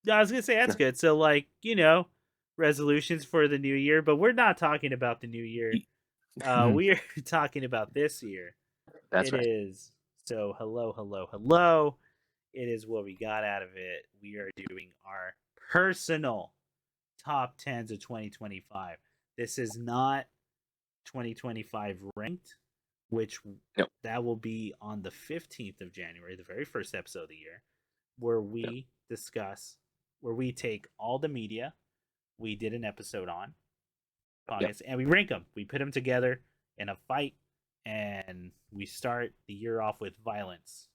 I was gonna say that's good. So like, resolutions for the new year, but we're not talking about the new year. We are talking about this year. That's It right. is so hello, hello, hello. It is what we got out of it. We are doing our personal top 10s of 2025. This is not 2025 ranked, which Yep. that will be on the 15th of January, the very first episode of the year, where Yep. we discuss, where we take all the media we did an episode on Yep. August and we rank them. We put them together in a fight, and we start the year off with violence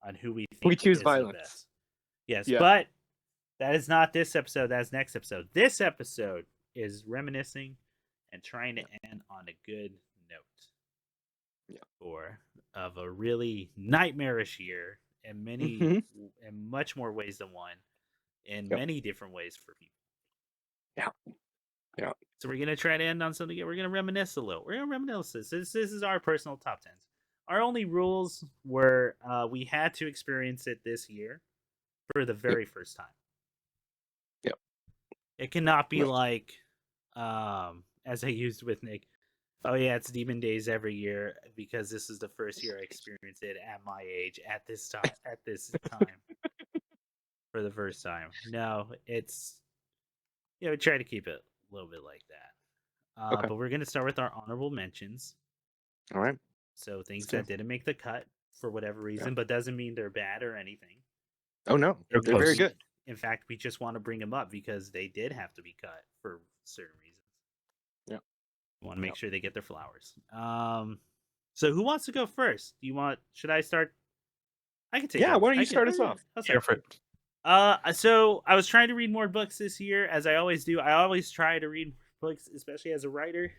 on who we We think choose is the violence. best. Yes, Yeah. but that is not this episode. That's next episode. This episode is reminiscing and trying to end on a good note. Yeah. For of a really nightmarish year in many Mm-hmm. in much more ways than one, in Yep. many different ways for people. Yeah. Yeah. So we're gonna try to end on something. We're gonna reminisce a little. We're gonna reminisce. This is our personal top tens. Our only rules were we had to experience it this year for the Yep. very first time. Yep. It cannot be Right. like, as I used with Nick. Oh yeah, it's Demon Days every year because this is the first year I experienced it at my age at this time for the first time. No, it's we try to keep it a little bit like that. Okay. But we're gonna start with our honorable mentions. All right. So Let's things go. that didn't make the cut for whatever Yeah. reason, but doesn't mean they're bad or anything. Oh no, It they're very means good. in fact, we just want to bring them up because they did have to be cut for certain reasons. Yeah. We want to make Yeah. sure they get their flowers. So who wants to go first? Do you want? Should I start? I can take Yeah. over. Why don't I you can. start us off? I'll Go start. for it. So I was trying to read more books this year, as I always do. I always try to read books, especially as a writer,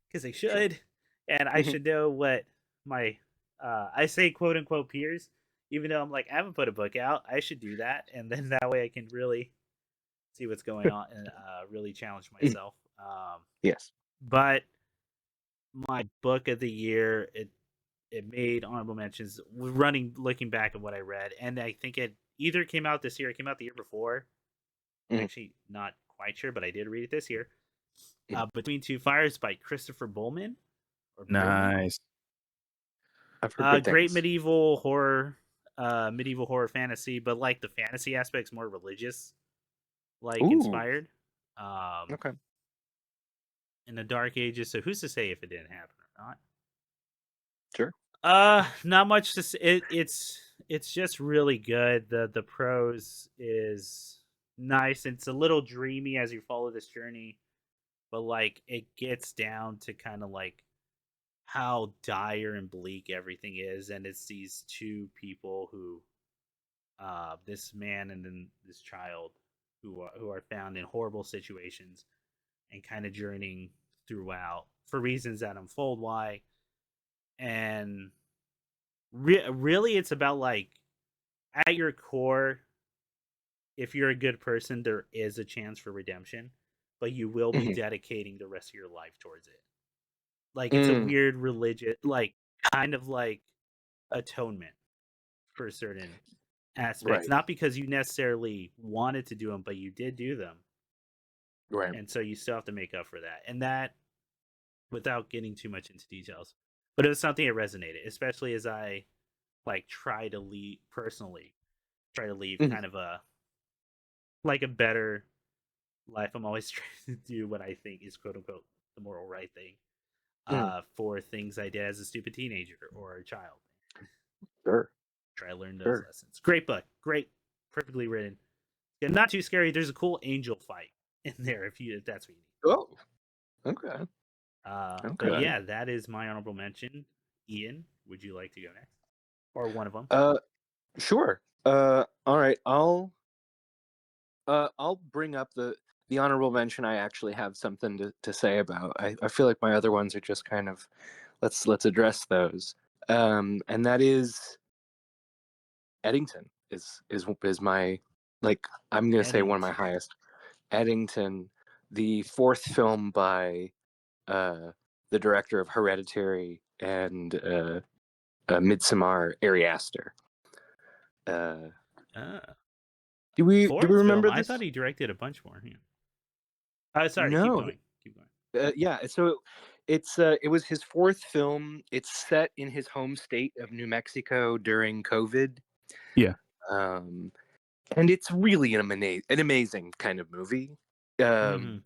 because I should, Sure. and I Mm-hmm. should know what my I say quote unquote peers, even though I'm like I haven't put a book out. I should do that, and then that way I can really see what's going on and really challenge myself. Yes. But my book of the year, it made honorable mentions. Running, looking back at what I read, and I think it either came out this year, it came out the year before. Mhm. Actually, not quite sure, but I did read it this year. Mhm. Between Two Fires by Christopher Bullman. Or Nice. I've heard good great things. medieval horror fantasy, but like the fantasy aspect's more religious, like Ooh. inspired. Okay. In the Dark Ages. So who's to say if it didn't happen or not? Sure. Not much to say. It's just really good. The prose is nice. It's a little dreamy as you follow this journey, but like it gets down to kind of like how dire and bleak everything is, and it's these two people who, this man and then this child, who are found in horrible situations and kind of journeying throughout for reasons that unfold why, and really it's about like at your core, if you're a good person, there is a chance for redemption, but you will be Mhm. dedicating the rest of your life towards it. Like it's a weird religious, like kind of like atonement for certain aspects. Right. Not because you necessarily wanted to do them, but you did do them, Right. and so you still have to make up for that. And that, without getting too much into details, but it was something that resonated, especially as I like try to leave Mhm. kind of a better life. I'm always trying to do what I think is quote unquote the moral right thing for things I did as a stupid teenager or a child. Sure. Try to learn those Sure. lessons. Great book, great, perfectly written. Yeah, not too scary. There's a cool angel fight in there if that's what you need. Oh. Okay. But Okay. yeah, that is my honorable mention. Ian, would you like to go next, or one of them? Sure. All right. I'll bring up the honorable mention. I actually have something to say about. I feel like my other ones are just kind of let's address those. And that is Eddington is my, like, I'm gonna say one of my Eddington. highest. Eddington, the fourth film by the director of Hereditary and Midsommar, Ari Aster. Do we Fourth film. remember I thought this? he directed a bunch more. Yeah. Sorry. Keep No. going. Keep going. Yeah. So it was his fourth film. It's set in his home state of New Mexico during COVID. Yeah. Um, and it's really an amazing kind of movie. Mhm.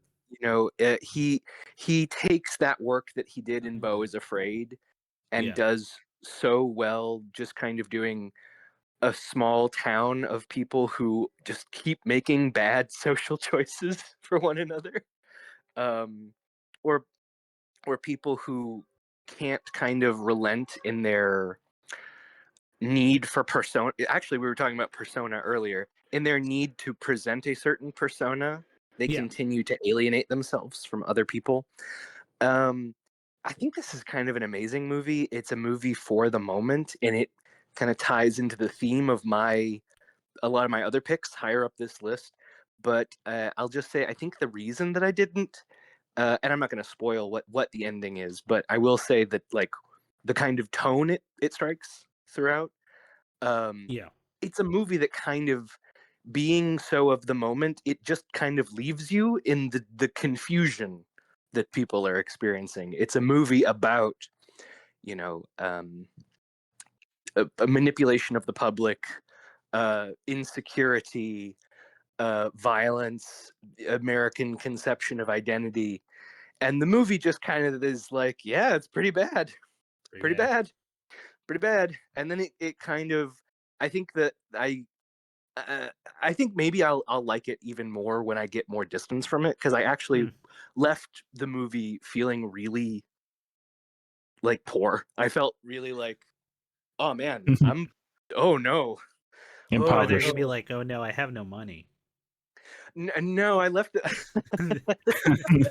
He takes that work that he did in Beau is Afraid and Yeah. does so well, just kind of doing a small town of people who just keep making bad social choices for one another, um, or people who can't kind of relent in their need for persona. Actually, we were talking about persona earlier. In their need to present a certain persona, they Yeah. continue to alienate themselves from other people. Um, I think this is kind of an amazing movie. It's a movie for the moment, and it kind of ties into the theme of a lot of my other picks higher up this list. But I'll just say I think the reason that I didn't, and I'm not going to spoil what the ending is, but I will say that like the kind of tone it strikes throughout. Yeah. It's a movie that kind of, being so of the moment, it just kind of leaves you in the confusion that people are experiencing. It's a movie about, you know, a manipulation of the public, insecurity, violence, American conception of identity. And the movie just kind of is like, yeah, it's pretty bad. Pretty bad. Pretty bad. And then it kind of, I think that I think maybe I'll like it even more when I get more distance from it, because I actually left the movie feeling really like poor. I felt really like, oh man, oh no, Or they're gonna Impoverished. be like, "Oh no, I have no money." No, I left it.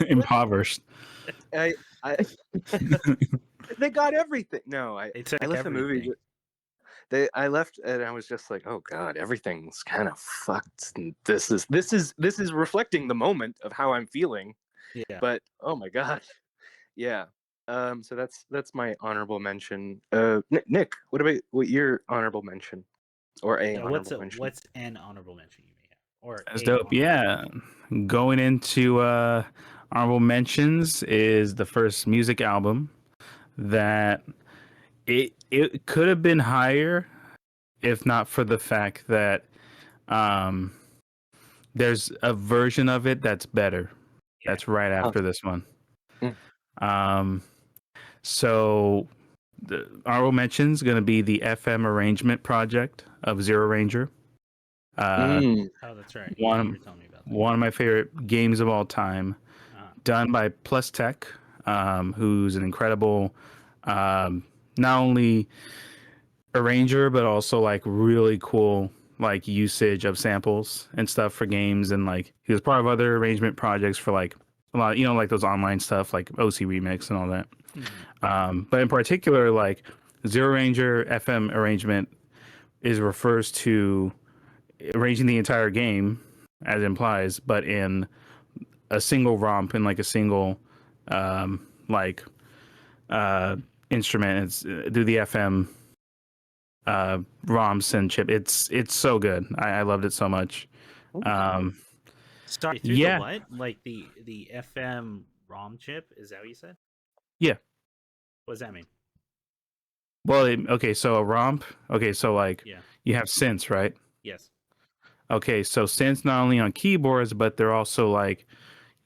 Impoverished. I they got everything. No, They took I left the movie. everything. I left and I was just like, oh god, everything's kind of fucked. And this is reflecting the moment of how I'm feeling. Yeah. But oh my god, yeah. So that's my honorable mention. Nick, what your honorable mention, or a Yeah, honorable mention? what's an honorable mention you may have, or That's a dope. honorable Yeah. Going into honorable mentions is the first music album that it could have been higher if not for the fact that um there's a version of it that's better. Yeah. That's right Oh. after this one. Mm. So the honorable mention is going to be the FM arrangement project of Zero Ranger. Mm. Oh, that's right. Yeah, you One were telling me about that. one of my favorite games of all time, done by Plus Tech, who's an incredible not only arranger but also like really cool like usage of samples and stuff for games, and like he was part of other arrangement projects for like a lot, like those online stuff like OC Remix and all that. But in particular, like Zero Ranger FM arrangement refers to arranging the entire game as it implies, but in a single romp and like a single like instrument. It's through the FM ROMs and chip. It's so good. I loved it so much. Sorry, through the Yeah. what? Like the FM ROM chip? Is that what you said? Yeah. What does that mean? Well, okay, so a romp. Okay, so like Yeah. you have synths, right? Yes. Okay, so synths not only on keyboards, but they're also like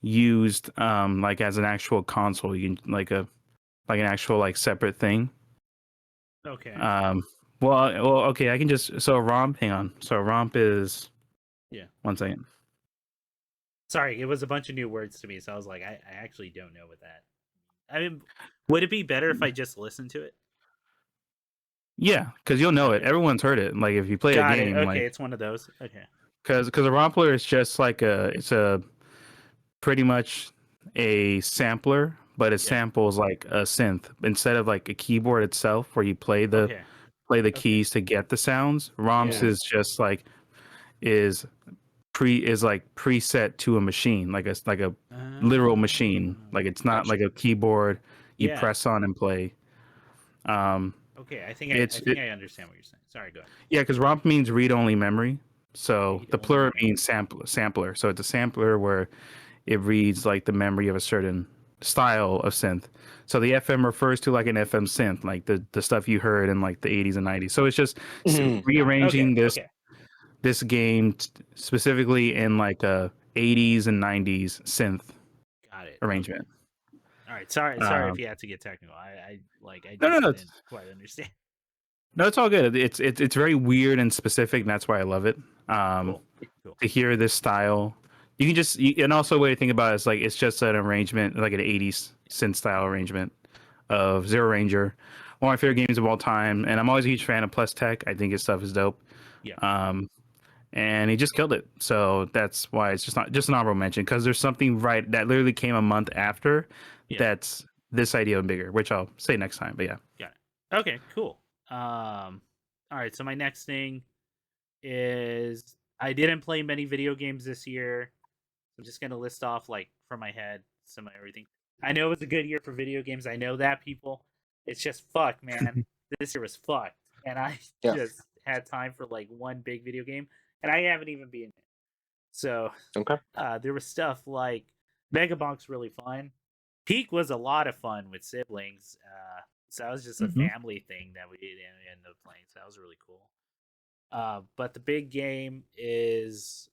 used like as an actual console. You can like an actual like separate thing. Okay. Well, okay, I can just so a romp. Hang on. So a romp is 1 second. Sorry, it was a bunch of new words to me, so I was like, I actually don't know what that. I mean, would it be better if I just listened to it? Yeah, because you'll know it. Everyone's heard it. Like if you play Got a it. game, Okay, like it's one of those. Okay. because a rompler is just like it's a pretty much a sampler, but it samples like a synth instead of like a keyboard itself where you play the keys to get the sounds. ROMs is just like is like preset to a machine, like a literal machine. Like it's not like a keyboard you press on and play. Okay, I think I understand what you're saying. Sorry, go ahead. Yeah, because romp means read only memory. So I the don't plur know. means sampler. So it's a sampler where it reads like the memory of a certain style of synth. So the FM refers to like an FM synth, like the stuff you heard in like the 80s and 90s. So it's just rearranging this game specifically in like a 80s and 90s synth Got it. arrangement. Okay. All right. Sorry if you had to get technical. I No, no, didn't quite understand. no, it's all good. It's very weird and specific, and that's why I love it. Cool. To hear this style, you can just and also the way to think about it is like it's just an arrangement, like an 80s synth style arrangement of Zero Ranger, one of my favorite games of all time, and I'm always a huge fan of Plus Tech. I think his stuff is dope. Yeah. And he just killed it. So that's why it's just not just an honorable mention because there's something right that literally came a month after that's this idea and bigger, which I'll say next time. But yeah, got it. Okay, cool. All right. So my next thing is I didn't play many video games this year. So I'm just gonna list off like from my head some of everything. I know it was a good year for video games. I know that, people. It's just fuck, man. This year was fucked, and I just had time for like one big video game, and I haven't even been it. So there was stuff like Megabonk's really fun. Peak was a lot of fun with siblings. So that was just a family thing that we ended up playing. So that was really cool. But the big game is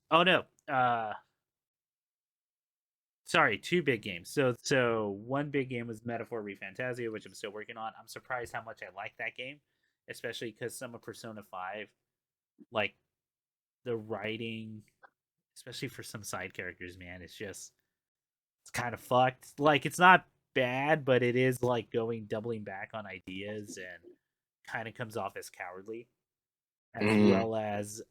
sorry, two big games. So one big game was Metaphor ReFantasia, which I'm still working on. I'm surprised how much I like that game, especially because some of Persona 5, like the writing, especially for some side characters, man, it's kind of fucked. Like it's not bad, but it is like doubling back on ideas and kind of comes off as cowardly, as well as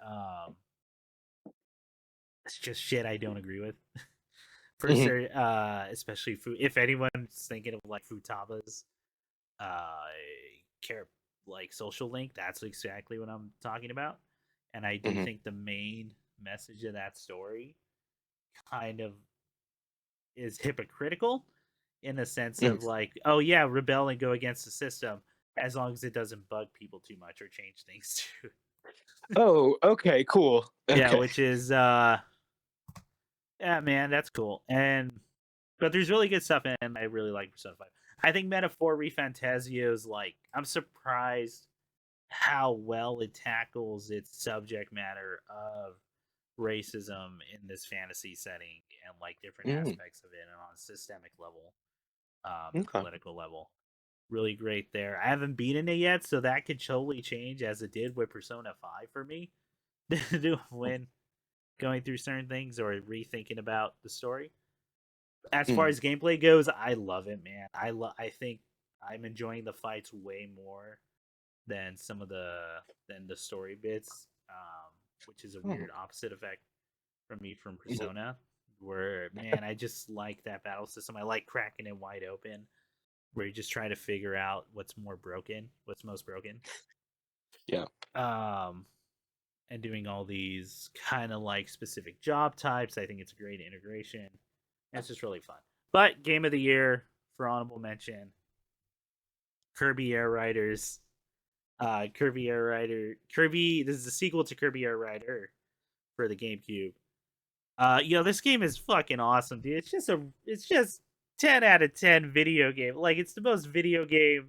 it's just shit I don't agree with. For certain, especially food. If anyone's thinking of like Futaba's care like social link, that's exactly what I'm talking about. And I do think the main message of that story kind of is hypocritical in the sense of like, oh yeah, rebel and go against the system as long as it doesn't bug people too much or change things too. Oh, okay, cool. Okay. Yeah, which is yeah, man, that's cool. But there's really good stuff, and I really like Persona 5. I think Metaphor ReFantasia is like, I'm surprised how well it tackles its subject matter of racism in this fantasy setting and like different aspects of it and on a systemic level, political level. Really great there. I haven't beaten it yet, so that could totally change as it did with Persona 5 for me when going through certain things or rethinking about the story. As far as gameplay goes, I love it, man. I think I'm enjoying the fights way more than the story bits, which is a weird opposite effect from me from Persona, where man, I just like that battle system. I like cracking it wide open, where you just try to figure out what's most broken. Yeah. And doing all these kind of like specific job types. I think it's a great integration. It's just really fun. But game of the year for honorable mention, Kirby Air Riders. Kirby Air Rider. This is a sequel to Kirby Air Rider for the GameCube. This game is fucking awesome, dude. It's just 10 out of 10 video game. Like it's the most video game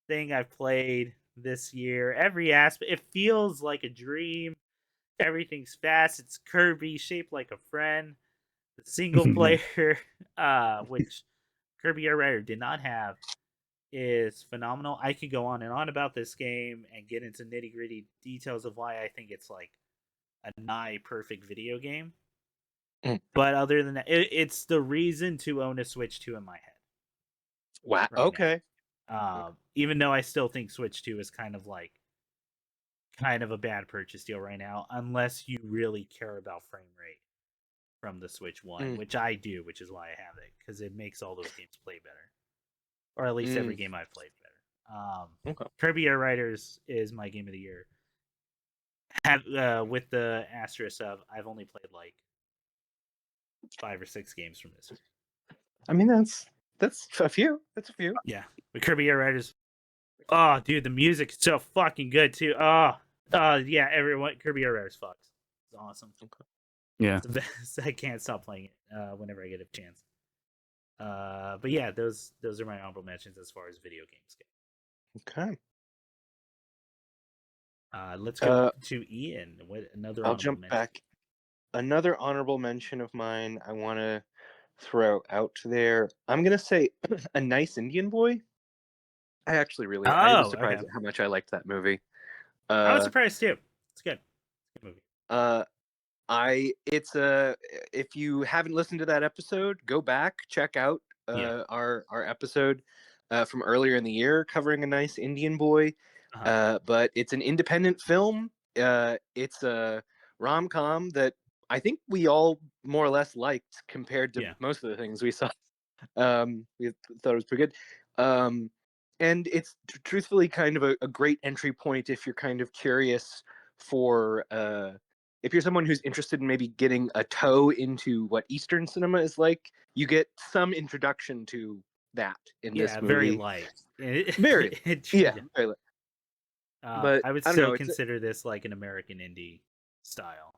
thing I've played this year. Every aspect, it feels like a dream. Everything's fast. It's Kirby shaped like a friend. The single player, which Kirby Air Rider did not have, is phenomenal. I could go on and on about this game and get into nitty gritty details of why I think it's like a nigh perfect video game. But other than that, it's the reason to own a Switch 2 in my head. Wow. Right okay. Even though I still think Switch 2 is kind of a bad purchase deal right now, unless you really care about frame rate from the Switch 1, which I do, which is why I have it, because it makes all those games play better. Or at least every game I've played better. Kirby Air Riders is my game of the year. With the asterisk of I've only played like 5 or 6 games from this year. I mean, that's a few. That's a few. Yeah, but Kirby Air Riders. Oh, dude, the music is so fucking good too. Yeah, everyone, Kirby Air Riders fucks. It's awesome. Yeah. It's the best. I can't stop playing it whenever I get a chance. But yeah, those are my honorable mentions as far as video games go. Okay. Let's go to Ian. What another? I'll jump mention? back. Another honorable mention of mine I want to throw out there. I'm gonna say A Nice Indian Boy. I actually really I was surprised at how much I liked that movie. I was surprised too. It's good. It's a good movie. If you haven't listened to that episode, go back, check out our episode from earlier in the year covering A Nice Indian Boy. But it's an independent film. It's a rom-com that I think we all more or less liked compared to most of the things we saw. We thought it was pretty good. And it's truthfully kind of a great entry point if you're kind of curious for if you're someone who's interested in maybe getting a toe into what Eastern cinema is like. You get some introduction to that in this movie. Very light. Very light. But I would still consider this like an American indie style.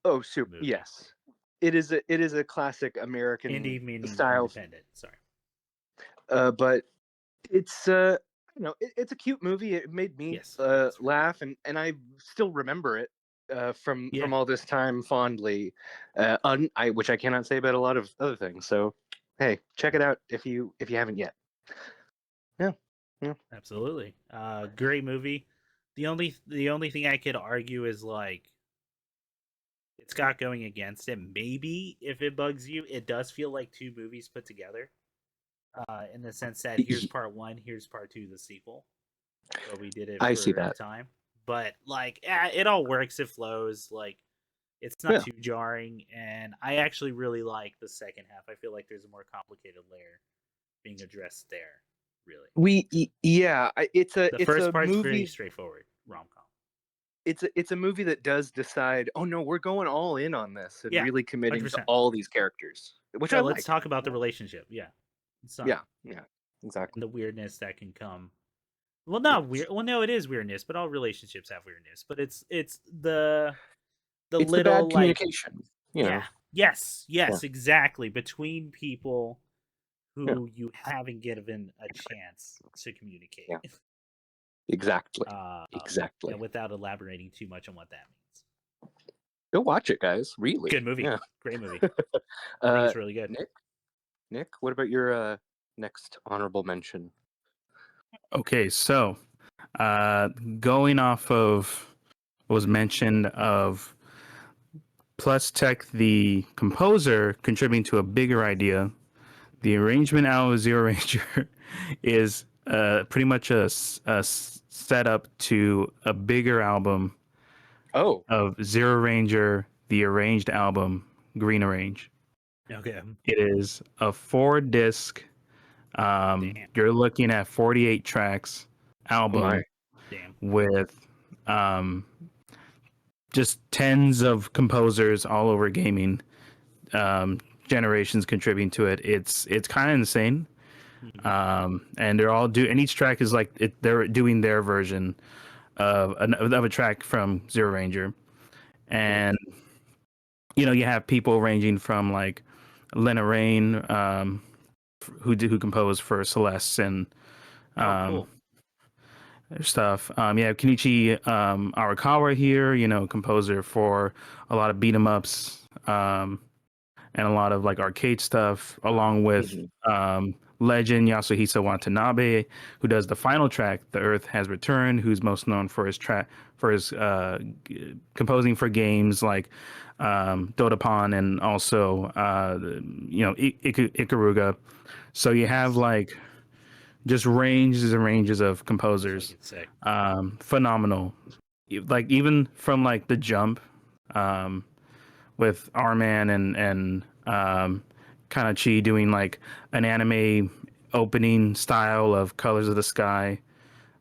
Oh, super! Movie. Yes, it is a classic American indie meaning style. Independent. Sorry, but it's it's a cute movie. It made me laugh, and I still remember it from all this time fondly. Which I cannot say about a lot of other things. So, hey, check it out if you haven't yet. Yeah, absolutely. Great movie. The only thing I could argue is like it's got going against it. Maybe if it bugs you, it does feel like two movies put together. In the sense that here's part 1, here's part 2, the sequel. So we did it for see that. time. But like it all works, it flows, like it's not too jarring, and I actually really like the second half. I feel like there's a more complicated layer being addressed there, really. It's the first a part's movie, very straightforward rom-com. It's a movie that does decide, oh no, we're going all in on this and really committing 100%. To all these characters. Which so let's talk about the relationship. Yeah, exactly. And the weirdness that can come. Well, not weird. Well, no, it is weirdness, but all relationships have weirdness. But it's the little the bad communication. Yes, exactly. Between people who you haven't given a chance to communicate. Yeah. Exactly. And without elaborating too much on what that means. Go watch it, guys. Really good movie. Yeah. Great movie. I think it's really good. Nick, what about your next honorable mention? Okay, so going off of what was mentioned of Plus Tech, the composer, contributing to a bigger idea, the arrangement out of Zero Ranger is pretty much a setup to a bigger album of Zero Ranger, the arranged album, Green Arrange. Okay. It is a 4-disc. You're looking at 48 tracks album with just tens of composers all over gaming generations contributing to it. It's kind of insane. And they're all and each track is like they're doing their version of a track from Zero Ranger. And you have people ranging from like Lena Raine, who composed for Celeste and cool. stuff. Kenichi Arakawa here, composer for a lot of beat 'em ups and a lot of like arcade stuff, along with legend Yasuhisa Watanabe, who does the final track, The Earth Has Returned, who's most known for his composing for games like Dotapon and also Ikaruga. So you have like just ranges and ranges of composers. Phenomenal. Like even from like The Jump with R-Man and Kanachi doing like an anime opening style of Colors of the Sky.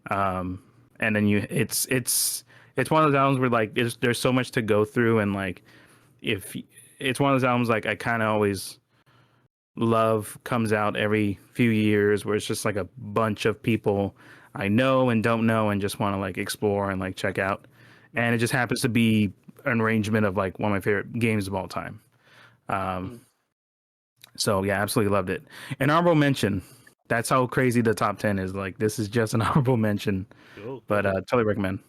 And then it's one of those albums where like there's so much to go through, and like if it's one of those albums like I kind of always love comes out every few years, where it's just like a bunch of people I know and don't know and just want to like explore and like check out. And it just happens to be an arrangement of like one of my favorite games of all time. So yeah, absolutely loved it. An honorable mention. That's how crazy the top 10 is. Like, this is just an honorable mention, Cool. but totally recommend.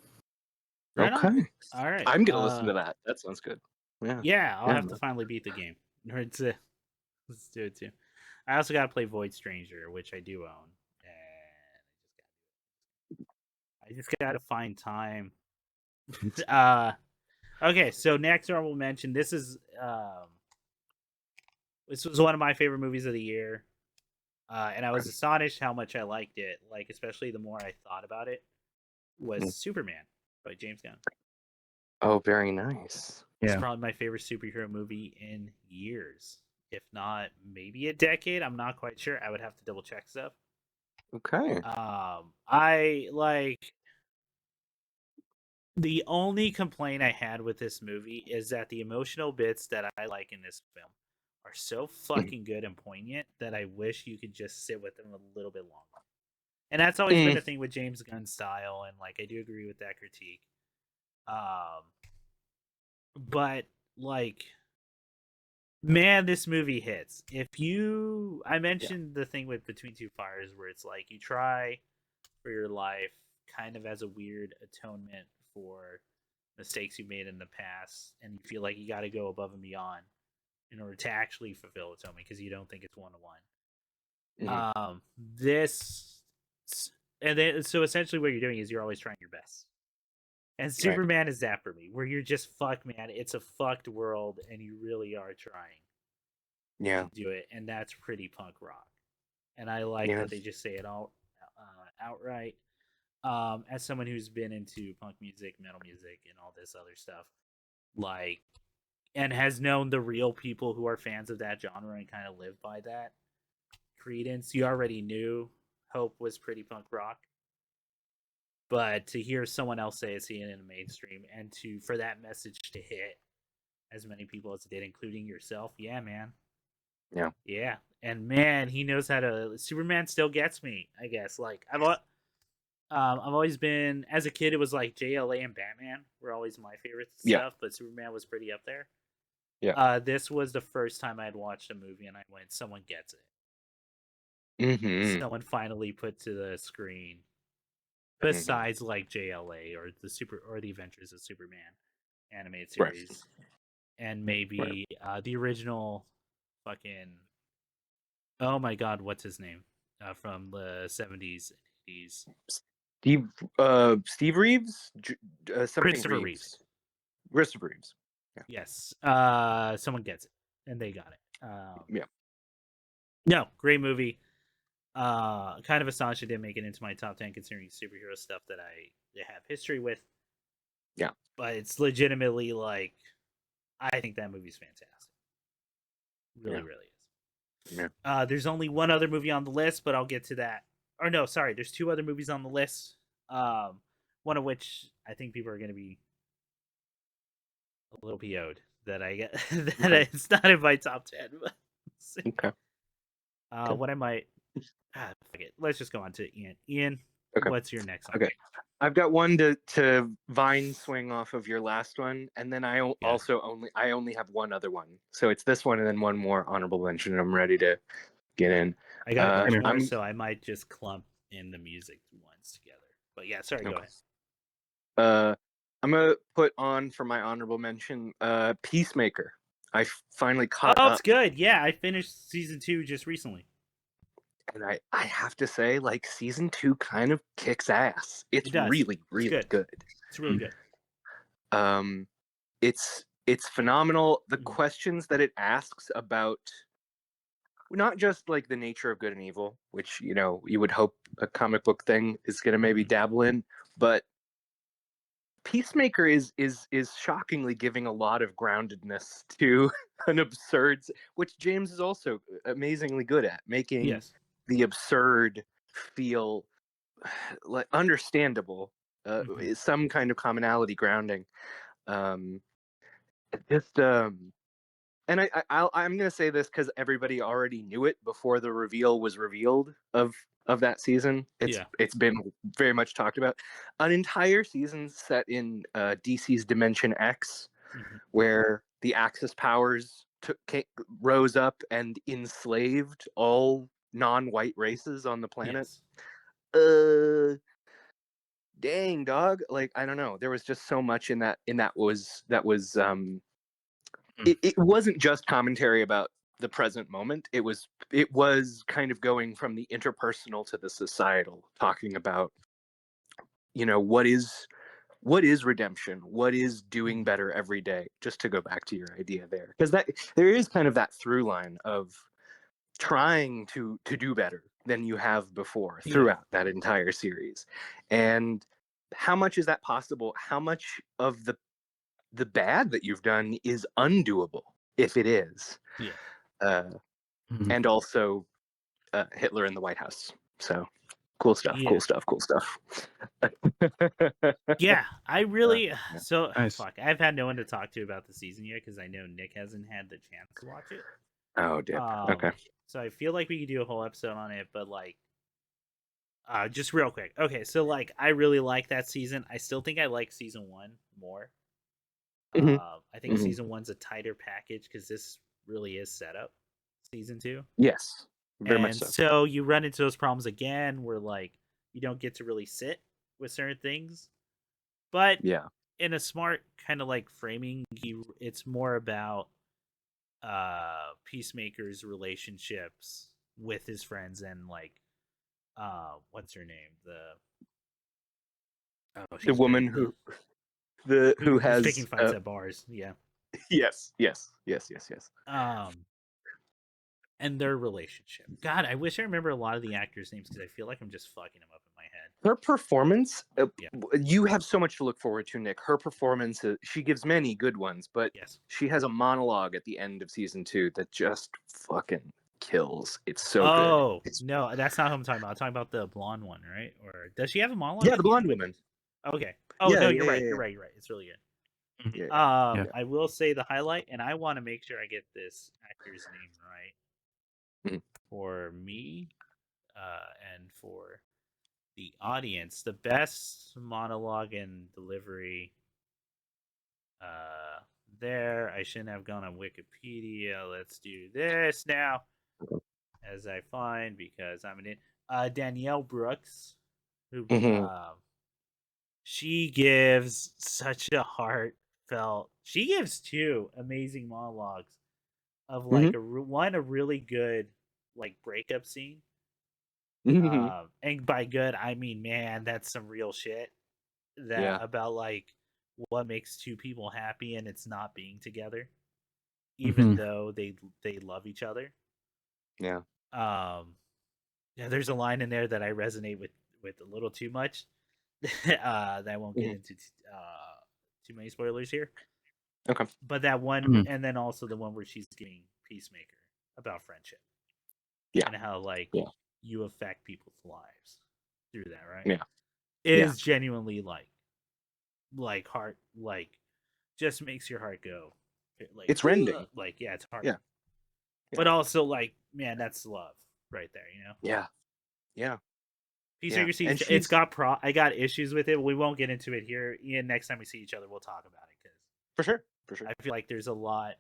Right on. Okay. All right. I'm gonna listen to that. That sounds good. Yeah, I'll Yeah, have to man. finally beat the game. Let's do it too. I also got to play Void Stranger, which I do own, and I just got to find time. Okay, so next honorable mention. This was one of my favorite movies of the year, and I was astonished how much I liked it. Like, especially the more I thought about it, was Superman by James Gunn. Oh, very nice. It's Yeah. probably my favorite superhero movie in years, if not maybe a decade. I'm not quite sure. I would have to double check stuff. Okay. I like the only complaint I had with this movie is that the emotional bits that I like in this film are so fucking good and poignant that I wish you could just sit with them a little bit longer. And that's always been a thing with James Gunn's style, and like I do agree with that critique. But like, man, this movie hits. I mentioned the thing with Between Two Fires where it's like you try for your life kind of as a weird atonement for mistakes you made in the past, and you feel like you got to go above and beyond in order to actually fulfill atonement because you don't think it's one to one. This, and then so essentially what you're doing is you're always trying your best. And Superman is that for me, where you're just fuck, man. It's a fucked world, and you really are trying to do it, and that's pretty punk rock. And I like that they just say it all outright. As someone who's been into punk music, metal music, and all this other stuff, like, and has known the real people who are fans of that genre and kind of live by that credence, you already knew Hope was pretty punk rock. But to hear someone else say it's in the mainstream, and for that message to hit as many people as it did, including yourself, yeah, man. Yeah, and man, he knows how to. Superman still gets me, I guess. Like I've always been, as a kid, it was like JLA and Batman were always my favorite stuff, but Superman was pretty up there. Yeah. This was the first time I'd watched a movie and I went, someone gets it. Someone finally put to the screen. Besides like JLA or the Adventures of Superman animated series, and maybe the original fucking, oh my god, what's his name from the 70s and 80s? Steve Reeves? Christopher Reeves. Christopher Reeves. Yeah. Yes. Someone gets it, and they got it. Yeah. No, great movie. Kind of astonished it didn't make it into my top 10 considering superhero stuff that I have history with. Yeah. But it's legitimately like, I think that movie's fantastic. Really is. Yeah. There's only one other movie on the list, but I'll get to that. Or no, sorry, there's two other movies on the list. One of which I think people are going to be a little PO'd that I get that it's not in my top 10. But what I might. Fuck it. Let's just go on to Ian. Ian, what's your next one? Okay. I've got one to vine swing off of your last one, and then I only have one other one. So it's this one and then one more honorable mention, and I'm ready to get in. I got a bunch more, so I might just clump in the music ones together. But yeah, sorry, go ahead. I'm gonna put on for my honorable mention Peacemaker. I finally caught up. Oh, it's good. Yeah, I finished season 2 just recently. And I have to say, like, season 2 kind of kicks ass. It's really, really good. It's really good. It's phenomenal. The questions that it asks about not just like the nature of good and evil, which you would hope a comic book thing is going to maybe dabble in, but Peacemaker is shockingly giving a lot of groundedness to an absurd, which James is also amazingly good at, making the absurd feel like understandable, some kind of commonality grounding. And I'm gonna say this because everybody already knew it before the reveal was revealed of that season. It's been very much talked about. An entire season set in DC's Dimension X where the Axis powers rose up and enslaved all non-white races on the planet. Yes. Dang, dog. Like, I don't know. There was just so much in that it wasn't just commentary about the present moment. It was kind of going from the interpersonal to the societal, talking about, what is redemption, what is doing better every day, just to go back to your idea there, because there is kind of that through line of trying to do better than you have before throughout that entire series. And how much is that possible? How much of the bad that you've done is undoable, if it is? And also Hitler in the White House. So cool stuff. Yeah, I really so nice. fuck. I've had no one to talk to about the season yet because I know Nick hasn't had the chance to watch it. Oh, dip. Okay. So I feel like we could do a whole episode on it, but like, just real quick. Okay, so like, I really like that season. I still think I like season 1 more. I think season 1's a tighter package because this really is set up. Season 2. Yes, very much so. So you run into those problems again, where like you don't get to really sit with certain things, but in a smart kind of like framing, it's more about Peacemaker's relationships with his friends and like what's her name, the woman who has picking fights at bars. Yes. And their relationship. God, I wish I remember a lot of the actors' names because I feel like I'm just fucking them up in my head. Her performance, you have so much to look forward to, Nick. Her performance, she gives many good ones, but she has a monologue at the end of season 2 that just fucking kills. It's so good. No, that's not who I'm talking about. I'm talking about the blonde one, right? Or does she have a monologue? Yeah, the blonde woman. Okay. Oh, no, you're right. You're right. It's really good. I will say the highlight, and I want to make sure I get this actor's name right for me and for the audience. The best monologue and delivery there. I shouldn't have gone on Wikipedia. Let's do this now as I find, because I'm in it. Danielle Brooks, who she gives such a heartfelt. She gives 2 amazing monologues of like a really good like breakup scene. And by good, I mean, man, that's some real shit. About like what makes 2 people happy, and it's not being together, even though they love each other. There's a line in there that I resonate with a little too much. That I won't get into too many spoilers here. Okay. But that one, and then also the one where she's giving Peacemaker about friendship. And how like you affect people's lives through that, right? Is genuinely like heart, like just makes your heart go. Like it's rending. Like it's hard. But also like, man, that's love right there, Yeah. Peacemaker seems it's got I got issues with it. We won't get into it here. Ian, next time we see each other, we'll talk about it for sure. I feel like there's a lot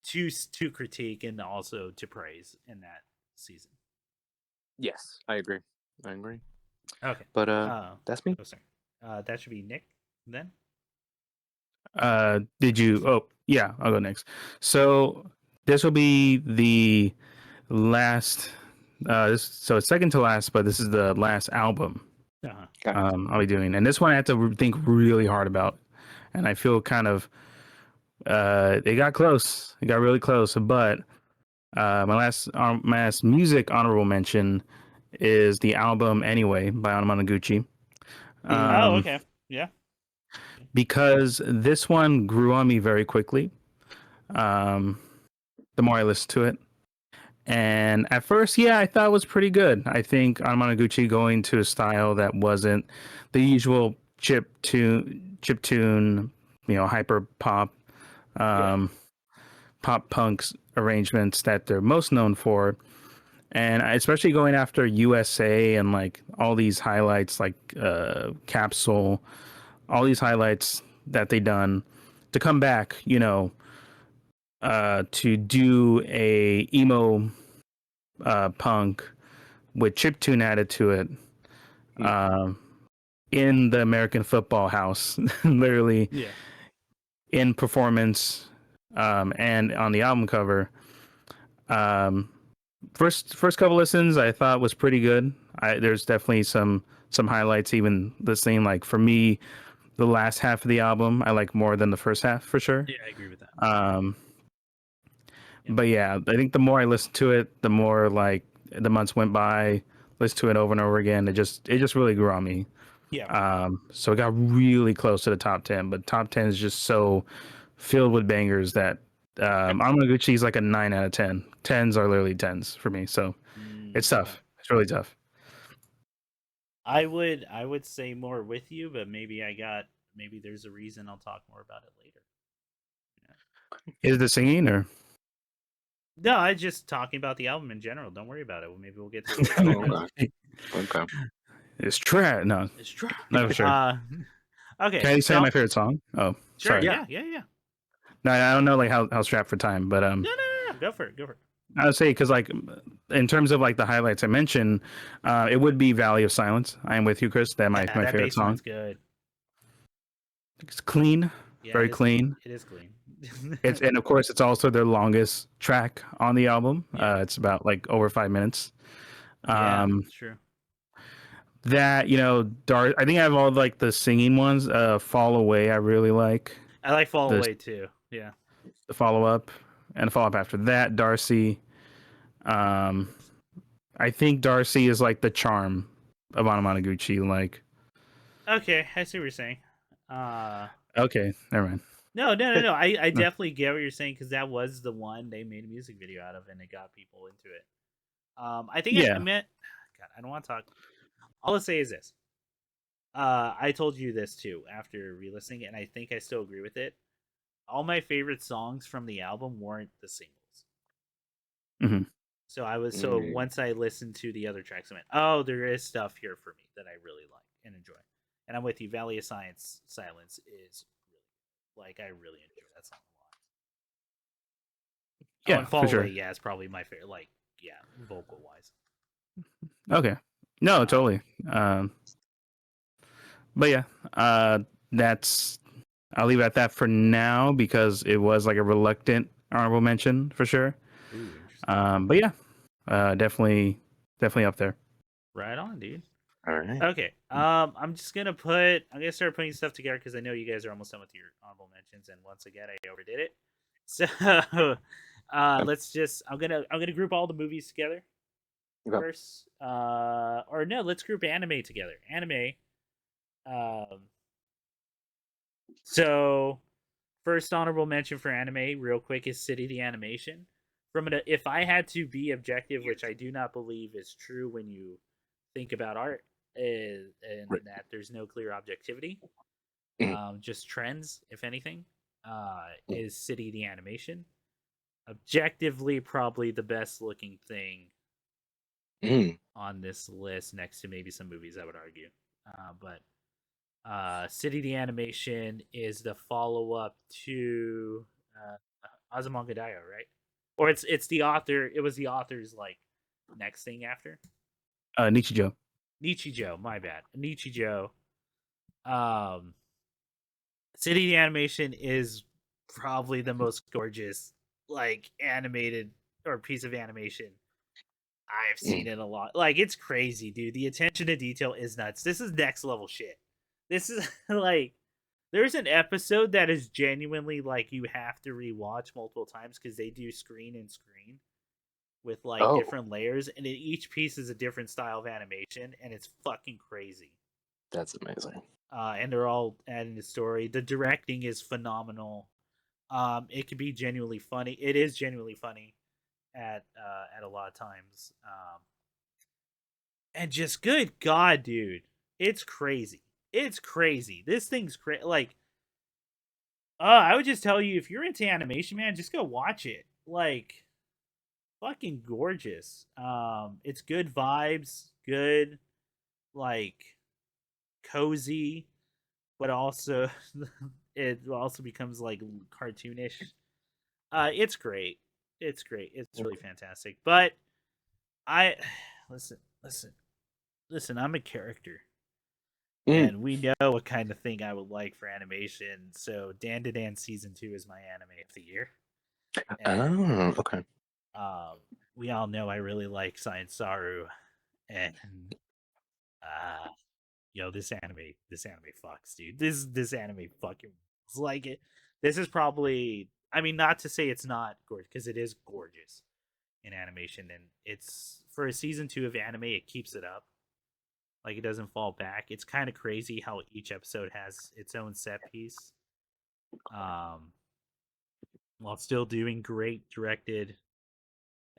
to critique and also to praise in that season. Yes, I agree. Okay, but that's me. Oh, sorry. That should be Nick then. Did you? Oh, yeah, I'll go next. So this will be the last. So it's second to last, but this is the last album I'll be doing, and this one I had to think really hard about, and I feel kind of it got close. It got really close, but my last music honorable mention is the album "Anyway" by Anamanaguchi. Okay, yeah. Because this one grew on me very quickly. The more I listened to it. And at first, I thought it was pretty good. I think Anamanaguchi going to a style that wasn't the usual chip tune, hyper pop, pop punks arrangements that they're most known for. And especially going after USA and like all these highlights, like Capsule, all these highlights that they done. to come back, to do a emo punk with chiptune added to it, in the American Football House, literally, in performance, and on the album cover. First couple listens I thought was pretty good. There's definitely some highlights even listening. Like for me, the last half of the album I like more than the first half for sure. Yeah, I agree with that. But yeah, I think the more I listened to it, the more like the months went by, listened to it over and over again. It just really grew on me. Yeah. So it got really close to the top 10, but top 10 is just so filled with bangers that Anamanaguchi is like a 9 out of 10. 10s are literally 10s for me. So it's tough. It's really tough. I would say more with you, but maybe there's a reason I'll talk more about it later. Is it the singing or? No, I just talking about the album in general. Don't worry about it. Maybe we'll get to it. Okay. It's trash. No, it's trash. No, for sure. Okay. Can I say my favorite song? Oh, sure. Sorry. Yeah. No, I don't know like how strapped for time, but No. Go for it. I would say because like in terms of like the highlights I mentioned, it would be Valley of Silence. I am with you, Chris. My favorite song. Good. It's clean, very clean. It is clean. And of course it's also their longest track on the album. It's about like over 5 minutes. That's true. That I think I have all like the singing ones. Fall Away I really like. I like Fall Away too. Yeah. The follow up and the follow up after that, Darcy. I think Darcy is like the charm of Anamanaguchi. Like, okay, I see what you're saying. Okay, never mind. No. I definitely get what you're saying because that was the one they made a music video out of, and it got people into it. I think I meant. God, I don't want to talk. All I'll say is this. I told you this too after re-listening, and I think I still agree with it. All my favorite songs from the album weren't the singles. Mm-hmm. So once I listened to the other tracks, I went, "Oh, there is stuff here for me that I really like and enjoy." And I'm with you. Valley of Silence is really like I really enjoy that song a lot. Yeah, and Fall for Away, sure. it's probably my favorite. Like, vocal wise. Okay, no, totally. But yeah, that's. I'll leave it at that for now because it was like a reluctant honorable mention for sure. Ooh, but yeah, definitely up there. Right on, dude. All right. Okay. I'm gonna start putting stuff together because I know you guys are almost done with your honorable mentions, and once again I overdid it. So I'm gonna group all the movies together first. Or no, let's group anime together. Anime. So first honorable mention for anime, real quick, is City the Animation. If I had to be objective, which I do not believe is true when you think about art, and that there's no clear objectivity, just trends, if anything, is City the Animation. Objectively, probably the best looking thing on this list, next to maybe some movies, I would argue. But City the Animation is the follow up to Azumangadayo, right? Or it's the author. It was the author's like next thing after. Nichijou. My bad. Nichijou. City the Animation is probably the most gorgeous like animated or piece of animation I've seen in a lot. Like, it's crazy, dude. The attention to detail is nuts. This is next level shit. This is like, there's an episode that is genuinely like you have to rewatch multiple times because they do screen and screen with like different layers, and each piece is a different style of animation, and it's fucking crazy. That's amazing. And they're all adding the story. The directing is phenomenal. It can be genuinely funny. It is genuinely funny at a lot of times. And just good God, dude, it's crazy. It's crazy. This thing's crazy. Like, I would just tell you, if you're into animation, man, just go watch it. Like, fucking gorgeous. It's good vibes, good, like, cozy, but also it also becomes like cartoonish. It's great. It's great. It's really fantastic. But I listen, listen. I'm a character, and we know what kind of thing I would like for animation. So Dan to Dan season 2 is my anime of the year. And, okay. We all know I really like Science Saru, and this anime fucks, dude. This anime fucking is like it. This is probably, I mean, not to say it's not gorgeous, because it is gorgeous in animation, and it's for a season 2 of anime, it keeps it up. Like, it doesn't fall back. It's kind of crazy how each episode has its own set piece, while still doing great directed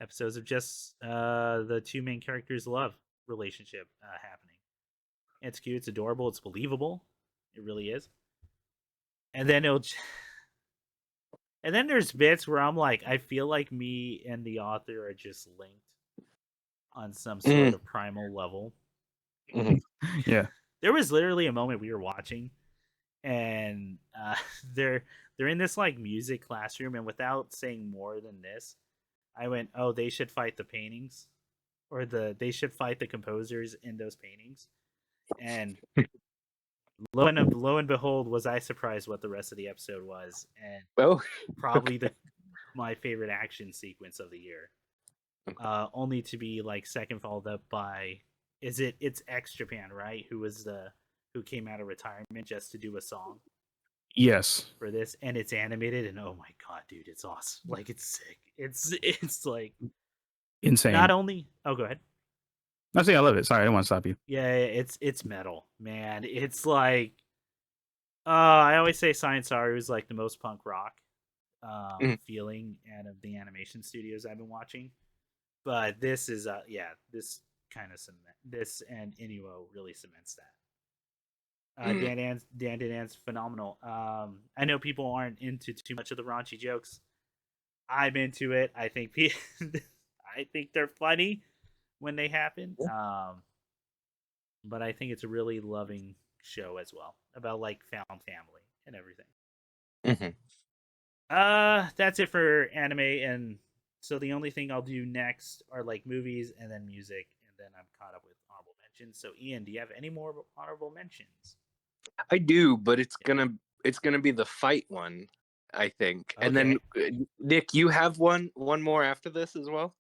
episodes of just the two main characters' love relationship happening. It's cute, it's adorable, it's believable. It really is. And then and then there's bits where I'm like, I feel like me and the author are just linked on some sort of primal level. Yeah. There was literally a moment we were watching, and they're in this like music classroom, and without saying more than this, I went, "Oh, they should fight the paintings, or they should fight the composers in those paintings." And lo and behold, was I surprised what the rest of the episode was, and probably my favorite action sequence of the year. Only to be like second followed up by it's X Japan, right? Who came out of retirement just to do a song. Yes. For this, and it's animated, and oh my god, dude, it's awesome. Like, it's sick. It's like insane. Not only go ahead. I say I love it. Sorry, I didn't want to stop you. Yeah, it's metal, man. It's like I always say Science Saru is like the most punk rock feeling out of the animation studios I've been watching. But this is this kind of this, and Inuo really cements that. Dan Dan's phenomenal. I know people aren't into too much of the raunchy jokes. I'm into it. I think I think they're funny when they happen. But I think it's a really loving show as well, about like found family and everything. That's it for anime, and so the only thing I'll do next are like movies and then music, and then I'm caught up with honorable mentions. So Ian, do you have any more honorable mentions? I do, but it's gonna be the fight one, I think. Okay. And then Nick, you have one more after this as well?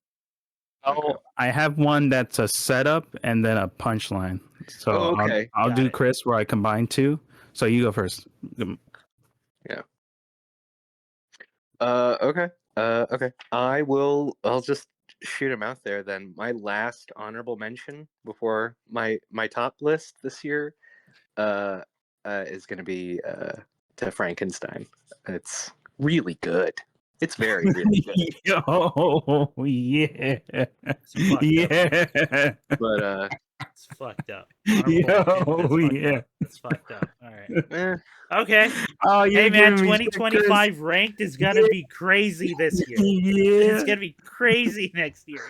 Oh, okay. I have one that's a setup and then a punchline. So I'll do Chris where I combine two. So you go first. Yeah. Okay. Okay. I'll just shoot him out there then. My last honorable mention before my top list this year is going to be to Frankenstein. It's really good. It's very, really good. Oh, yeah. Yeah. But it's fucked up. Yeah. It's fucked up. All right. Okay. Oh, hey man, 2025 ranked is gonna be crazy this year. Yeah. It's gonna be crazy next year.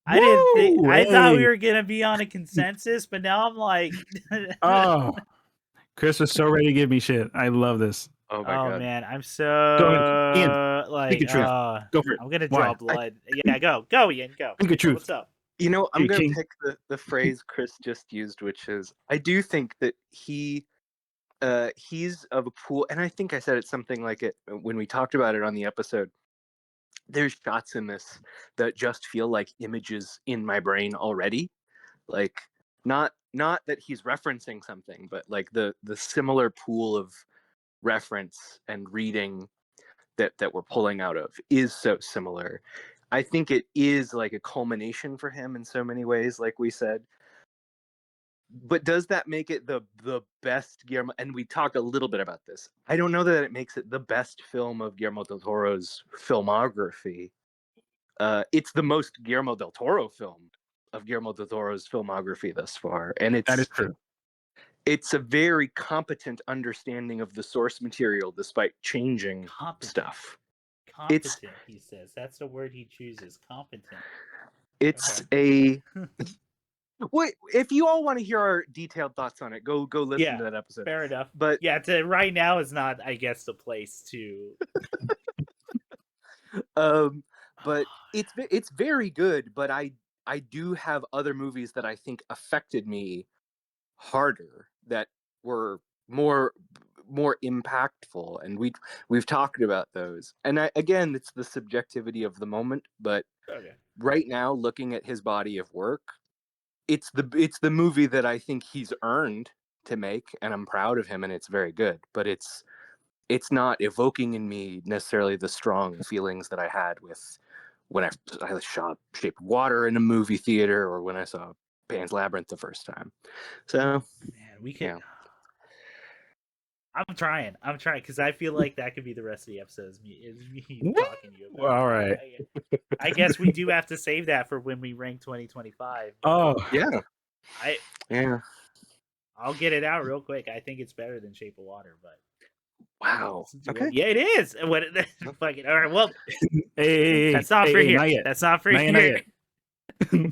I didn't think. I thought we were gonna be on a consensus, but now I'm like, oh, Chris was so ready to give me shit. I love this. Oh my god, man, I'm so like, go for it. I'm gonna draw blood. Yeah, go, Ian, go. Speak the truth. What's up? You know, I'm gonna pick the phrase Chris just used, which is, I do think that he's of a pool, and I think I said it something like it when we talked about it on the episode. There's shots in this that just feel like images in my brain already, like not that he's referencing something, but like the similar pool of reference and reading that we're pulling out of is so similar. I think it is like a culmination for him in so many ways, like we said. But does that make it the best Guillermo? And we talked a little bit about this. I don't know that it makes it the best film of Guillermo del Toro's filmography. It's the most Guillermo del Toro film of Guillermo del Toro's filmography thus far, and that is true. It's a very competent understanding of the source material despite changing stuff. Competent, he says. That's the word he chooses. Competent. It's a Wait, if you all want to hear our detailed thoughts on it, go listen to that episode. Fair enough. But yeah, right now is not, I guess, the place to. But it's very good. But I do have other movies that I think affected me harder, that were more impactful, and we've talked about those. And again, it's the subjectivity of the moment. But Okay. right now, looking at his body of work, it's the movie that I think he's earned to make, and I'm proud of him, and it's very good. But it's not evoking in me necessarily the strong feelings that I had with when I saw Shape of Water in a movie theater, or when I saw Pan's Labyrinth the first time. So, man, we can. Yeah. I'm trying because I feel like that could be the rest of the episode. Is me talking to you about. All right. I guess we do have to save that for when we rank 2025. Oh yeah. I'll get it out real quick. I think it's better than Shape of Water, but wow. Okay. Yeah, it is. What? Fucking all right. Well, that's not for here. Not that's not for here. Okay.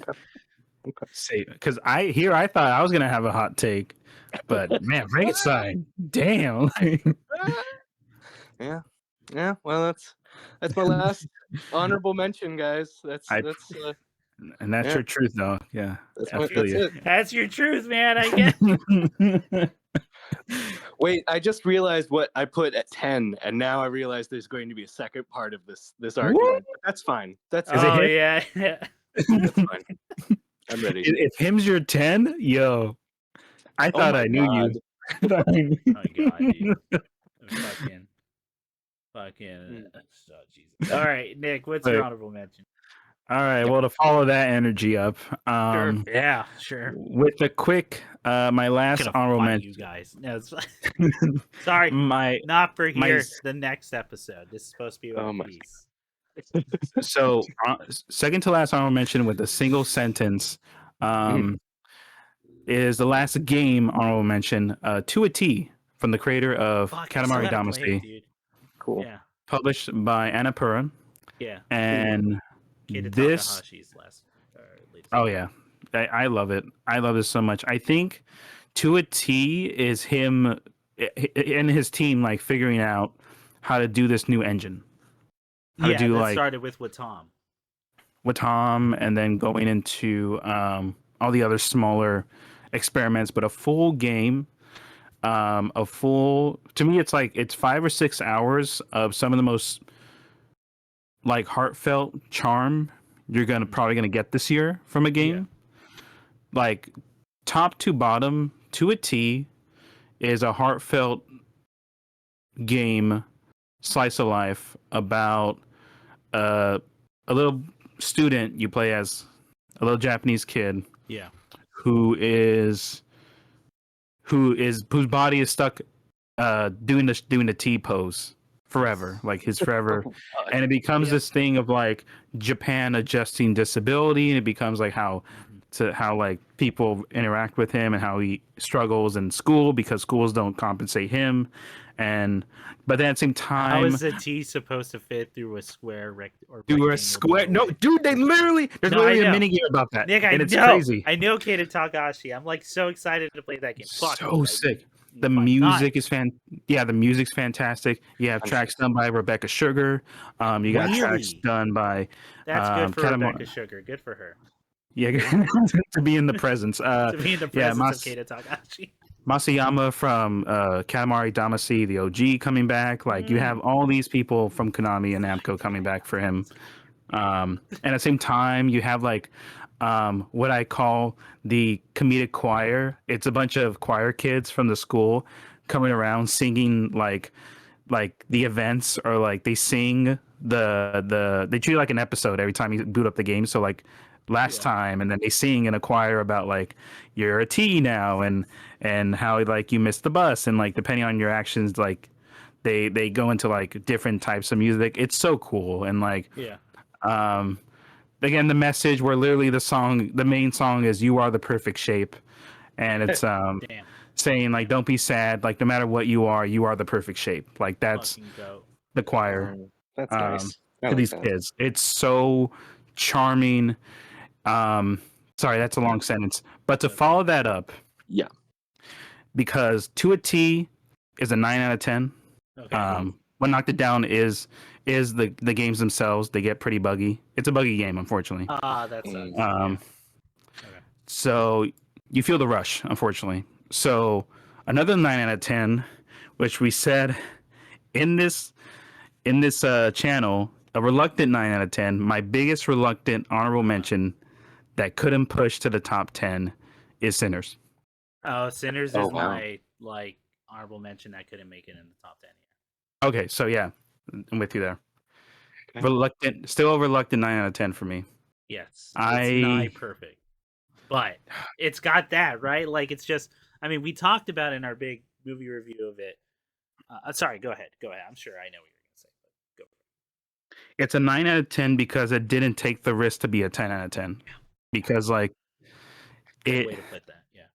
Say, because I thought I was gonna have a hot take, but man, Frankenstein, damn. Yeah. Well, that's my last honorable mention, guys. And that's your truth, though. Yeah, That's your truth, man. I guess. Wait, I just realized what I put at 10, and now I realize there's going to be a second part of this argument. That's fine. That's yeah. That's fine. I'm ready. If him's your 10, yo, I thought I knew you. Oh my god, dude. Fucking. Oh, Jesus. All right, Nick, what's your honorable mention? All right, well, to follow that energy up, sure. Yeah, sure. With a quick, my last honorable mention. You guys, no, sorry, not for here. The next episode. This is supposed to be about peace. So, second to last honorable mention with a single sentence, is the last game honorable mention, To a T, from the creator of Katamari Damacy. Cool. Yeah. Published by Annapurna. Yeah. And this. Oh yeah, I love it. I love this so much. I think To a T is him and his team like figuring out how to do this new engine. Started with Tom, and then going into all the other smaller experiments, but a full game, to me, it's 5 or 6 hours of some of the most like heartfelt charm you're probably gonna get this year from a game. Like top to bottom, To a T is a heartfelt game, slice of life about a little student you play as, a little Japanese kid. Yeah. Whose body is stuck doing the T pose forever, like his forever. And it becomes this thing of like Japan adjusting disability, and it becomes like how like people interact with him and how he struggles in school because schools don't compensate him. But then at the same time, how is the T supposed to fit through a square through a square? No, dude, there's literally a mini game about that. Nick, and it's crazy. I know Keita Takahashi. I'm like so excited to play that game. So sick. The music is the music's fantastic. You have tracks done by Rebecca Sugar. You got tracks done by that's good for Rebecca Sugar. Good for her. Yeah, to be in the presence. To be in the presence of Keita Takahashi. Masayama from Katamari Damacy, the OG, coming back. Like you have all these people from Konami and Namco coming back for him. And at the same time, you have like what I call the comedic choir. It's a bunch of choir kids from the school coming around singing like the events, or like they sing they treat it like an episode every time you boot up the game. So like last time, and then they sing in a choir about like you're a T now, and how like you missed the bus, and like depending on your actions, like they go into like different types of music. It's so cool. And like again, the message where literally the main song is "You Are the Perfect Shape," and it's saying like don't be sad, like no matter what you are the perfect shape. Like that's the choir. That's nice. To these kids, it's so charming. Sorry, that's a long sentence. But to Okay. follow that up, Yeah. because To a T is a 9 out of 10. Okay. What knocked it down is the games themselves. They get pretty buggy. It's a buggy game, unfortunately. That sucks. Um, Okay. So you feel the rush, unfortunately. So another 9 out of 10, which we said in this channel, a reluctant 9 out of 10. My biggest reluctant honorable mention that couldn't push to the top 10 is Sinners. Oh, Sinners Oh, is wow. my honorable mention that couldn't make it in the top 10. Okay, so yeah, I'm with you there. Okay. Still a reluctant 9 out of 10 for me. Yes, it's not perfect, but it's got that right. Like it's just, I mean, we talked about in our big movie review of it. Sorry, go ahead. I'm sure I know what you're gonna say, but go. It's a 9 out of 10 because it didn't take the risk to be a 10 out of 10. Because like Good way to put that. Yeah.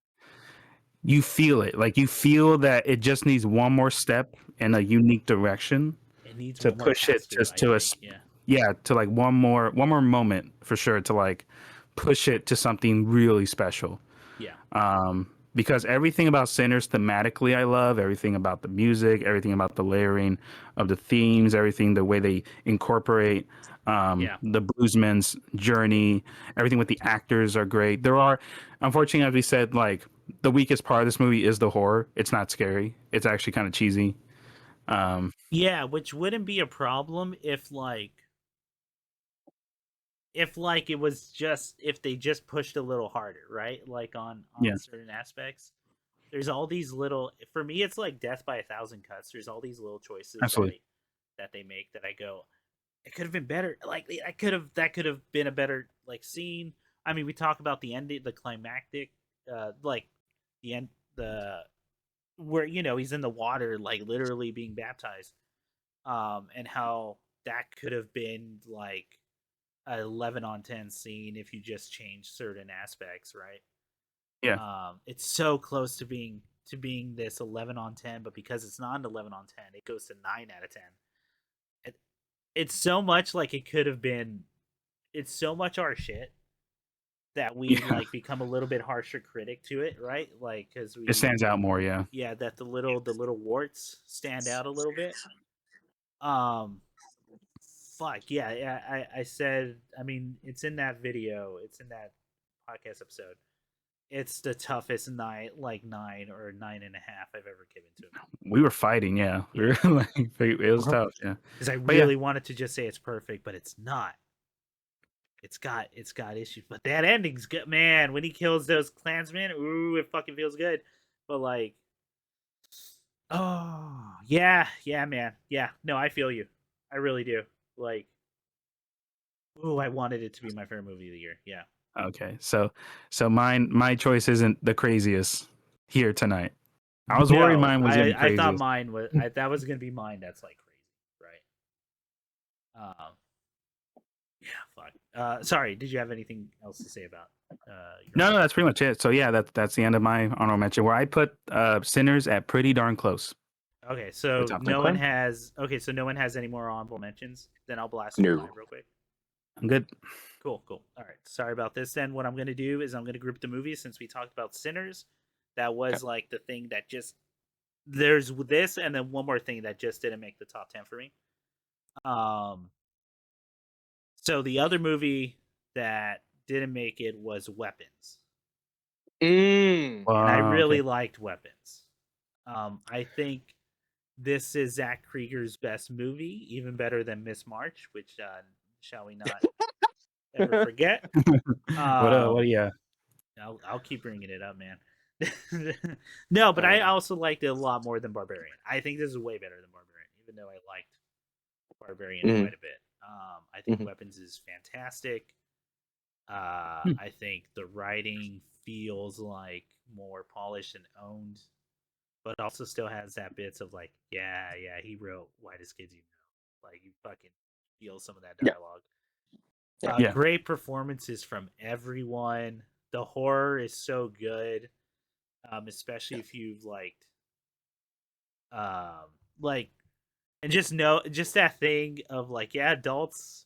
You feel it. Like you feel that it just needs one more step in a unique direction. It needs to one more push it pastor, just I to think, to like one more moment for sure to like push it to something really special. Yeah. Because everything about Sinners thematically I love, everything about the music, everything about the layering of the themes, everything the way they incorporate the bluesman's journey, everything with the actors are great. There are, unfortunately, as we said, like the weakest part of this movie is the horror. It's not scary. It's actually kind of cheesy. Yeah, which wouldn't be a problem if it was just if they just pushed a little harder, right? Like on certain aspects. There's all these little, for me it's like death by 1,000 cuts. There's all these little choices Absolutely. that they make that I go, it could have been better. Like that could have been a better like scene. I mean, we talk about the ending, the climactic, like the end, the where he's in the water, like literally being baptized, and how that could have been like a 11 on 10 scene if you just change certain aspects, right? Yeah. It's so close to being this 11 on 10, but because it's not an 11 on 10, it goes to 9 out of 10. It's so much like it could have been. It's so much our shit that we like become a little bit harsher critic to it, right? Like because It stands out more, yeah. Yeah, that the little warts stand out a little bit. Fuck yeah. I said, I mean, it's in that video, it's in that podcast episode. It's the toughest 9 or 9.5 I've ever given to him. We were fighting, yeah. We were like, it was tough, yeah. Because I really wanted to just say it's perfect, but it's not. It's got issues, but that ending's good, man. When he kills those Klansmen, ooh, it fucking feels good. But like, oh yeah, man, yeah. No, I feel you. I really do. Like, ooh, I wanted it to be my favorite movie of the year. Yeah. Okay, so my choice isn't the craziest here tonight. I was worried mine was gonna be crazy. I thought mine was that was gonna be mine. That's like crazy, right? Yeah, fuck. Sorry, did you have anything else to say about? No, that's pretty much it. So yeah, that's the end of my honorable mention. Where I put Sinners at pretty darn close. Okay, so no one has. Okay, so no one has any more honorable mentions. Then I'll blast you mine real quick. I'm good. Cool. All right. Sorry about this. Then what I'm gonna do is I'm gonna group the movies since we talked about Sinners. That was like the thing that just there's this, and then one more thing that just didn't make the top 10 for me. So the other movie that didn't make it was Weapons. And I really liked Weapons. I think this is Zach Krieger's best movie, even better than Miss March, which shall we not ever forget. What? Yeah. I'll keep bringing it up, man. No, but I also liked it a lot more than Barbarian. I think this is way better than Barbarian, even though I liked Barbarian quite a bit. I think Weapons is fantastic. I think the writing feels like more polished and owned, but also still has that bits of like, yeah, he wrote Whitest Kids You Know. Like you fucking feel some of that dialogue. Great performances from everyone. The horror is so good, especially if you've liked, and just that thing of like, yeah, adults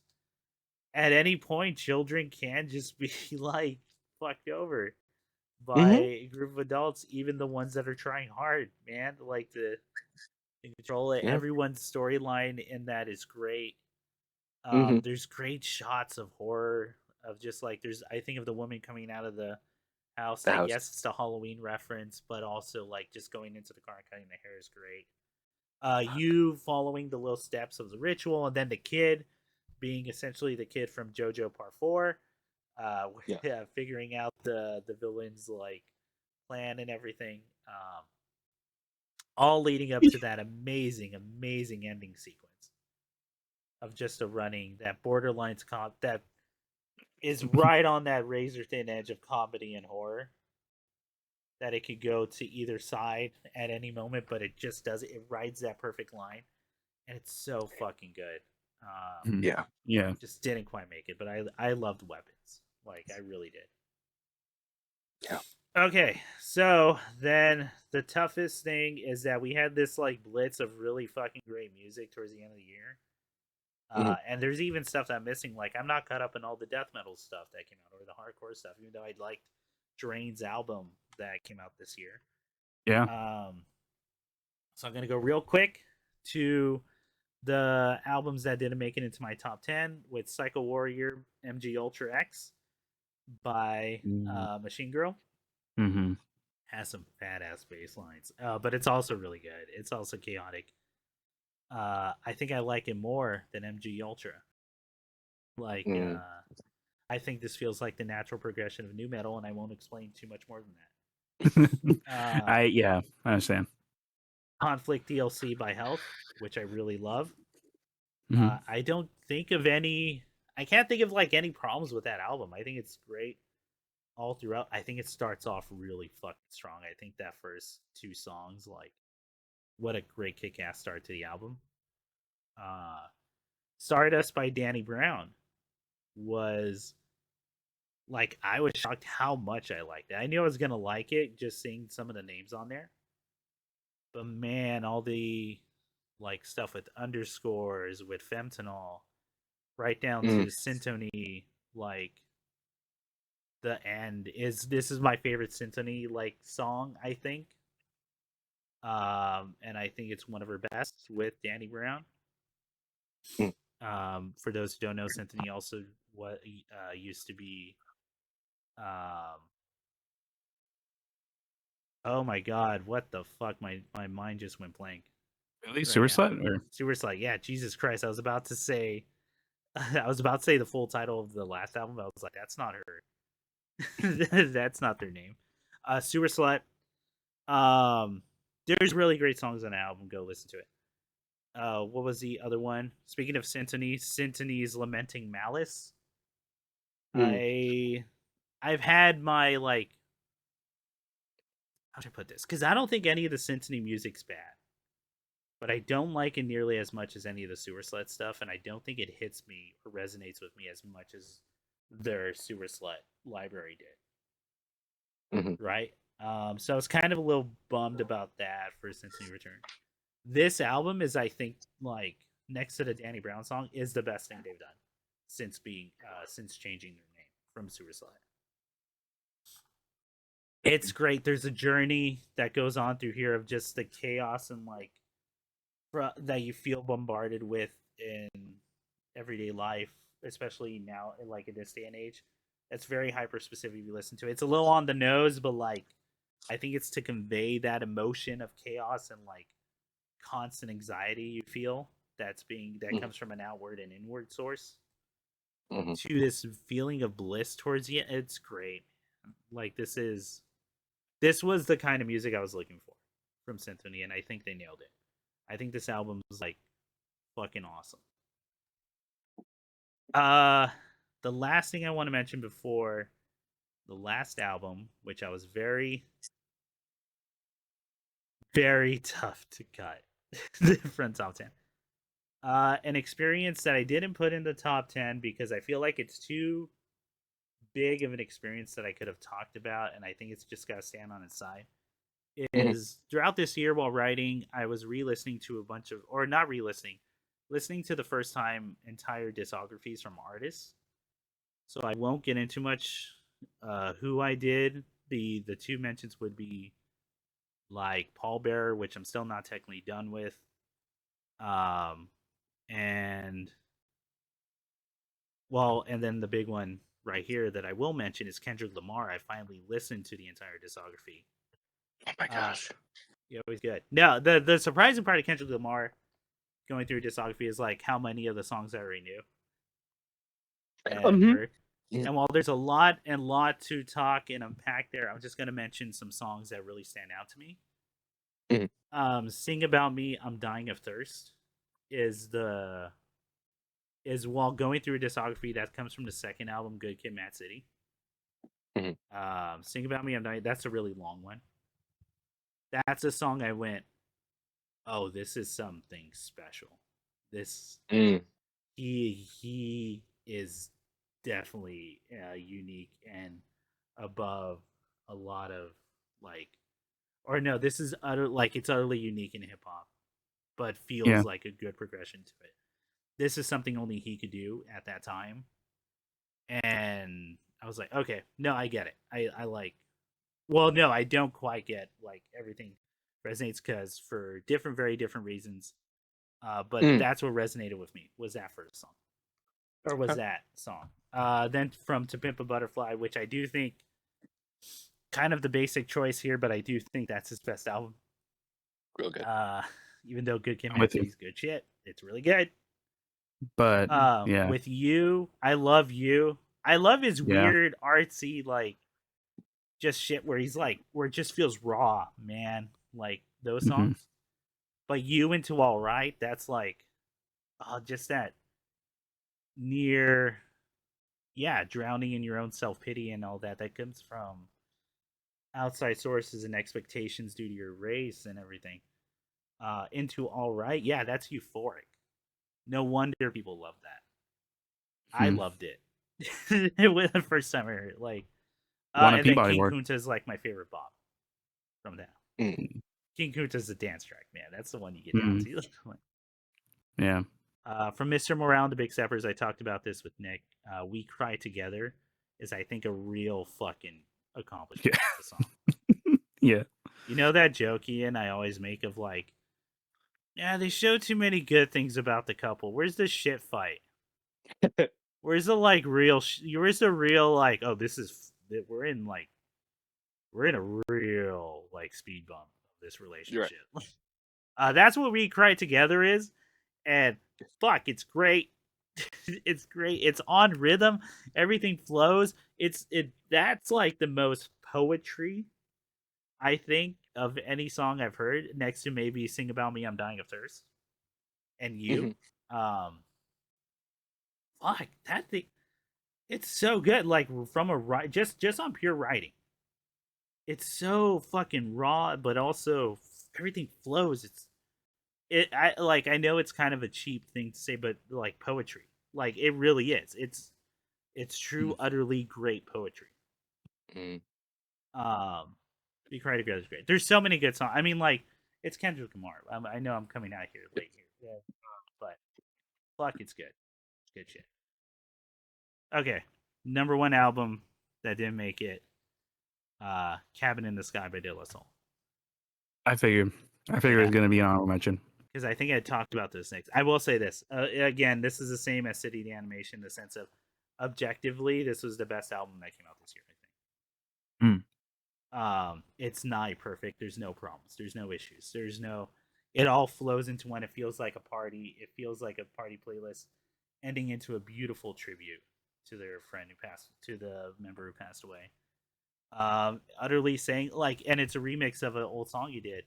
at any point, children can just be like fucked over by Mhm. a group of adults, even the ones that are trying hard, man. Like to control it. Yeah. Everyone's storyline in that is great. Mhm. There's great shots of horror of just like there's I think of the woman coming out of the house. The I house. guess it's the Halloween reference, but also like just going into the car and cutting the hair is great. You following the little steps of the ritual, and then the kid being essentially the kid from JoJo Part 4, Yeah. yeah, figuring out the villain's like plan and everything. All leading up to that amazing, amazing ending sequence of just a running that borderlines comp that is right on that razor thin edge of comedy and horror. That it could go to either side at any moment, but it just does it. It rides that perfect line, and it's so fucking good. Yeah. Yeah. Just didn't quite make it, but I loved Weapons. Like I really did. Yeah. Okay, so then the toughest thing is that we had this like blitz of really fucking great music towards the end of the year. Mhm. And there's even stuff that I'm missing. Like I'm not caught up in all the death metal stuff that came out or the hardcore stuff, even though I liked Drain's album that came out this year. Yeah. So I'm gonna go real quick to the albums that didn't make it into my top 10 with Psycho Warrior MG Ultra X by Machine Girl. Mm-hmm. Has some fat ass bass lines, but it's also really good. It's also chaotic. I think I like it more than MG Ultra. Like, Mm. I think this feels like the natural progression of new metal, and I won't explain too much more than that. I understand. Conflict DLC by Health, which I really love. Mm-hmm. I don't think of any. I can't think of like any problems with that album. I think it's great all throughout. I think it starts off really fucking strong. I think that first two songs, like, what a great kick-ass start to the album. Uh, Stardust by Danny Brown was like I was shocked how much I liked it. I knew I was gonna like it just seeing some of the names on there, but man, all the like stuff with underscores with Femtanol, right down to Mm. Syntony, like the end is this is my favorite Syntony like song I think, and I think it's one of her best with Danny Brown. Mm. For those who don't know, Syntony also what used to be um oh my god, what the fuck? My mind just went blank Really, right now. Suicide or Super Slight, yeah, Jesus Christ. I was about to say I was about to say the full title of the last album, but I was like, that's not her. That's not their name. Sewer Slut. There's really great songs on the album. Go listen to it. What was the other one? Speaking of Syntony's Lamenting Malice. Mm. I've had my like how should I put this? Because I don't think any of the Syntony music's bad, but I don't like it nearly as much as any of the Sewer Slut stuff, and I don't think it hits me or resonates with me as much as their Sewer Slut library did. Mm-hmm. Right? So I was kind of a little bummed about that for Syntony Return. This album is, I think, like next to the Danny Brown song, is the best thing they've done since changing their name from Sewer Slide. It's great. There's a journey that goes on through here of just the chaos and like that you feel bombarded with in everyday life, especially now, like in this day and age. It's very hyper specific. If you listen to it, it's a little on the nose, but like I think it's to convey that emotion of chaos and like constant anxiety you feel that comes from an outward and inward source Mm-hmm. to this feeling of bliss towards you. It's great. Like this was the kind of music I was looking for from Symphony, and I think they nailed it. I think this album was like fucking awesome. The last thing I want to mention before the last album, which I was very, very tough to cut from top 10. An experience that I didn't put in the top 10 because I feel like it's too big of an experience that I could have talked about, and I think it's just got to stand on its side. Is throughout this year while writing, I was re-listening to a bunch of, or not re-listening, listening to the first time entire discographies from artists. So I won't get into much who I did, the two mentions would be like Pallbearer, which I'm still not technically done with. And well, and then the big one right here that I will mention is Kendrick Lamar. I finally listened to the entire discography. Oh my gosh. Yeah, always good. No, the surprising part of Kendrick Lamar going through discography is like how many of the songs I already knew and heard. Yeah. And while there's a lot to talk and unpack there, I'm just gonna mention some songs that really stand out to me. Sing About Me, I'm Dying of Thirst is while going through a discography that comes from the second album, Good Kid, Mad City. Sing About Me, I'm Dying. That's a really long one. That's a song I went, oh, this is something special. This he is definitely unique and above a lot of like, or no, this is it's utterly unique in hip hop, but feels like a good progression to it. This is something only he could do at that time, and I was like, okay, no, I get it. I like. Well, no, I don't quite get like everything resonates because for very different reasons. But that's what resonated with me was that first song, or was that song. Then from To Pimp a Butterfly, which I do think kind of the basic choice here, but I do think that's his best album. Real good. Even though Good Kid, Mad City's good shit, it's really good. But with You, I love You. I love his weird artsy like just shit where he's like where it just feels raw, man. Like those songs. But You Into All Right, that's like just that near drowning in your own self-pity and all that comes from outside sources and expectations due to your race and everything. Into All Right, yeah, that's euphoric. No wonder people love that. I loved it. It was the first time I heard it. Like, and then King Kunta is like my favorite bop from that. King Kunta's a dance track, man. That's the one you get down to. Yeah. From Mr. Morale and the Big Steppers, I talked about this with Nick. We Cry Together is, I think, a real fucking accomplishment of the song. Yeah. You know that joke, Ian, I always make of like, yeah, they show too many good things about the couple. Where's the shit fight? Where's the like real? Where's the real like? Oh, we're in a real like speed bump of this relationship. Right. That's what We Cry Together is, and fuck, it's great. It's great. It's on rhythm. Everything flows. That's like the most poetry, I think, of any song I've heard, next to maybe Sing About Me, I'm Dying of Thirst, and You. Fuck, that thing, it's so good. Like from just on pure writing, it's so fucking raw, but also everything flows. I know it's kind of a cheap thing to say, but like poetry, like it really is. It's true, utterly great poetry. We Cry Together is great. There's so many good songs. I mean, like it's Kendrick Lamar. I know I'm coming out here late here, but fuck, it's good. It's good shit. Okay, number one album that didn't make it. Cabin in the Sky by De La Soul. I figured it's gonna be an honorable mention because I think I talked about this next. I will say this again. This is the same as City the Animation in the sense of objectively, this was the best album that came out this year. I think. It's not perfect. There's no problems. There's no issues. It all flows into one. It feels like a party. It feels like a party playlist, ending into a beautiful tribute to their friend who passed, to the member who passed away. Utterly saying like, and it's a remix of an old song you did,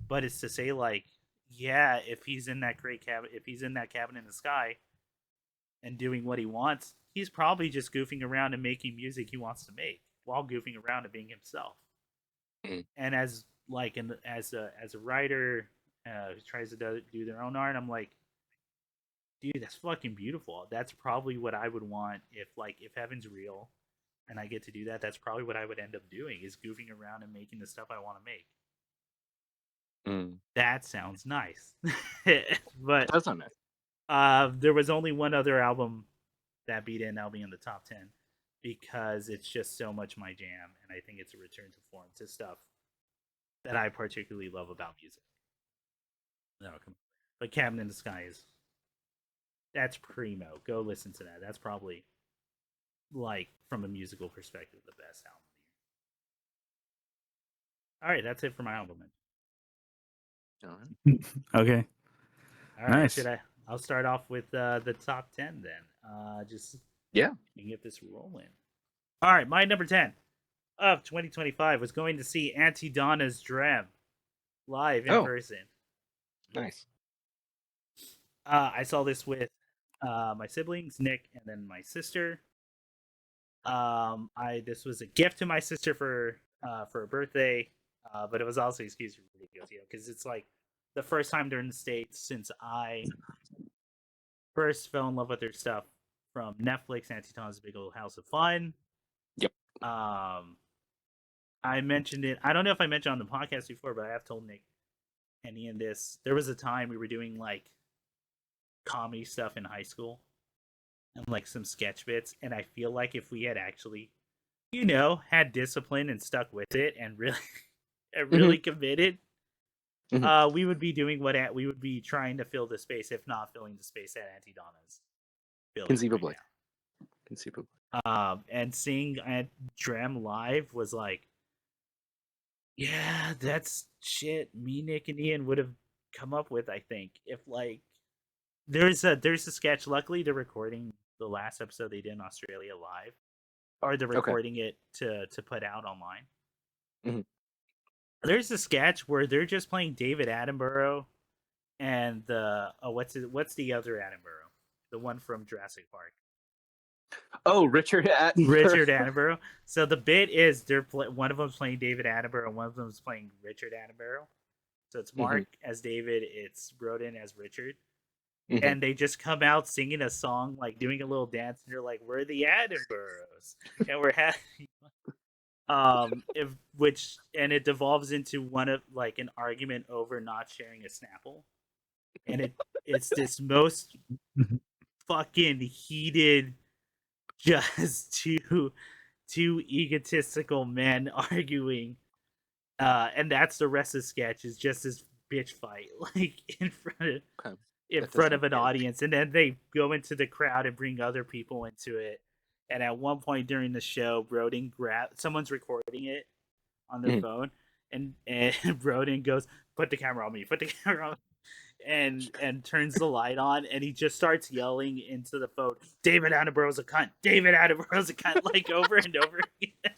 but it's to say like, yeah, if he's in that cabin in the sky and doing what he wants, he's probably just goofing around and making music he wants to make while goofing around and being himself. And as a writer who tries to do their own art, I'm like, dude, that's fucking beautiful. That's probably what I would want if Heaven's real and I get to do that. That's probably what I would end up doing, is goofing around and making the stuff I want to make. That sounds nice. But that's not nice. There was only one other album that beat it, and that'll be in the top 10. because it's just so much my jam, and I think it's a return to form to stuff that I particularly love about music. No, come on. But Cabin in the Sky that's primo. Go listen to that. That's probably like from a musical perspective the best album of the year. All right, that's it for my album. Okay. All right, Nice. I'll start off with the top 10 then. Just get this rolling. All right, my number 10 of 2025 was going to see Auntie Donna's Dram live in person. Nice. I saw this with my siblings, Nick, and then my sister. This was a gift to my sister for her birthday, but it was also an excuse for me to go, because it's like the first time they're in the States since I first fell in love with their stuff from Netflix, Auntie Donna's Big Old House of Fun. Yep. I mentioned it. I don't know if I mentioned on the podcast before, but I have told Nick and Ian this. There was a time we were doing like comedy stuff in high school and like some sketch bits, and I feel like if we had actually, had discipline and stuck with it and really committed, we would be doing we would be trying to fill the space, if not filling the space at Auntie Donna's. Conceivably. And seeing Dram live was like, yeah, that's shit me, Nick, and Ian would have come up with, I think, if like there's a sketch. Luckily, they're recording the last episode they did in Australia live, or they're recording it to put out online. Mm-hmm. There's a sketch where they're just playing David Attenborough and what's the other Attenborough, the one from Jurassic Park. Oh, Richard Attenborough. So the bit is one of them's playing David Attenborough and one of them's playing Richard Attenborough. So it's Mark as David, it's Broden as Richard. And they just come out singing a song, like doing a little dance, and they're like, "We're the Attenboroughs," and we're having, and it devolves into one of like an argument over not sharing a Snapple, and it's this most fucking heated, just two egotistical men arguing, and that's the rest of the sketch, is just this bitch fight, like in front of an audience, and then they go into the crowd and bring other people into it. And at one point during the show, Broden someone's recording it on their phone, and Broden goes, "Put the camera on me, put the camera on me," and turns the light on, and he just starts yelling into the phone, "David Attenborough's a cunt, David Attenborough's a cunt," like over and over again.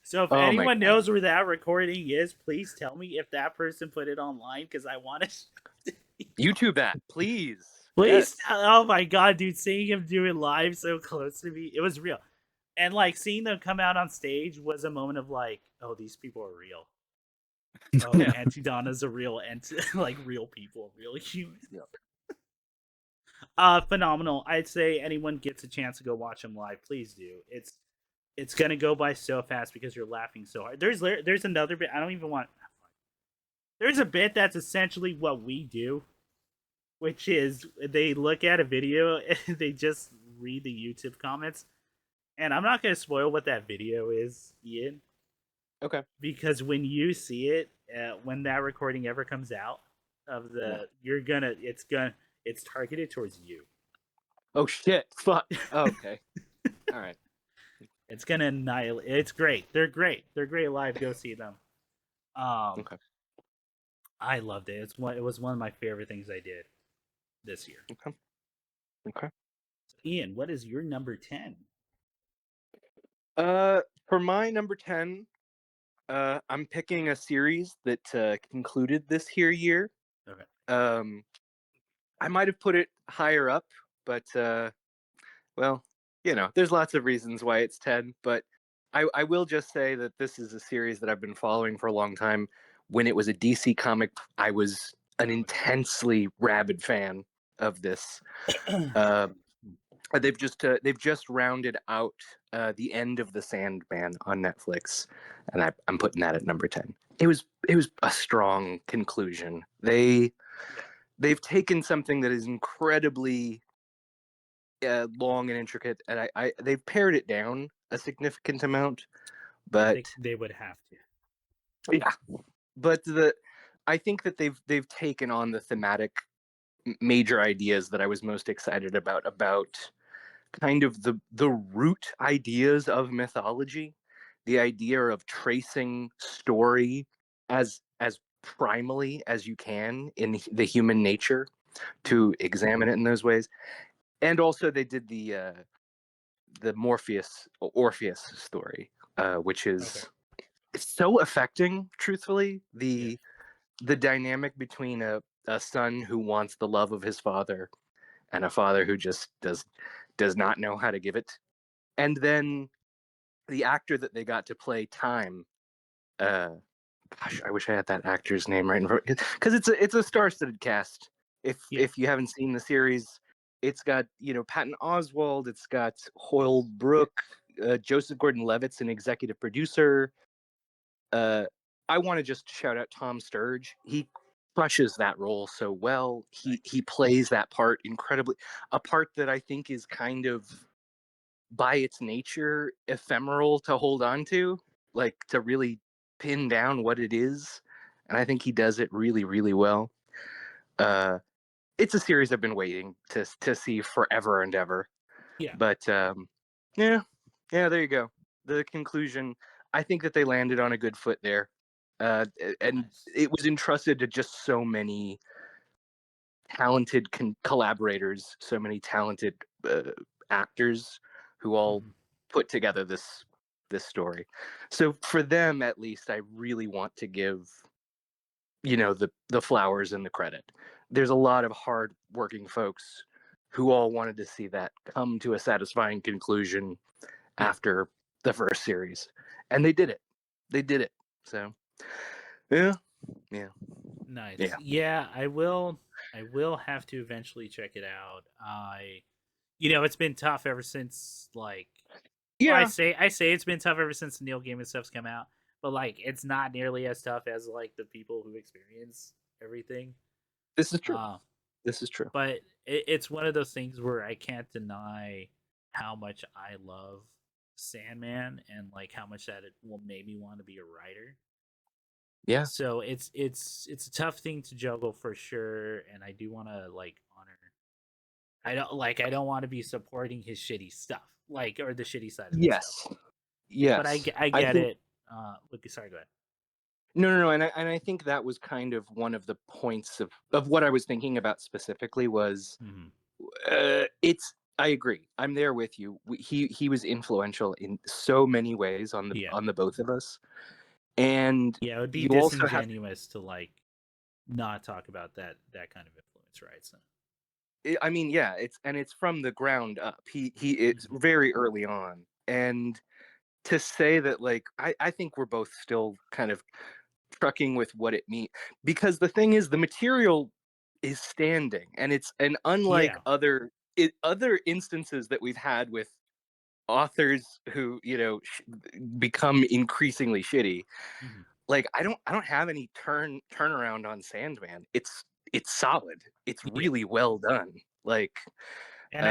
So if anyone knows where that recording is, please tell me if that person put it online, because I want to YouTube that, please. Yes. Oh my god, dude, seeing him do it live so close to me, it was real. And like seeing them come out on stage was a moment of like, oh, these people are real. Oh, Auntie Donna's a real like real people, real humans. Phenomenal. I'd say anyone gets a chance to go watch them live, please do. It's gonna go by so fast because you're laughing so hard. There's another bit, I don't even want. There's a bit that's essentially what we do, which is they look at a video and they just read the YouTube comments. And I'm not going to spoil what that video is, Ian. Okay. Because when you see it, when that recording ever comes out of it's targeted towards you. Oh shit! Fuck. Oh, okay. All right. It's gonna annihilate. It's great. They're great. They're great live. Go see them. Okay. I loved it. It was one of my favorite things I did this year. Okay. So Ian, what is your number 10? For my number 10, I'm picking a series that concluded this year. Okay. I might have put it higher up, but well, there's lots of reasons why it's 10. But I will just say that this is a series that I've been following for a long time. When it was a DC comic, I was an intensely rabid fan of this. They've just rounded out the end of the Sandman on Netflix, and I'm putting that at number 10. It was a strong conclusion. They've taken something that is incredibly long and intricate, and they've pared it down a significant amount, but they would have to. yeah, but I think that they've taken on the thematic major ideas that I was most excited about kind of the root ideas of mythology, the idea of tracing story as primally as you can in the human nature, to examine it in those ways. And also they did the Orpheus story, which is so affecting, truthfully. The dynamic between a son who wants the love of his father and a father who just does not know how to give it. And then the actor that they got to play Time, gosh, I wish I had that actor's name right in front, because it's a star-studded cast. If you haven't seen the series, it's got Patton Oswalt, it's got Hoyle Brook, Joseph Gordon-Levitt's an executive producer. I want to just shout out Tom Sturridge. He crushes that role so well. He plays that part incredibly. A part that I think is kind of, by its nature, ephemeral to hold on to, like to really pin down what it is. And I think he does it really, really well. It's a series I've been waiting to see forever and ever. Yeah. But yeah, there you go. The conclusion. I think that they landed on a good foot there. And Nice. it was entrusted to just so many talented collaborators, so many talented actors who all put together this story. So for them, at least, I really want to give the flowers and the credit. There's a lot of hard working folks who all wanted to see that come to a satisfying conclusion after the first series, and they did it. So yeah. Nice. Yeah, I will have to eventually check it out. It's been tough ever since, like, well, I say it's been tough ever since the Neil Gaiman stuff's come out, but like it's not nearly as tough as like the people who experience everything. This is true. This is true. But it's one of those things where I can't deny how much I love Sandman and like how much that it will make me want to be a writer. Yeah. So it's a tough thing to juggle for sure, and I do want to like honor. I don't want to be supporting his shitty stuff, like, or the shitty side of his stuff. Yes. But I get it. Sorry, go ahead. No, and I think that was kind of one of the points of what I was thinking about specifically was, I agree. I'm there with you. He was influential in so many ways on the both of us, and it would be you disingenuous to like not talk about that kind of influence, right? So, I mean, yeah, it's from the ground up. It's very early on, and to say that, like, I think we're both still kind of trucking with what it means, because the thing is, the material is standing, and unlike other instances that we've had with authors who become increasingly shitty. Like, I don't have any turnaround on Sandman. It's solid. It's really well done. Like, and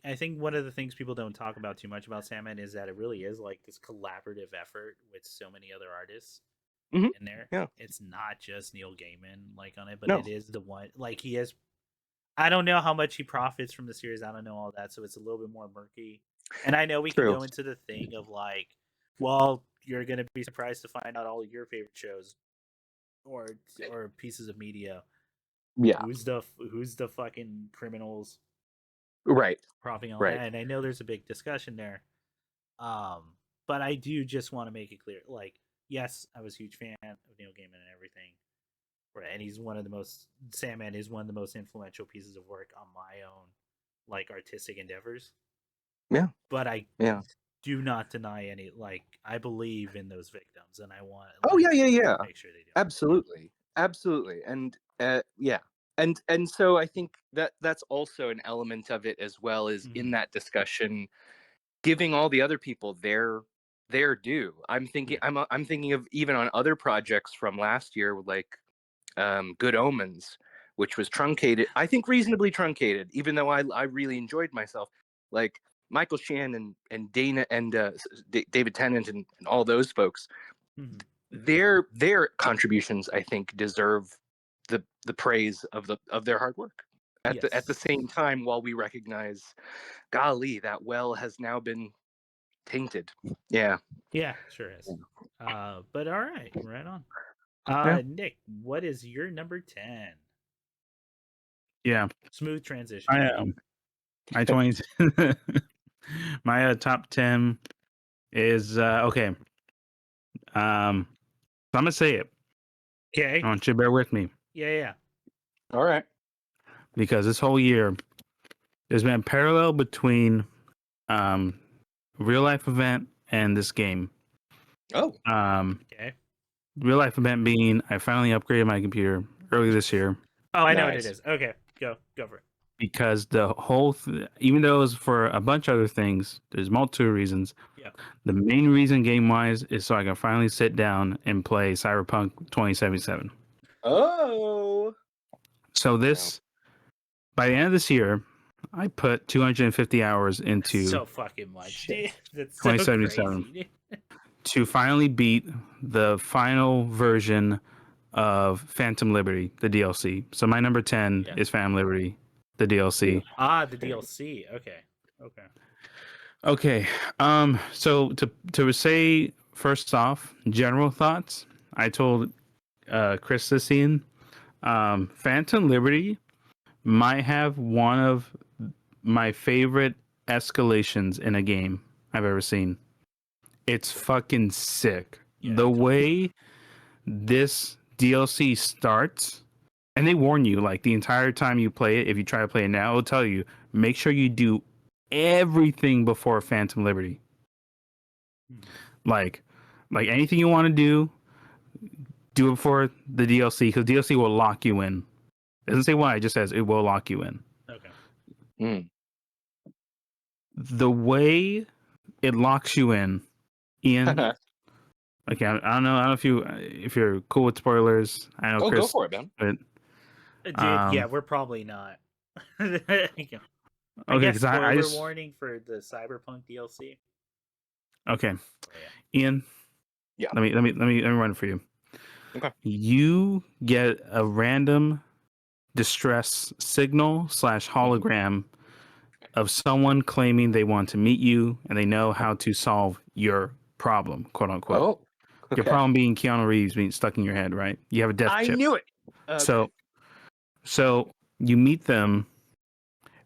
I think one of the things people don't talk about too much about Sandman is that it really is like this collaborative effort with so many other artists in there. Yeah. It's not just Neil Gaiman like on it, but it is the one, like, he has. I don't know how much he profits from the series. I don't know all that, so it's a little bit more murky. And I know we can go into the thing of like, well, you're gonna be surprised to find out all your favorite shows or pieces of media. Yeah. Who's the fucking criminals? Right. Profiting all that. And I know there's a big discussion there. But I do just want to make it clear, like, yes, I was a huge fan of Neil Gaiman and everything. And he's one of the most Sandman is one of the most influential pieces of work on my own like artistic endeavors. Yeah. But I do not deny any, like, I believe in those victims, and I want make sure they do. Absolutely. And and so I think that's also an element of it, as well as in that discussion, giving all the other people their due. I'm thinking of even on other projects from last year, like Good Omens, which was truncated, I think reasonably truncated, even though I really enjoyed myself. like Michael Shannon and Dana and David Tennant and all those folks, their contributions, I think, deserve the praise of their hard work. At the same time, while we recognize, golly, that well has now been tainted. Yeah, sure is. But all right on. Nick, what is your number 10? Yeah, smooth transition. My 20s. My top 10 is okay. So I'm gonna say it. Okay. I want you to bear with me. Yeah. All right. Because this whole year, there's been a parallel between real life event and this game. Oh. Okay. Real life event being I finally upgraded my computer earlier this year. Oh, I know what it is. Okay, go for it. Because the whole, even though it was for a bunch of other things, there's multiple reasons. Yeah. The main reason, game wise, is so I can finally sit down and play Cyberpunk 2077. Oh. So by the end of this year, I put 250 hours into so fucking much. That's 2077 so crazy. to finally beat the final version of Phantom Liberty, the DLC. So my number 10 is Phantom Liberty, the DLC. The DLC. Okay. So to say first off, general thoughts. I told Chris this scene, Phantom Liberty might have one of my favorite escalations in a game I've ever seen. It's fucking sick. Yeah. The way this DLC starts, and they warn you like the entire time you play it, if you try to play it now, it'll tell you, make sure you do everything before Phantom Liberty. Like anything you want to do it before the DLC, because DLC will lock you in. It doesn't say why, it just says it will lock you in. Okay. The way it locks you in, Ian. Okay, I don't know if you're cool with spoilers. I know Chris. Go for it, man. But, dude, we're probably not. Okay, guess spoiler warning for the Cyberpunk DLC. Okay, Ian. Yeah. Let me run for you. Okay. You get a random distress signal / hologram of someone claiming they want to meet you and they know how to solve your problem, quote unquote. Oh. Okay. Your problem being Keanu Reeves being stuck in your head, right? You have a death chip. I knew it. Okay. So you meet them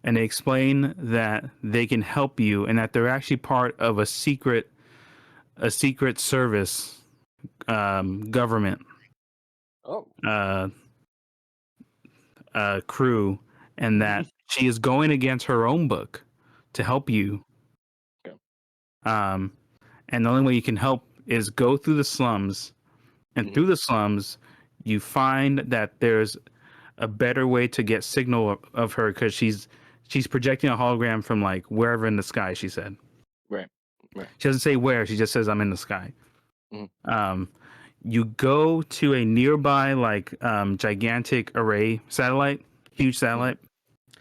and they explain that they can help you and that they're actually part of a secret service government crew, and that she is going against her own book to help you. Okay. And the only way you can help is go through the slums, and through the slums you find that there's a better way to get signal of her, because she's projecting a hologram from like wherever in the sky, she said. Right. She doesn't say where, she just says I'm in the sky. You go to a nearby like gigantic array satellite, huge satellite.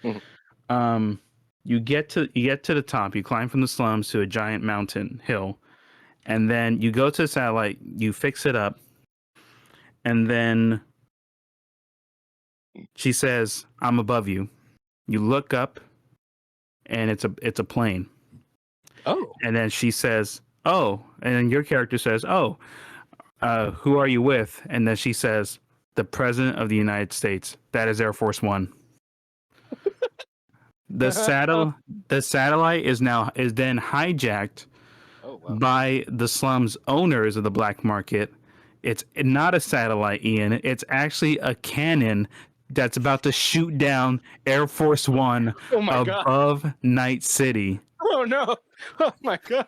You get to the top, you climb from the slums to a giant mountain hill, and then you go to the satellite, you fix it up, and then she says, I'm above you. You look up, and it's a plane. Oh. And then she says, oh, and then your character says, oh, who are you with? And then she says, the President of the United States. That is Air Force One. The satellite is then hijacked by the slums owners of the black market. It's not a satellite, Ian. It's actually a cannon that's about to shoot down Air Force One above Night City. Oh no! Oh my god!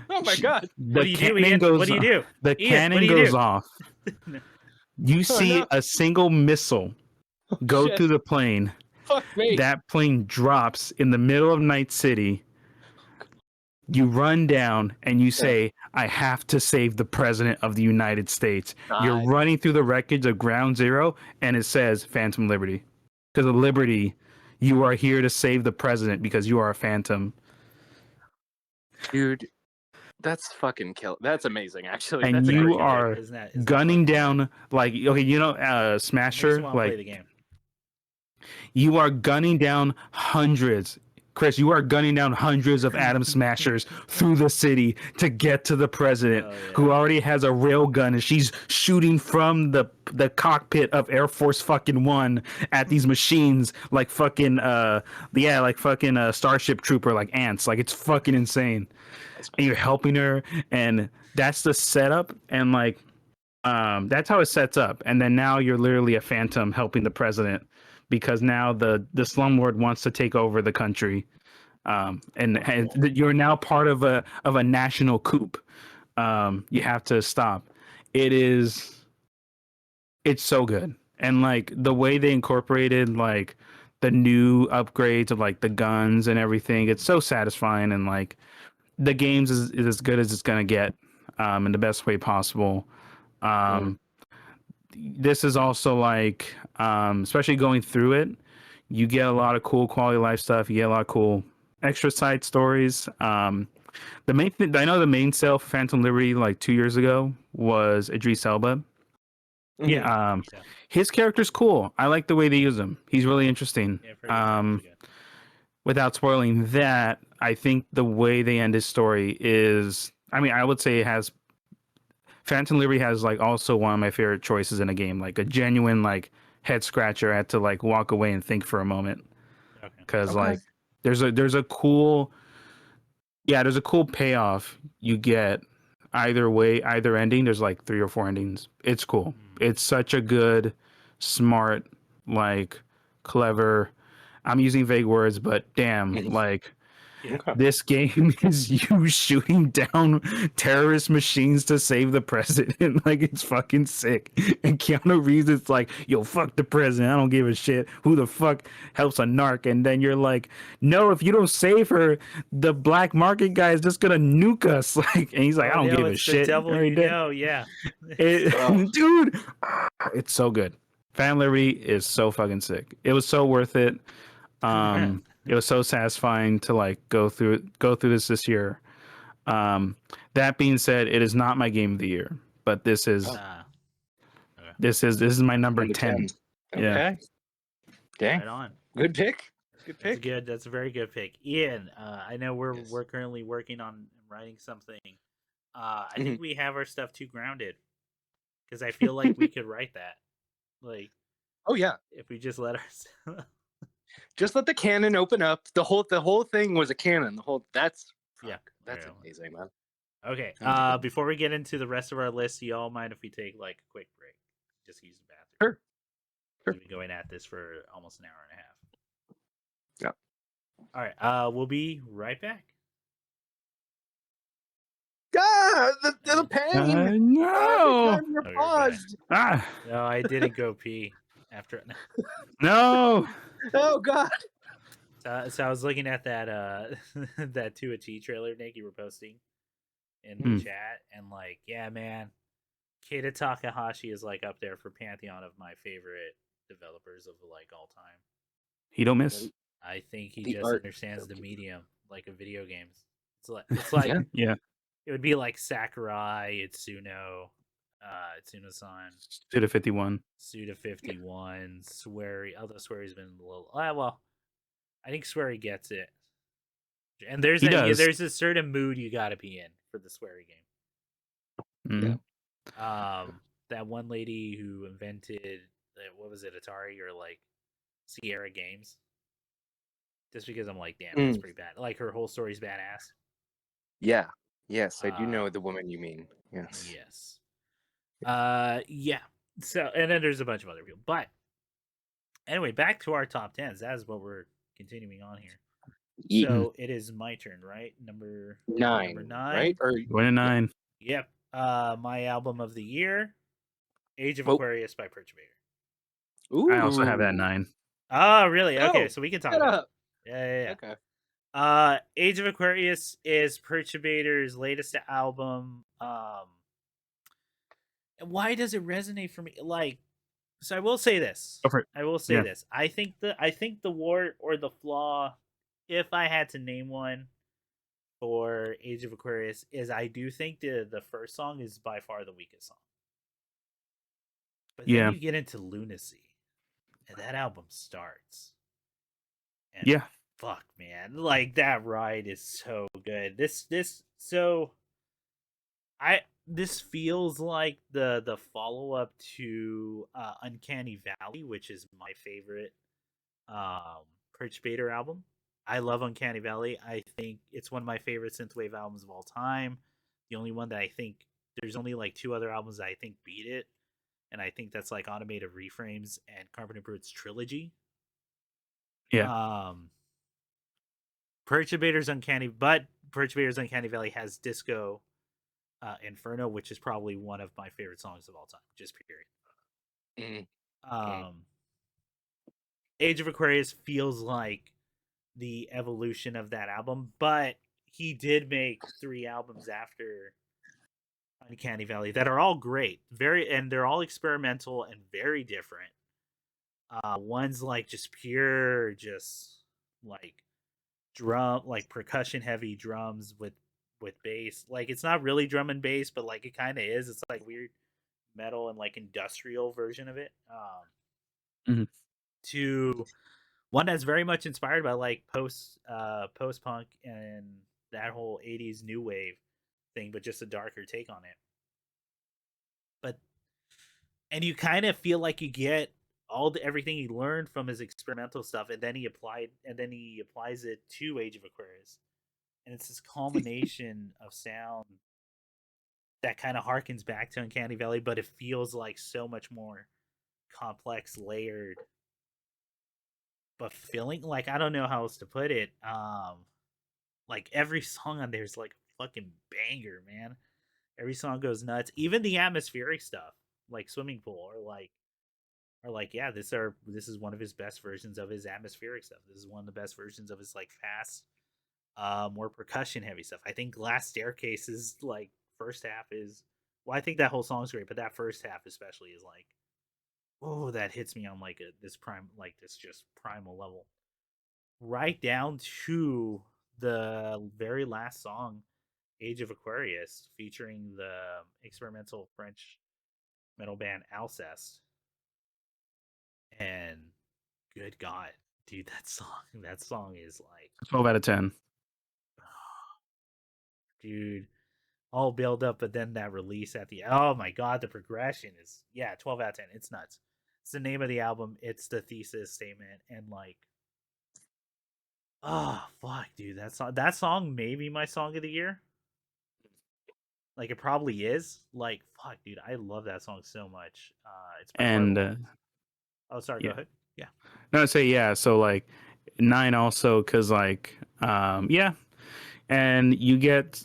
Oh my god! What do you do, Ian? What do you do? The cannon goes off. You see a single missile go through the plane. Fuck me. That plane drops in the middle of Night City. You run down and you say, I have to save the President of the United States. You're running through the wreckage of Ground Zero, and it says Phantom Liberty. Because of Liberty, you are here to save the President because you are a Phantom. Dude, that's fucking kill. That's amazing, actually. And That's a you great are game. Isn't that gunning fucking down like okay, makes Smasher, me want to play like the game. you are gunning down hundreds. Chris, you are gunning down hundreds of Atom Smashers through the city to get to the president, Oh, yeah. who already has a rail gun, and she's shooting from the cockpit of Air Force fucking One at these machines like fucking Starship Trooper, like ants. Like it's fucking insane. And you're helping her, and that's the setup, and like that's how it sets up. And then now you're literally a phantom helping the president because now the slumlord wants to take over the country, and you're now part of a national coup. You have to stop. It's so good, and like the way they incorporated like the new upgrades of like the guns and everything. It's so satisfying, and like the games is as good as it's gonna get, in the best way possible. This is also like, especially going through it, you get a lot of cool quality of life stuff. You get a lot of cool extra side stories. The main thing, I know the main sale for Phantom Liberty like 2 years ago was Idris Elba. Yeah. His character's cool. I like the way they use him. He's really interesting. Without spoiling that, I think the way they end his story is, I mean, I would say it has Phantom Liberty has like also one of my favorite choices in a game, like a genuine like head scratcher. I had to like walk away and think for a moment because like there's a cool payoff you get either way, either ending. There's like 3 or 4 endings. It's cool. It's such a good, smart, like clever. I'm using vague words, but damn, like this game is you shooting down terrorist machines to save the president. Like it's fucking sick. And Keanu Reeves is like, yo, fuck the president. I don't give a shit. Who the fuck helps a narc? And then you're like, no, if you don't save her, the black market guy is just gonna nuke us. Like, and he's like, I don't give a shit. The devil, you know, yeah. Dude, it's so good. Family is so fucking sick. It was so worth it. It was so satisfying to like go through this year. That being said, it is not my game of the year, but this is this is my number 10. Okay. Yeah. Dang. Right on. Good pick. Good pick. That's a very good pick. Ian, I know we're currently working on writing something. I think we have our stuff too grounded because I feel like we could write that. Like, oh yeah, if we just let ourselves. Just let the cannon open up. The whole thing was a cannon. That's amazing, man. Okay. Before we get into the rest of our list, do y'all mind if we take like a quick break? Just use the bathroom. Sure. We've been going at this for almost an hour and a half. Yeah. All right. We'll be right back. God, the pain. No. You're paused. No, I didn't go pee after. No. Oh God. So I was looking at that that 2 trailer, Nick, you were posting in the chat, and like, yeah, man, Keita Takahashi is like up there for pantheon of my favorite developers of like all time. He don't miss. I think he just understands the medium like of video games. It's like yeah. It would be like Sakurai, Itsuno, Itsuno-san, Suda 51, Swery. Although Swery's been a little. Well, I think Swery gets it. And there's a certain mood you got to be in for the Swery game. That one lady who invented what was it, Atari or like Sierra Games. Just because I'm like, damn, that's pretty bad. Like her whole story's badass. Yeah. Yes, I do know the woman you mean. Yes. Yes. Yeah. So, and then there's a bunch of other people. But anyway, back to our top 10s. That is what we're continuing on here. So it is my turn, right? Number 9. Right? Or going to 9. Yep. My album of the year, Age of Aquarius by Perturbator. Ooh. I also have that 9. Oh, really? Okay, so we can talk about it. Yeah. Okay. Age of Aquarius is Perturbator's latest album. And why does it resonate for me? Like, so I will say this. This. I think the war or the flaw, if I had to name one, for Age of Aquarius is I do think the first song is by far the weakest song. But then Yeah. you get into Lunacy, and that album starts. And Yeah. fuck, man, like that ride is so good. This feels like the follow up to Uncanny Valley, which is my favorite Perturbator album. I love Uncanny Valley. I think it's one of my favorite synthwave albums of all time. The only one that I think there's only like two other albums that I think beat it, and I think that's like Automated Reframes and Carpenter Brute's Trilogy. Yeah. Perturbator's Uncanny Valley has Disco Inferno, which is probably one of my favorite songs of all time, just period. Age of Aquarius feels like the evolution of that album, but he did make 3 albums after Uncanny Valley that are all great, and they're all experimental and very different. One's like just pure, just like percussion heavy drums with bass. Like it's not really drum and bass, but like it kind of is. It's like weird metal and like industrial version of it. To one that's very much inspired by like post punk and that whole 80s new wave thing, but just a darker take on it. But and you kind of feel like you get everything he learned from his experimental stuff, and then he applies it to Age of Aquarius, and it's this culmination of sound that kind of harkens back to Uncanny Valley, but it feels like so much more complex, layered, but feeling like I don't know how else to put it. Like every song on there is like a fucking banger, man. Every song goes nuts. Even the atmospheric stuff, like Swimming Pool, or like yeah, this is one of his best versions of his atmospheric stuff. This is one of the best versions of his like fast, more percussion heavy stuff. I think Glass Staircase is like first half is well, I think that whole song's great, but that first half especially is like, oh, that hits me on like this just primal level. Right down to the very last song, Age of Aquarius, featuring the experimental French metal band Alcest. And good God, dude, that song is like 12 out of 10. Dude, all build up, but then that release at the oh my God, the progression is 12 out of 10. It's nuts. It's the name of the album. It's the thesis statement, and like, oh fuck, dude, that song may be my song of the year. Like it probably is. Like fuck, dude, I love that song so much. It's by far the oh, sorry, go yeah. ahead. Yeah. No, I'd say yeah. So like 9 also because like yeah, and you get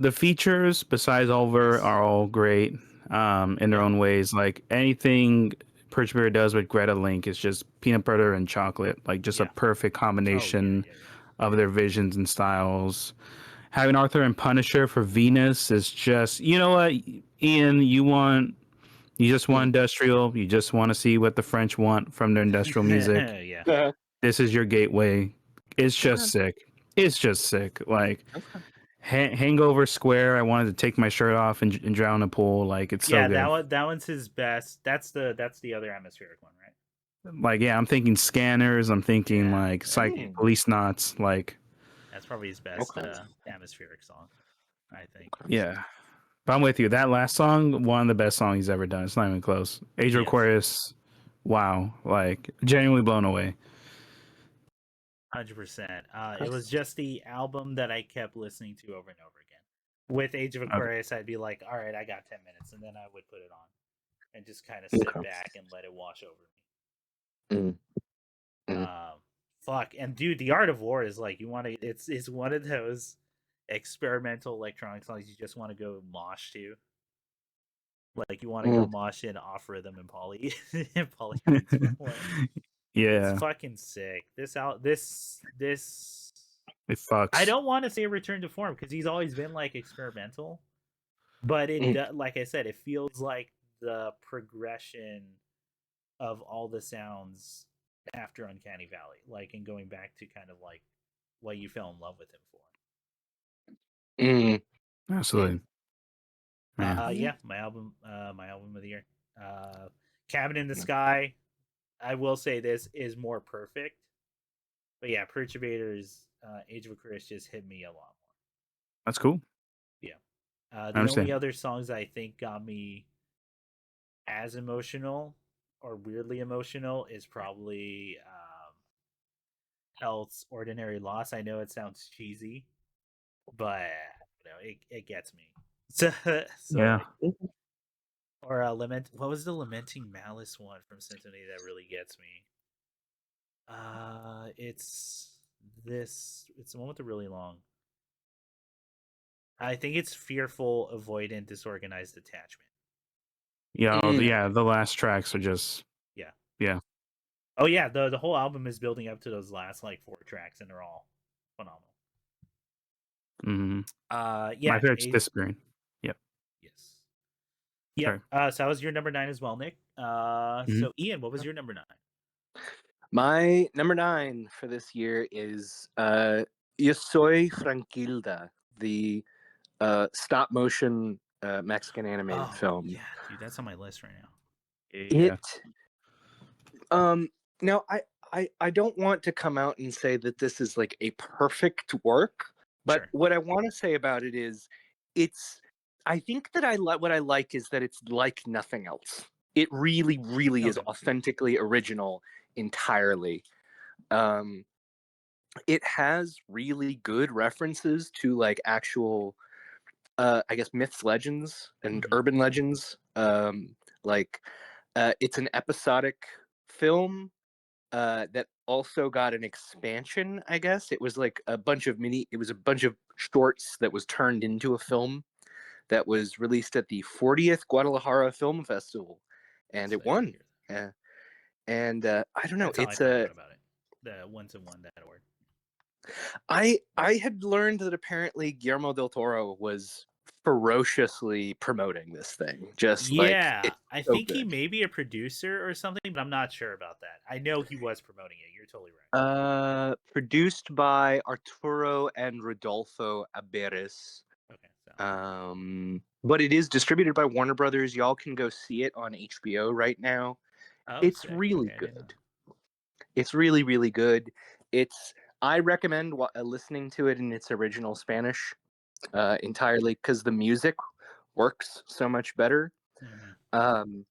the features besides Oliver are all great in their own ways. Like anything Perturbator does with Greta Link is just peanut butter and chocolate, like just a perfect combination of their visions and styles. Having Arthur and Punisher for Venus is just, you know what, Ian, you just want industrial. You just want to see what the French want from their industrial music. Yeah. This is your gateway. It's just sick. It's just sick. Like Hangover Square. I wanted to take my shirt off and drown in a pool. Like it's so good. that one's his best. That's the other atmospheric one, right? Like I'm thinking Scanners. I'm thinking like Psychic Police Knots. Like that's probably his best atmospheric song, I think. Yeah. But I'm with you. That last song, one of the best songs he's ever done. It's not even close. Age of Aquarius, wow. Like, genuinely blown away. 100%. It was just the album that I kept listening to over and over again. With Age of Aquarius, I'd be like, all right, I got 10 minutes. And then I would put it on and just kind of sit back and let it wash over me. Fuck. And dude, The Art of War is like, it's one of those experimental electronic songs you just want to go mosh to. Like you want to go mosh in off rhythm and poly Yeah. It's fucking sick. This it fucks. I don't want to say return to form because he's always been like experimental, but it like I said, it feels like the progression of all the sounds after Uncanny Valley, like and going back to kind of like what you fell in love with him for. Mm. Absolutely. Yeah. Yeah, my album of the year. Cabin in the Sky. I will say this is more perfect, but yeah, Perturbator's Age of Aquarius just hit me a lot more. That's cool. Yeah. I The only understand. other songs I think got me as emotional or weirdly emotional is probably Health's Ordinary Loss. I know it sounds cheesy, but it gets me. So Yeah. like, or lament. What was the Lamenting Malice one from Symphony that really gets me? It's this. It's the one with the really long. I think it's Fearful, Avoidant, Disorganized Attachment. Yeah. Mm. Yeah. The last tracks are just. Yeah. Yeah. Oh yeah, the whole album is building up to those last like 4 tracks, and they're all phenomenal. Mm-hmm. Yeah. My favorite's Disappearing. Yep. Yes. Yep. Sorry. So that was your number 9 as well, Nick. Mhm. So Ian, what was your number 9? My number 9 for this year is Soy Frankelda, the stop motion Mexican animated Oh film. yeah, dude, that's on my list right now. Yeah. Now I don't want to come out and say that this is like a perfect work, but Sure. what I want to say about it is I think that what I like is that it's like nothing else. It really is Okay. authentically original entirely. It has really good references to like actual I guess myths, legends, and urban legends. Like it's an episodic film that also got an expansion. I guess it was like a bunch of shorts that was turned into a film that was released at the 40th Guadalajara Film Festival, and it won. And I don't know. That's how I found out about it. The ones-in-one.org. I had learned that apparently Guillermo del Toro was ferociously promoting this thing. Just like Yeah, it's I so think he good. may be a producer or something, but I'm not sure about that. I know he was promoting it. You're totally right. Produced by Arturo and Rodolfo Aberes. Okay, so But it is distributed by Warner Brothers. Y'all can go see it on HBO right now. It's sick. really Okay, I didn't know. good. It's really good. I recommend listening to it in its original Spanish entirely because the music works so much better. Mhm.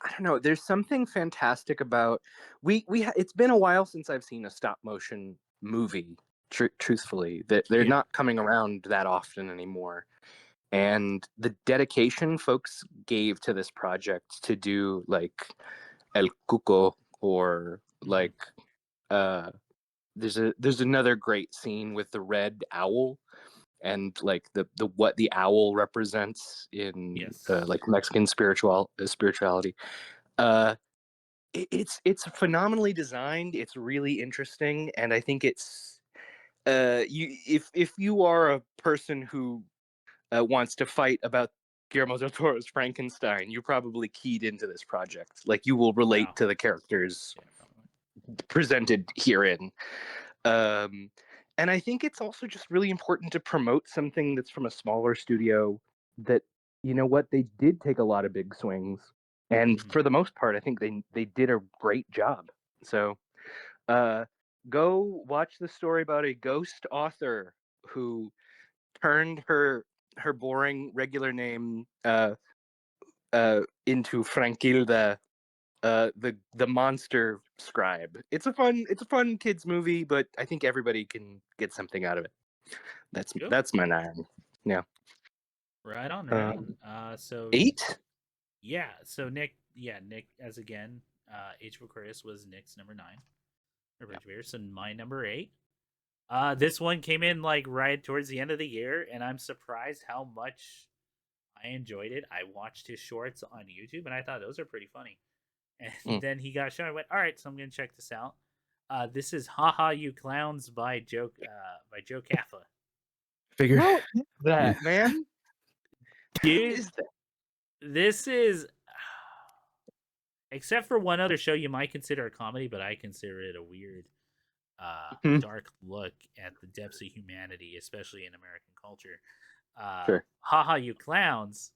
I don't know. There's something fantastic about it's been a while since I've seen a stop motion movie. Truthfully, that they're Yeah. not coming around that often anymore. And the dedication folks gave to this project to do like El Cuco or like there's another great scene with the red owl and like the what the owl represents in Yes. like Mexican spirituality. It's phenomenally designed. It's really interesting, and I think it's if you are a person who wants to fight about Guillermo del Toro's Frankenstein, you probably keyed into this project. Like you will relate Wow. to the characters Yeah, probably. presented herein. And I think it's also just really important to promote something that's from a smaller studio that, you know what, they did take a lot of big swings. And for the most part, I think they did a great job. So go watch the story about a ghost author who turned her boring regular name into Frankilda, the monster scribe. It's a fun kids movie, but I think everybody can get something out of it. That's my 9. Yeah. Right on. So 8. yeah, so Nick as again, Age of Aquarius was Nick's number 9. So my number 8. This one came in like right towards the end of the year, and I'm surprised how much I enjoyed it. I watched his shorts on YouTube, and I thought those are pretty funny. And then he got shown. I went, all right, so I'm gonna check this out. This is "Haha You Clowns" by Joe Kaffa. Figure. What is that, Yeah. man? Dude, What is that? this is, except for one other show you might consider a comedy, but I consider it a weird Mhm. dark look at the depths of humanity, especially in American culture. Sure. Haha, You Clowns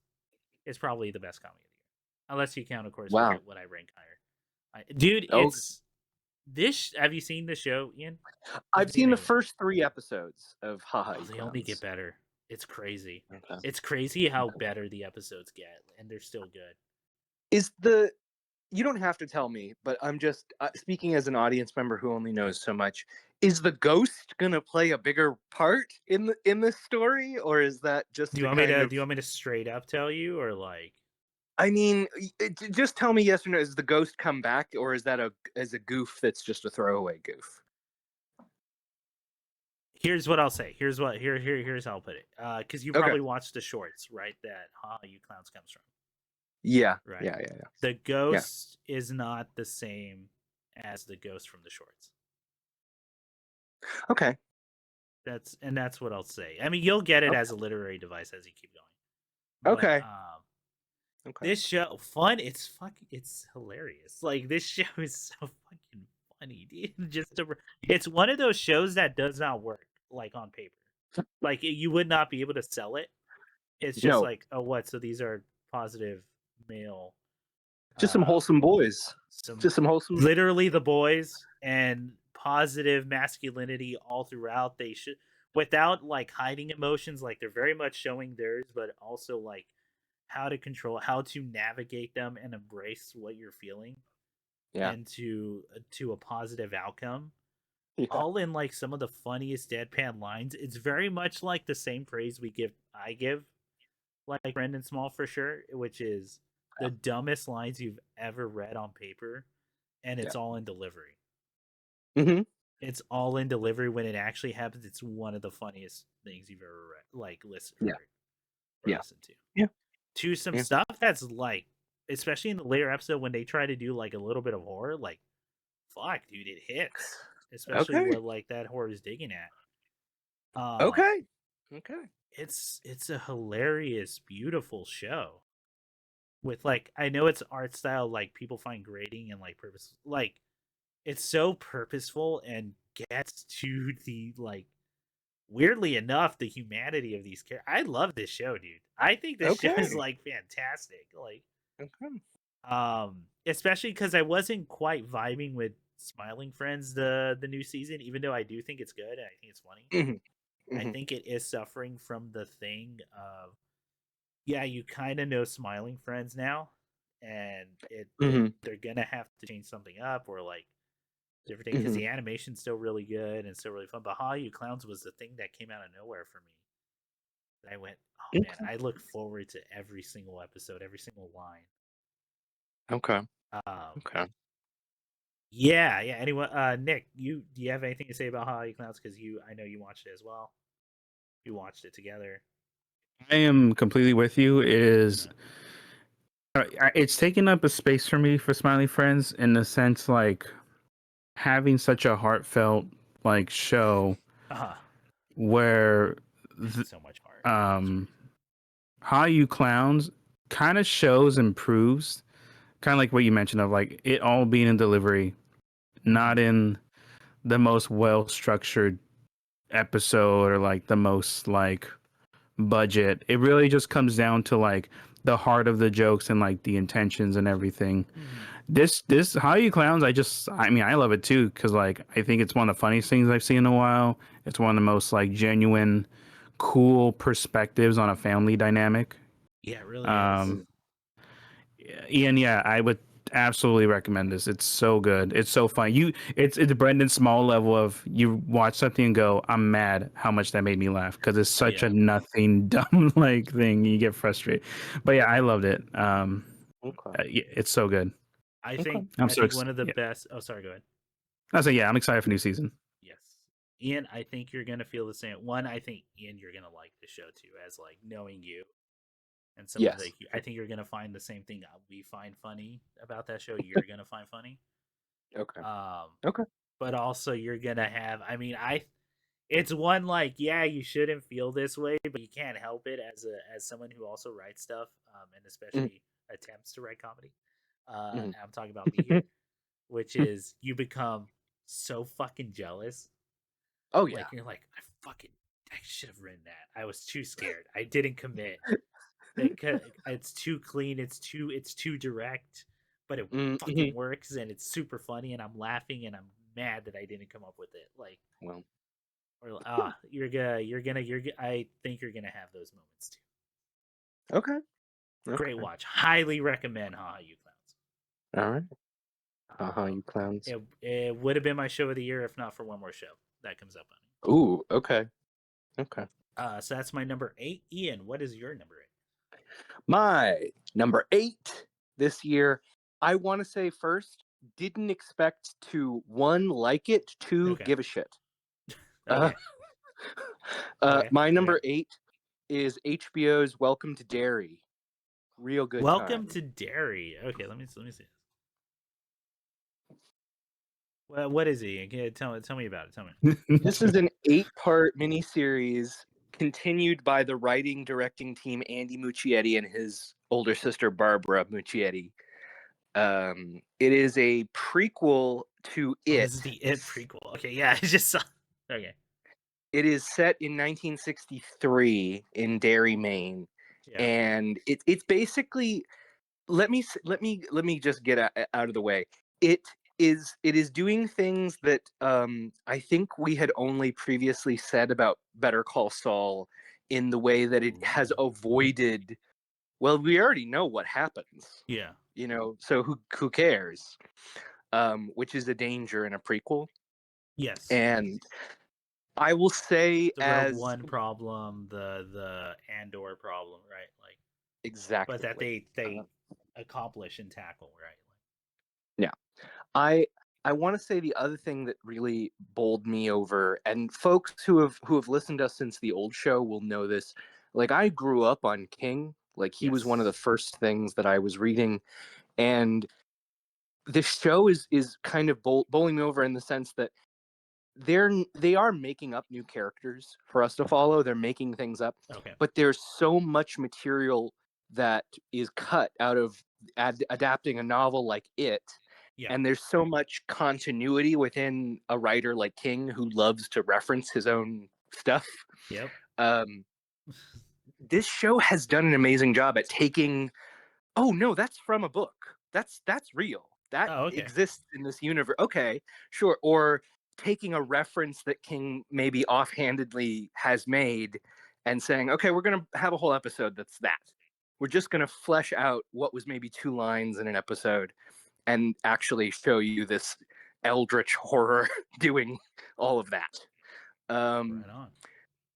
is probably the best comedy of the year, unless you count, of course, Wow. what I rank higher. Dude, Oh, it's this. Have you seen the show, Ian? I've seen the Beginning. first 3 episodes of Haha, Oh, You they only get Clowns. better. It's crazy. Okay. It's crazy how better the episodes get, and they're still good. Is the You don't have to tell me, but I'm just speaking as an audience member who only knows so much. Is the ghost gonna play a bigger part in this story, or is that just Do you want me to? Do you want me to straight up tell you, or like? I mean, just tell me yes or no. Is the ghost come back, or is that a goof that's just a throwaway goof? Here's what I'll say. Here's how I'll put it. Because you Okay. probably watched the shorts, right? That "Ha You Clowns" comes from. Yeah. Right. Yeah. The ghost is not the same as the ghost from the shorts. Okay. That's what I'll say. I mean, you'll get it Okay. as a literary device as you keep going. Okay. But, Okay. this show fun. It's hilarious. Like, this show is so fucking funny, dude. It's one of those shows that does not work like on paper. Like, you would not be able to sell it. It's just No, like, oh, what? So these are positive male, just some wholesome boys. Just some wholesome. literally the boys, and positive masculinity all throughout. They should, without like hiding emotions, like they're very much showing theirs, but also like how to navigate them and embrace what you're feeling Yeah. into a positive outcome. Yeah. All in like some of the funniest deadpan lines. It's very much like the same praise I give like Brendan Small for sure, which is the dumbest lines you've ever read on paper, and it's all in delivery. Mm-hmm. It's all in delivery when it actually happens. It's one of the funniest things you've ever read, like listened or Yeah. listened to. Yeah. To some Yeah. stuff that's like, especially in the later episode when they try to do like a little bit of horror, like, fuck, dude, it hits. Especially Okay. what like that horror is digging at. Okay. It's a hilarious, beautiful show. With like, I know it's art style like people find grating and like purpose, like it's so purposeful and gets to the like, weirdly enough, the humanity of these characters. I love this show, dude. I think this show is Okay. like fantastic. Like, Okay. especially because I wasn't quite vibing with Smiling Friends the new season, even though I do think it's good and I think it's funny. Mm-hmm. I Mm-hmm. think it is suffering from the thing of, yeah, you kind of know Smiling Friends now, and Mm-hmm. they're gonna have to change something up or like different thing because Mm-hmm. the animation's still really good and still really fun. But "Ha You Clowns" was the thing that came out of nowhere for me. And I went, oh man, I look forward to every single episode, every single line. Okay. Um, Okay. yeah. Anyway, Nick, do you have anything to say about "Ha You Clowns"? Because I know you watched it as well. We watched it together. I am completely with you. It is. It's taken up a space for me for Smiley Friends in the sense like having such a heartfelt like show where So much heart. How You Clowns kind of shows and proves kind of like what you mentioned of like it all being in delivery, not in the most well structured episode or like the most like budget. It really just comes down to like the heart of the jokes and like the intentions and everything. This How You Clowns, I mean I love it too because like I think it's one of the funniest things I've seen in a while. It's one of the most like genuine, cool perspectives on a family dynamic. Yeah, it really is. Ian, yeah, I would absolutely recommend this. It's so good. It's so fun. It's Brendan Small level of you watch something and go, I'm mad how much that made me laugh because it's such a nothing dumb like thing. You get frustrated, but yeah, I loved it. It's so good. I think I'm I so think one excited. of the best. Oh, sorry. Go ahead. I was like, yeah, I'm excited for new season. Yes, Ian. I think you're gonna feel the same. One, I think Ian, you're gonna like the show too, as like knowing you and some of the. Yes. I think you're gonna find the same thing we find funny about that show. You're gonna find funny. Okay. Okay. But also, you're gonna have. I mean, It's one like, yeah, you shouldn't feel this way, but you can't help it as someone who also writes stuff, and especially attempts to write comedy. Mhm. I'm talking about me here, which is you become so fucking jealous. Oh yeah. Like you're like, I should have written that. I was too scared. I didn't commit. It's too clean. It's too direct, but it fucking Mm-hmm. works and it's super funny. And I'm laughing and I'm mad that I didn't come up with it. Like, Well, or I think you're gonna have those moments too. okay. Great watch. Highly recommend Haha You Clowns. All right. Haha, you clowns. It would have been my show of the year if not for one more show that comes up on it. Ooh, okay. Okay. So that's my number 8. Ian, what is your number 8? My number 8 this year, I want to say first, didn't expect to, 1, like it, 2, give a shit. Okay. My number 8 is HBO's Welcome to Derry. Real good Welcome time. to Derry. Okay, let me see this. Well, what is he? Tell me about it. Tell me. This is an 8-part miniseries continued by the writing directing team Andy Muschietti and his older sister Barbara Muschietti. It is a prequel to It. This is the It prequel. Okay, yeah, I just saw. Okay. It is set in 1963 in Derry, Maine, and it's basically. Let me just get out of the way. It is doing things that I think we had only previously said about Better Call Saul, in the way that it has avoided. Well, we already know what happens. Yeah. So who cares? Which is a danger in a prequel. Yes. And I will say, the Rogue One problem, the Andor problem, right? Like exactly, but that they accomplish and tackle, right? Yeah, I want to say the other thing that really bowled me over, and folks who have listened to us since the old show will know this. Like, I grew up on King. Like, he was one of the first things that I was reading, and this show is kind of bowling me over in the sense that they are making up new characters for us to follow. They're making things up, but there's so much material that is cut out of adapting a novel like It. Yeah. And there's so much continuity within a writer like King, who loves to reference his own stuff. Yep. This show has done an amazing job at taking, oh no, that's from a book. That's real. That exists in this universe. Okay, sure. Or taking a reference that King maybe offhandedly has made and saying, okay, we're going to have a whole episode that's that. We're just going to flesh out what was maybe 2 lines in an episode and actually show you this eldritch horror doing all of that. Right on.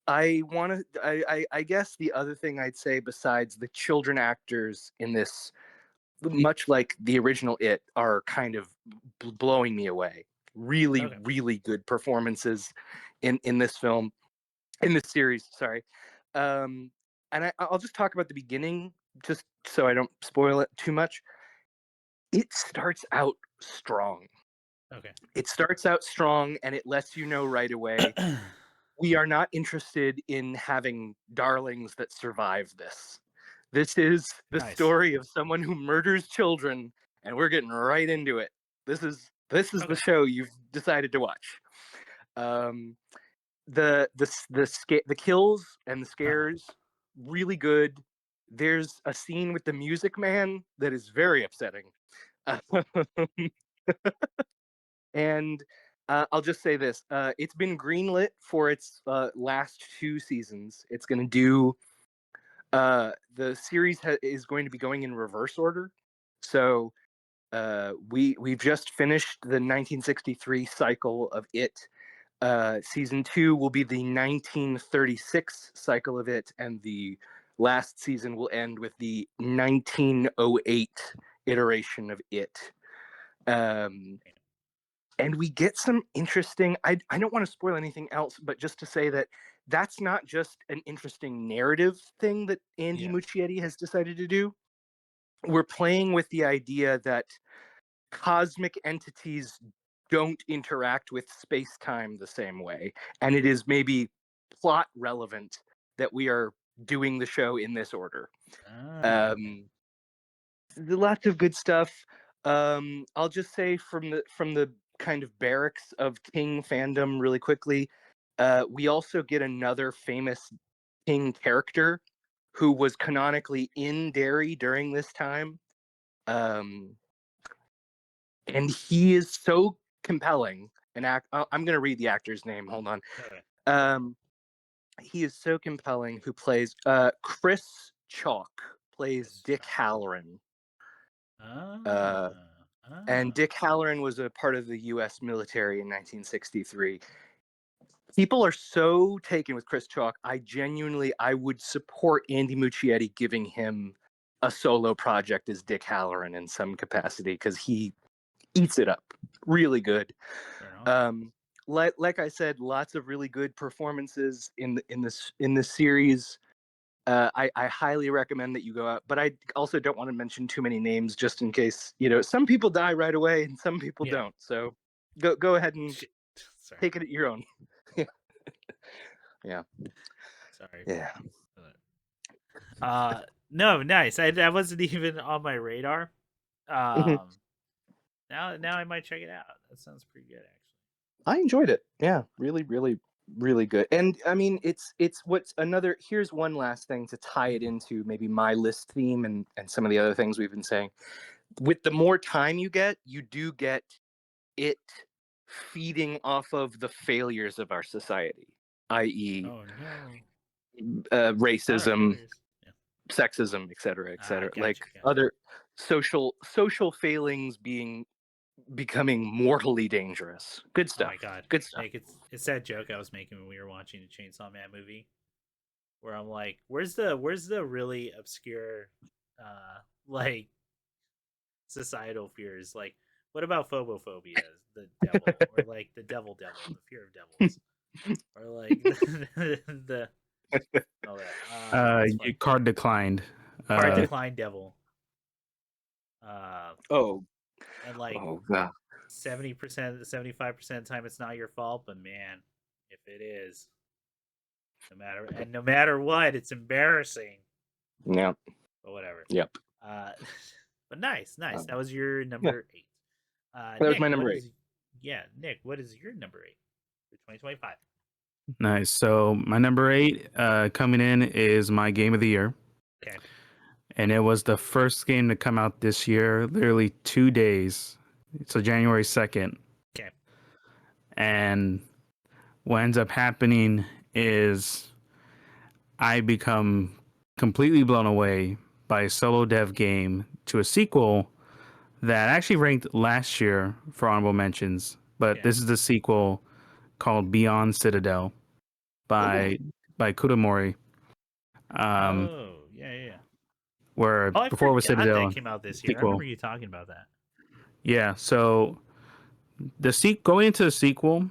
I guess the other thing I'd say, besides the children actors in this, much like the original It, are kind of blowing me away. Really, really good performances in this film, in this series. Sorry. And I'll just talk about the beginning, just so I don't spoil it too much. It starts out strong. Okay. It starts out strong, and it lets you know right away, we are not interested in having darlings that survive this. This is the story of someone who murders children, and we're getting right into it. This is the show you've decided to watch. The kills and the scares, really good. There's a scene with the Music Man that is very upsetting. And I'll just say this. It's been greenlit for its last 2 seasons. It's going to do... the series is going to be going in reverse order. So we've just finished the 1963 cycle of It. Season 2 will be the 1936 cycle of It, and the last season will end with the 1908 iteration of It. And we get some interesting... I don't want to spoil anything else, but just to say that that's not just an interesting narrative thing that Andy Muschietti has decided to do. We're playing with the idea that cosmic entities don't interact with space-time the same way. And it is maybe plot relevant that we are doing the show in this order. Lots of good stuff. I'll just say from the kind of barracks of King fandom really quickly. We also get another famous King character who was canonically in Derry during this time. And he is so compelling. I'm going to read the actor's name. Hold on. Okay. He is so compelling. Who plays Chris Chalk plays Dick Halloran. And Dick Halloran was a part of the U.S. military in 1963. People are so taken with Chris Chalk. I would support Andy Muschietti giving him a solo project as Dick Halloran in some capacity because he eats it up really good. Like I said, lots of really good performances in this series. I highly recommend that you go out, but I also don't want to mention too many names just in case, some people die right away and some people don't. So go ahead and take it at your own. Yeah. Sorry. Yeah. No, nice. That wasn't even on my radar. Now I might check it out. That sounds pretty good, actually. I enjoyed it. Yeah, really, really, really good. And I mean, it's what's another. Here's one last thing to tie it into maybe my list theme and some of the other things we've been saying. With the more time you do get it feeding off of the failures of our society, i.e., racism, sexism, etc., etc. Like other social failings becoming mortally dangerous. Good stuff. Oh my god. Good stuff. Like it's that joke I was making when we were watching the Chainsaw Man movie, where I'm like, where's the really obscure, like societal fears? Like, what about phobophobia, the devil, or like the devil, the fear of devils, or like the all that. Your card declined. Card declined devil. And like 70%, 75% of the time, it's not your fault. But man, if it is, no matter what, it's embarrassing. Yeah. But whatever. Yep. But nice. That was your number 8. That was my number 8. Nick, what is your number 8 for 2025? Nice. So my number 8 coming in is my game of the year. Okay. And it was the first game to come out this year, literally 2 days. So January 2nd. Okay. And what ends up happening is I become completely blown away by a solo dev game to a sequel that actually ranked last year for honorable mentions. But this is the sequel called Beyond Citadel by Doekuramori. Yeah. Where before it was Citadel. That came out this year. I remember you talking about that. Yeah, so going into the sequel,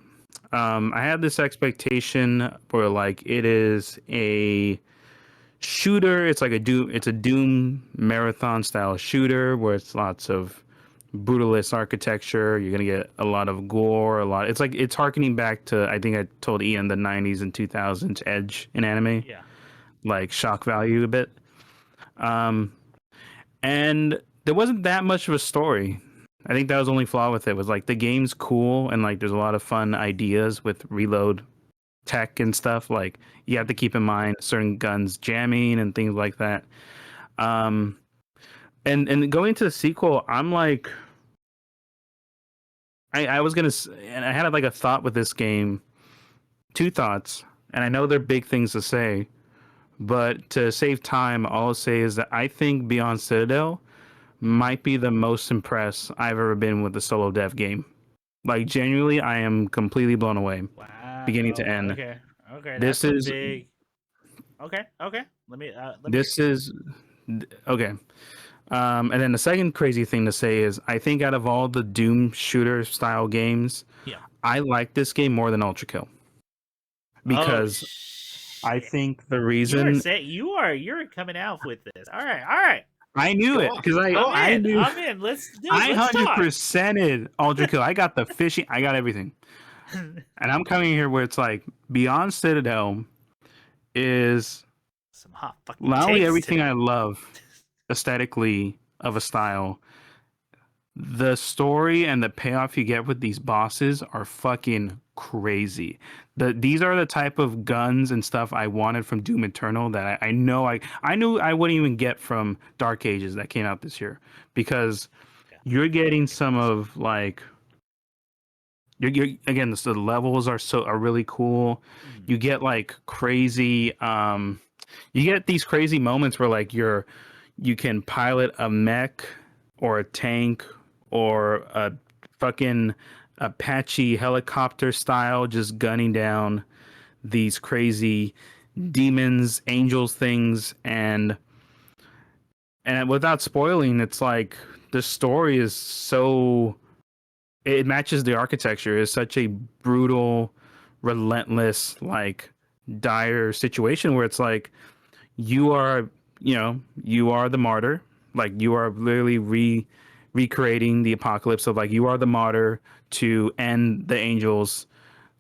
I had this expectation where like it is a shooter. It's like a Doom marathon style shooter where it's lots of brutalist architecture. You're gonna get a lot of gore. It's harkening back to, I think I told Ian, the 90s and 2000s edge in anime. Yeah. Like shock value a bit. And there wasn't that much of a story. I think that was the only flaw with it, was like the game's cool and like there's a lot of fun ideas with reload tech and stuff. Like you have to keep in mind certain guns jamming and things like that. And going to the sequel, I'm like, I was gonna, and I had like a thought with this game, 2 thoughts, and I know they're big things to say, but to save time, all I'll say is that I think Beyond Citadel might be the most impressed I've ever been with a solo dev game. Like genuinely, I am completely blown away, beginning to end. Okay. This is big. Okay. Let me. This is okay. And then the second crazy thing to say is, I think out of all the Doom shooter style games, I like this game more than Ultra Kill, because I think the reason you're coming out with this. All right. I knew it because I knew. I'm in. Let's do it. I 100%ed Ultra Kill. I got the fishing. I got everything. And I'm coming here where it's like Beyond Citadel is some hot fucking not only everything I love aesthetically of a style. the story and the payoff you get with these bosses are fucking crazy. These are the type of guns and stuff I wanted from Doom Eternal that I know I knew I wouldn't even get from Dark Ages that came out this year, because you're getting some of like you're again, the levels are really cool. You get like crazy you get these crazy moments where like you can pilot a mech or a tank or a fucking Apache helicopter style, just gunning down these crazy demons, angels things. And without spoiling, it's like the story is so, it matches the architecture. It's such a brutal, relentless, like dire situation where it's like you are, you are the martyr. Like you are literally recreating the apocalypse of like you are the martyr to end the angels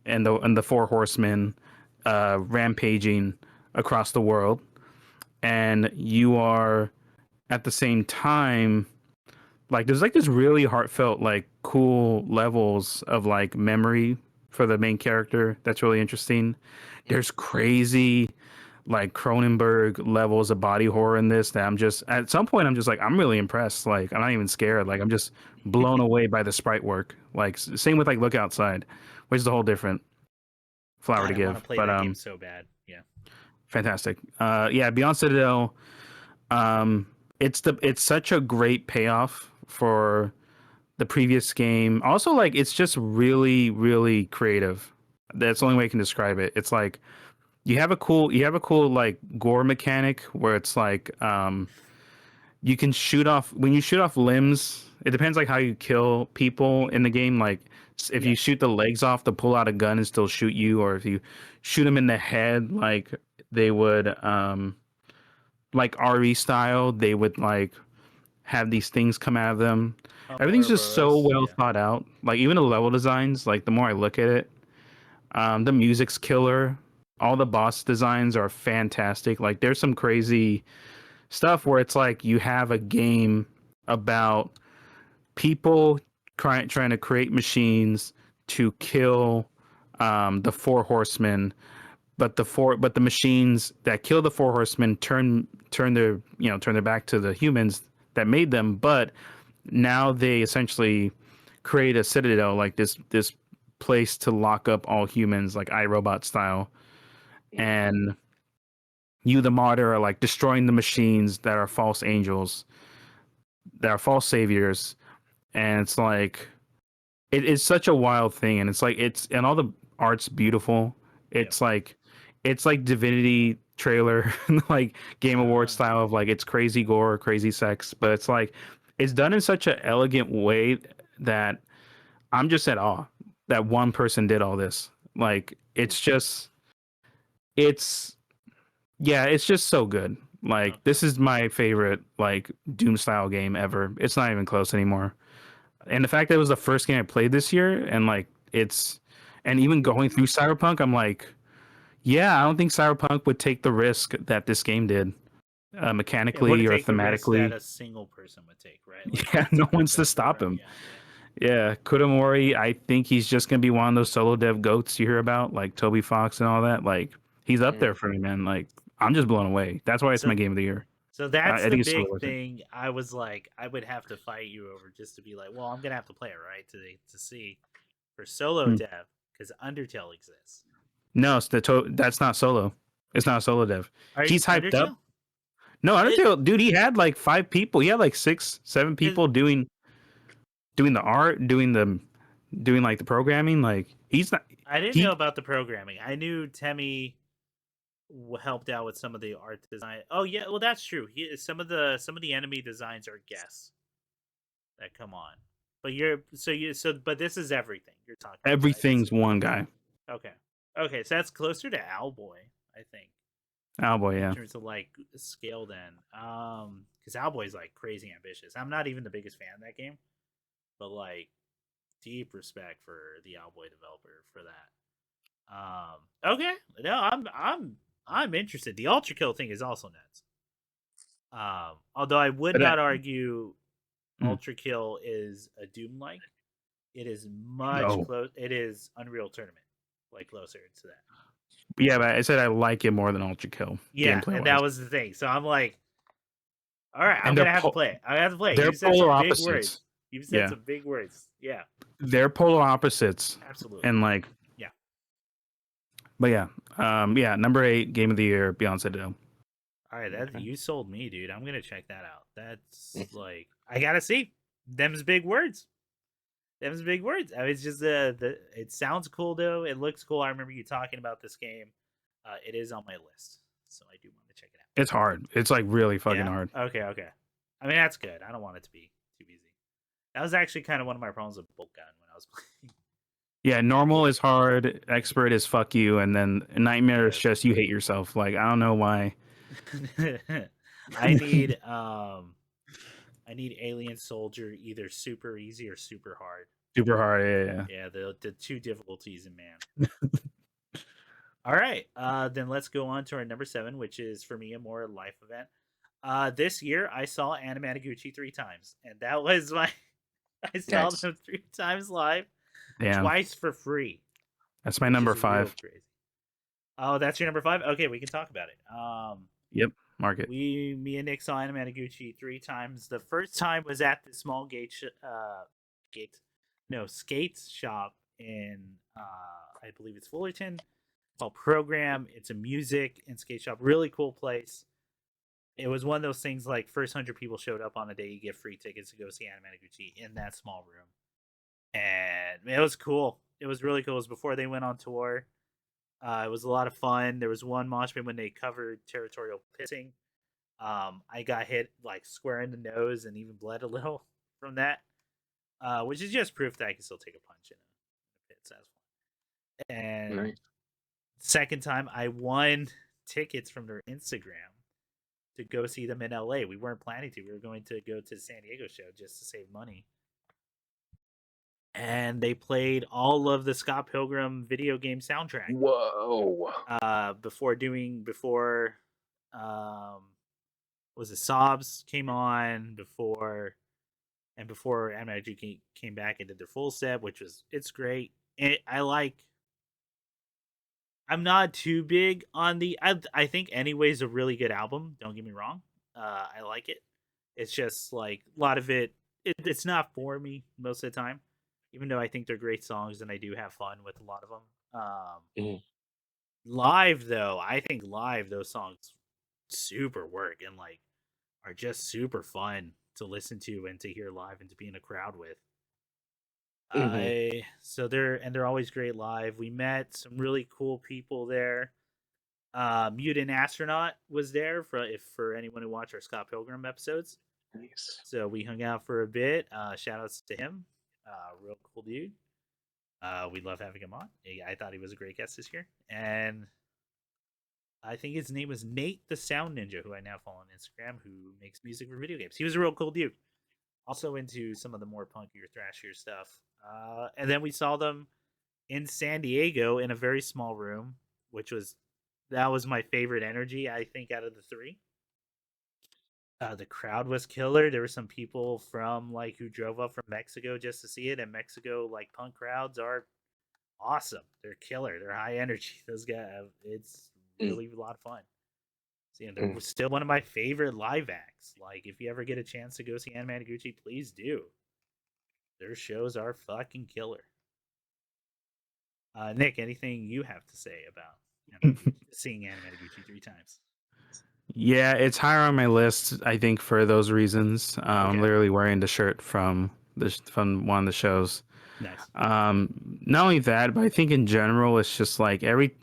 and the four horsemen rampaging across the world, and you are at the same time like there's like this really heartfelt like cool levels of like memory for the main character that's really interesting. There's crazy like Cronenberg levels of body horror in this that I'm just at some point I'm just like I'm really impressed. Like I'm not even scared. Like I'm just blown away by the sprite work. Like same with like Look Outside, which is a whole different flower to give. I want to play but that game so bad. Yeah. Fantastic. Yeah, Beyond Citadel. It's such a great payoff for the previous game. Also, like it's just really, really creative. That's the only way I can describe it. It's like you have a cool like gore mechanic where it's like you can shoot off when you shoot off limbs. It depends like how you kill people in the game. Like if you shoot the legs off, they'll pull out a gun and still shoot you, or if you shoot them in the head, like they would like RE style, they would like have these things come out of them. Everything's just so well thought out. Like even the level designs, like the more I look at it, the music's killer. All the boss designs are fantastic. Like there's some crazy stuff where it's like you have a game about people trying to create machines to kill the four horsemen, but the machines that kill the four horsemen turn their back to the humans that made them. But now they essentially create a citadel, like this place to lock up all humans, like iRobot style. And you, the martyr, are like destroying the machines that are false angels, that are false saviors. And it's like it's such a wild thing, and it's like and all the art's beautiful. It's like Divinity trailer, like Game Award style of like it's crazy gore, crazy sex, but it's like it's done in such an elegant way that I'm just at awe that one person did all this. Like it's just it's just so good. Like this is my favorite like Doom style game ever. It's not even close anymore. And the fact that it was the first game I played this year, and like and even going through Cyberpunk, I'm like, yeah, I don't think Cyberpunk would take the risk that this game did, mechanically or thematically. That a single person would take, right? Like, yeah, no one's to stop him. Yeah, Doekuramori, I think he's just gonna be one of those solo dev goats you hear about, like Toby Fox and all that. Like he's up there for me, man. Like I'm just blown away. That's why it's my game of the year. So that's the big thing. I was like, I would have to fight you over just to be like, well, I'm gonna have to play it, right, to see for solo dev, because Undertale exists. No, that's not solo. It's not a solo dev. He's hyped up. No, Undertale, dude. He had like 5 people. He had like 6, 7 people doing the art, doing like the programming. Like he's not. I didn't know about the programming. I knew Temmie helped out with some of the art design. Oh yeah, well that's true. Some of the enemy designs are guests that come on. But but this is everything you're talking. Everything's one guy. Okay, so that's closer to Owlboy, I think. Owlboy, yeah. In terms of like scale, then, because Owlboy's like crazy ambitious. I'm not even the biggest fan of that game, but like deep respect for the Owlboy developer for that. Okay, no, I'm interested. The Ultra Kill thing is also nuts. Although I would not argue Ultra Kill is a Doom like. It is much No. close. It is Unreal Tournament, like closer to that. Yeah, but I said I like it more than Ultra Kill. Yeah, gameplay and wise. that was the thing. So I'm like, all right, I'm And gonna have to play it. I have to play it. they're You've said polar some big opposites. words. You've said Yeah. some big words. Yeah, They're polar opposites. absolutely. And like, yeah. But yeah, number 8 game of the year, Beyond Citadel. All right, that you sold me, dude. I'm gonna check that out. That's like I gotta see. Them's big words. Them's big words. I mean, it's just it sounds cool though. It looks cool. I remember you talking about this game. It is on my list, so I do want to check it out. It's hard. It's like really fucking hard. Okay. I mean, that's good. I don't want it to be too easy. That was actually kind of one of my problems with Bolt Gun when I was playing. Yeah, normal is hard, expert is fuck you, and then nightmare is just you hate yourself. Like, I don't know why. I need Alien Soldier either super easy or super hard. Super hard, Yeah, the two difficulties in man. All right, then let's go on to our number 7, which is for me a more life event. This year I saw Anamanaguchi 3 times, and that was my I saw them 3 times live, twice for free. That's my number 5. Crazy. Oh, that's your number 5? Okay, we can talk about it. Yep, mark it. Me and Nick saw Anamanaguchi 3 times. The first time was at the small skate shop in I believe it's Fullerton, called Program. It's a music and skate shop, really cool place. It was one of those things like first 100 people showed up on a day, you get free tickets to go see Anamanaguchi in that small room, and it was cool. It was really cool. It was before they went on tour. It was a lot of fun. There was one mosh pit when they covered Territorial Pissing. I got hit like square in the nose and even bled a little from that, which is just proof that I can still take a punch in a pit. So that's fun. And second time, I won tickets from their Instagram to go see them in LA. We weren't planning to. We were going to go to the San Diego show just to save money. And they played all of the Scott Pilgrim video game soundtrack. Whoa! Before was it Sobs came on before Anamanaguchi came back and did their full set, which was it's great. I'm not too big on I think Anyway's a really good album. Don't get me wrong. I like it. It's just like a lot of it's not for me most of the time. Even though I think they're great songs and I do have fun with a lot of them. Live though, I think live those songs super work and like are just super fun to listen to and to hear live and to be in a crowd with. So they're always great live. We met some really cool people there. Mutant Astronaut was there for anyone who watched our Scott Pilgrim episodes. Nice. So we hung out for a bit. Shout outs to him. Real cool dude. We love having him on. I thought he was a great guest this year. And I think his name was Nate the Sound Ninja, who I now follow on Instagram, who makes music for video games. He was a real cool dude. Also into some of the more punkier, thrashier stuff. And then we saw them in San Diego in a very small room, that was my favorite energy, I think, out of the 3. The crowd was killer. There were some people who drove up from Mexico just to see it, and Mexico punk crowds are awesome. They're killer. They're high energy. Those guys, it's really a lot of fun. So, they're still one of my favorite live acts. Like, if you ever get a chance to go see Anamanaguchi, please do. Their shows are fucking killer. Nick, anything you have to say about seeing Anamanaguchi 3 times? Yeah, it's higher on my list, I think, for those reasons. I'm literally wearing the shirt from one of the shows. Nice. Not only that, but I think in general, it's just like maybe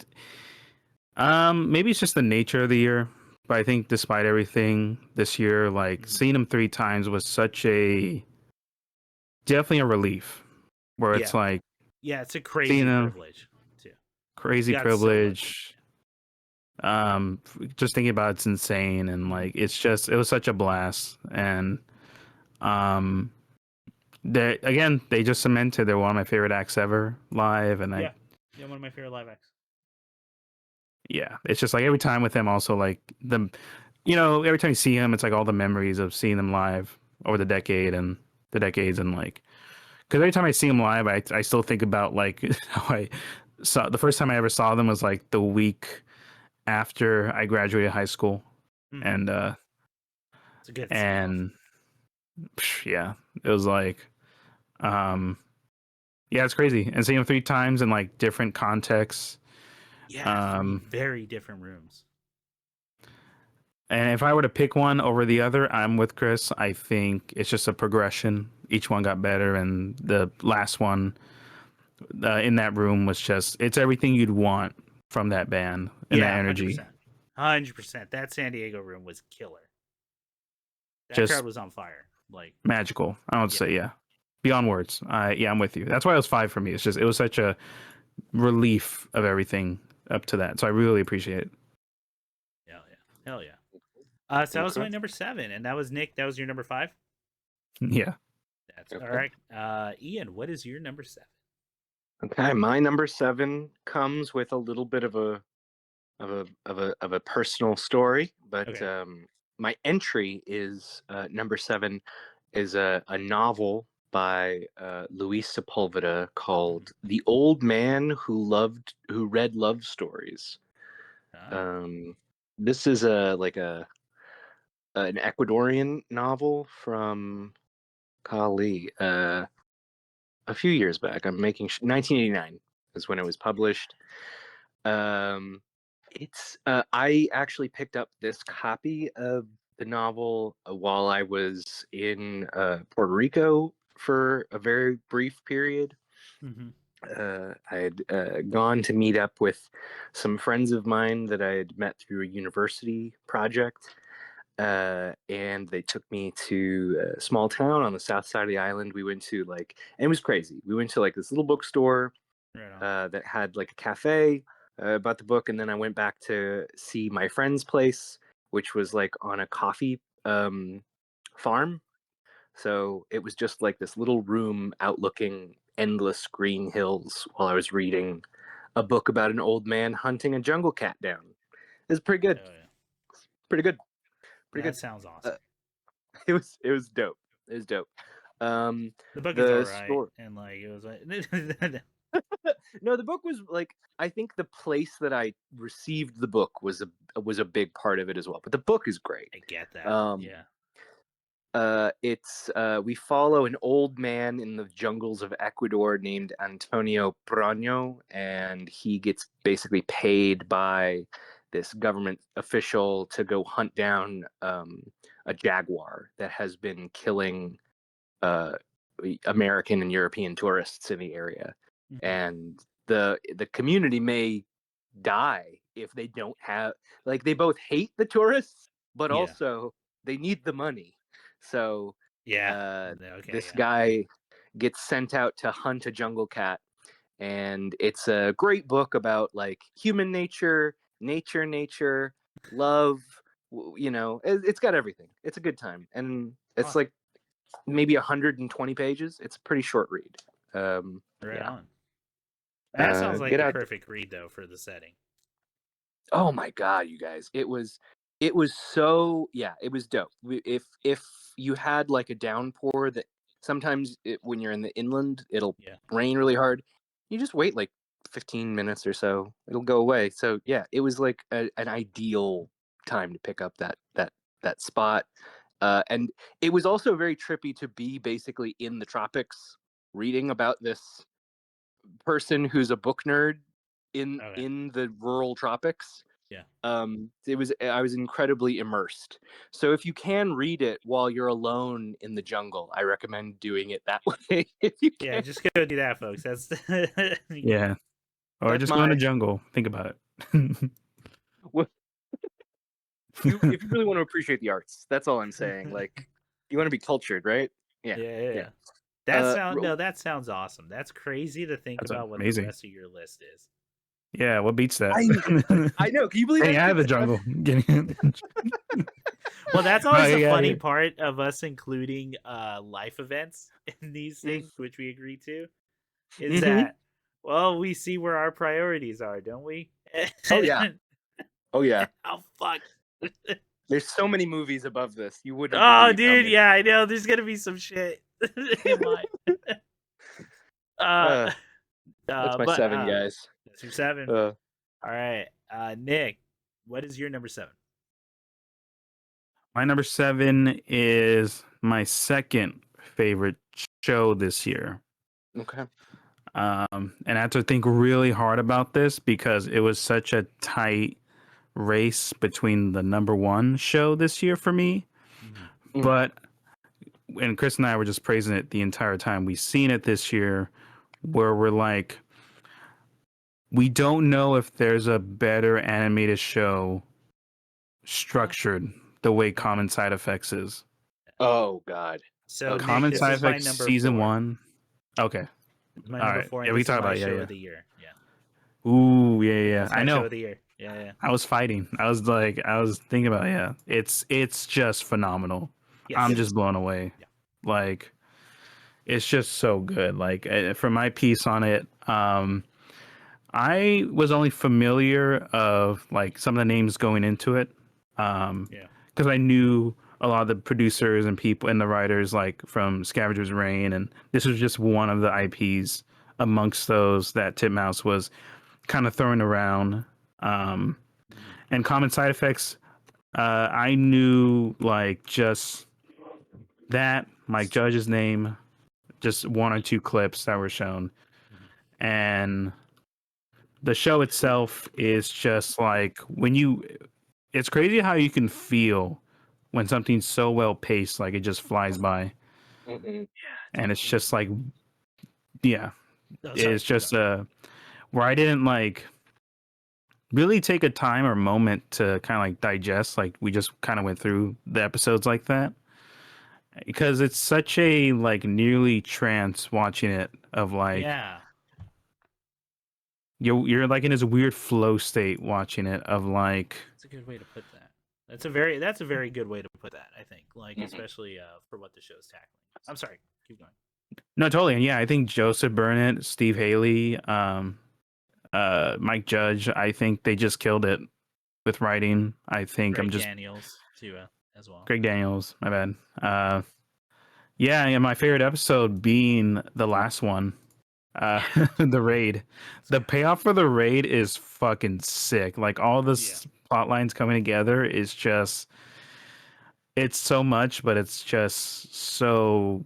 it's just the nature of the year. But I think despite everything this year, seeing them 3 times was definitely a relief. Where it's like, yeah, it's a crazy privilege too. Crazy privilege. Just thinking about it's insane, and it was such a blast, and they just cemented they're one of my favorite acts ever live, and one of my favorite live acts. Yeah, it's just every time with them, also every time you see him, it's all the memories of seeing them live over the decade, and the decades, and like, because every time I see them live, I still think about like how I saw the first time I ever saw them was like the week after I graduated high school, Mm-hmm. and It's a good and yeah, it was like, yeah, it's crazy, and seeing them 3 times in like different contexts. Yeah, 3 very different rooms. And if I were to pick one over the other, I'm with Chris. I think it's just a progression. Each one got better, and the last one in that room was it's everything you'd want from that band and that energy. 100%. That San Diego room was killer. That Just crowd was on fire. Like magical. I would say, yeah. Beyond words. I'm with you. That's why it was 5 for me. It was such a relief of everything up to that. So I really appreciate it. Hell yeah. So that was my number 7, and that was Nick. That was your number 5. Yeah. That's all right. Ian, what is your number 7? Okay, my number 7 comes with a little bit of a personal story, but Okay. my entry is number 7 is a novel by Luis Sepúlvida called "The Old Man Who Read Love Stories." This is an Ecuadorian novel from Kali a few years back. I'm making 1989 is when it was published. It's I actually picked up this copy of the novel while I was in Puerto Rico for a very brief period. Mm-hmm. I had gone to meet up with some friends of mine that I had met through a university project, and they took me to a small town on the south side of the island. We went to and it was crazy. We went to like this little bookstore that had like a cafe about the book, and then I went back to see my friend's place, which was like on a coffee farm. So it was just like this little room outlooking endless green hills while I was reading a book about an old man hunting a jungle cat down. It was pretty good. Oh, yeah. Pretty good. That sounds awesome. It was dope. It was dope. The book is alright, and like it was like no, the book was like, I think the place that I received the book was a big part of it as well. But the book is great. I get that. It's we follow an old man in the jungles of Ecuador named Antonio Praño, and he gets basically paid by this government official to go hunt down a jaguar that has been killing American and European tourists in the area. Mm-hmm. And the community may die if they don't have, like, they both hate the tourists, but also they need the money. So this guy gets sent out to hunt a jungle cat, and it's a great book about like human nature, love. It's got everything. It's a good time, and it's like maybe 120 pages. It's a pretty short read. Right on. That sounds like the perfect read though for the setting. Oh my god, you guys! It was so, it was dope. If you had like a downpour that sometimes when you're in the inland it'll rain really hard, you just wait like 15 minutes or so, it'll go away. So yeah, it was like an ideal time to pick up that spot. And it was also very trippy to be basically in the tropics reading about this person who's a book nerd in the rural tropics. I was incredibly immersed. So if you can read it while you're alone in the jungle, I recommend doing it that way. If you can. Yeah, just go do that, folks. That's yeah. Or just go in the jungle. Think about it. Well, if you really want to appreciate the arts, that's all I'm saying. Like, you want to be cultured, right? Yeah. That sounds awesome. That's crazy to think about what the rest of your list is. Yeah, what beats that? I know. Can you believe getting out of the jungle? Well, that's always the funny part of us including life events in these things, which we agree to, is that, well, we see where our priorities are, don't we? Oh yeah. Oh fuck. There's so many movies above this. You wouldn't. Oh, dude, yeah, I know. There's gonna be some shit. in my. uh, That's my but 7, guys. that's your 7. Uh, All right, Nick, what is your number 7? My number 7 is my second favorite show this year. okay. And I had to think really hard about this because it was such a tight race between the number 1 show this year for me. Mm. But, and Chris and I were just praising it the entire time. We've seen it this year where we're like, we don't know if there's a better animated show structured the way Common Side Effects is. Oh God. So Common Nick, Side this is my Effects number season 4. 1. Okay. My All number right. 4. Yeah, And we this talked is my about show yeah. of the year. Yeah. Ooh, yeah. It's I my know. show of the year. Yeah. I was fighting. I was thinking about it's just phenomenal. Yes. I'm just blown away. Yeah. Like, it's just so good. Like, for my piece on it, I was only familiar of like some of the names going into it, because I knew a lot of the producers and people and the writers like from Scavenger's Reign, and this was just one of the IPs amongst those that Titmouse was kind of throwing around. And Common Side Effects, I knew like just that Mike Judge's name, just 1 or 2 clips that were shown, and the show itself is just like it's crazy how you can feel when something's so well paced, like it just flies by. Mm-mm. And it's just like, yeah, Oh, sorry, it's just where I didn't like really take a time or moment to kind of like digest. Like we just kind of went through the episodes like that because it's such a like nearly trance watching it of like yeah. you're like in this weird flow state watching it of like. That's a good way to put that. That's a very good way to put that, I think. Like especially for what the show's tackling. I'm sorry. Keep going. No, totally. And yeah, I think Joseph Burnett, Steve Haley, Mike Judge, I think they just killed it with writing. I think Greg Daniels too, as well. Greg Daniels, my bad. Yeah, and my favorite episode being the last one. The raid. The payoff for the raid is fucking sick. Like all the plot lines coming together is just it's so much, but it's just so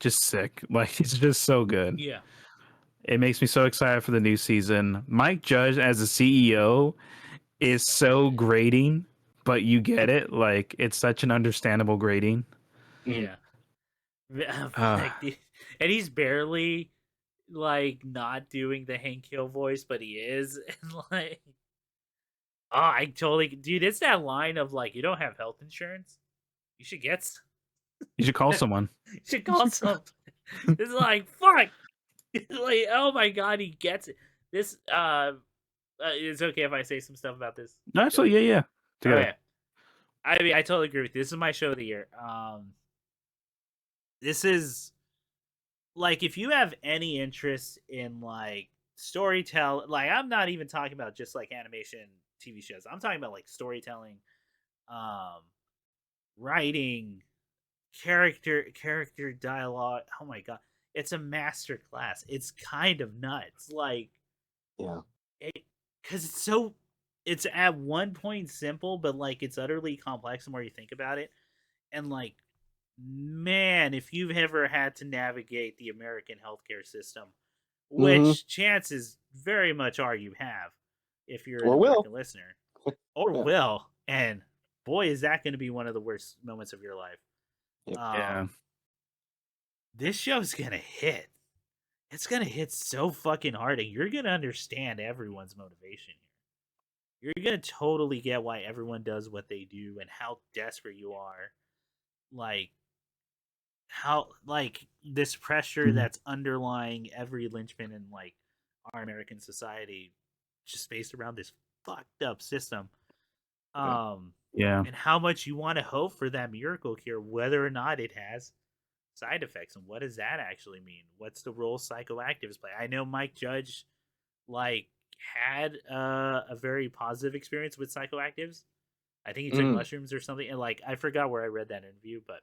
just sick. Like it's just so good. Yeah. It makes me so excited for the new season. Mike Judge as a CEO is so grating, but you get it. Like it's such an understandable grating. Yeah. And he's barely like not doing the Hank Hill voice, but he is. And like, oh, I totally, dude, it's that line of like, you don't have health insurance, you should get. You should call someone. You should call someone. It's like fuck. Like, oh my god, he gets it. This it's okay if I say some stuff about this. No, absolutely, yeah. Okay. I mean, I totally agree with you. This is my show of the year. This is like if you have any interest in like storytelling, like I'm not even talking about just like animation TV shows. I'm talking about like storytelling, writing, character dialogue. Oh my god, it's a master class. It's kind of nuts. Like, yeah, because it's at one point simple, but like it's utterly complex the more you think about it. And like, man, if you've ever had to navigate the American healthcare system, which chances very much are you have, if you're an American listener, or will, and boy, is that going to be one of the worst moments of your life. Yeah. This show's gonna hit. It's gonna hit so fucking hard, and you're gonna understand everyone's motivation here. You're gonna totally get why everyone does what they do and how desperate you are. Like how like this pressure that's underlying every linchpin in like our American society, just based around this fucked up system. Yeah. And how much you want to hope for that miracle cure, whether or not it has side effects, and what does that actually mean? What's the role psychoactives play? I know Mike Judge like had a very positive experience with psychoactives. I think he took mushrooms or something, and like I forgot where I read that interview, but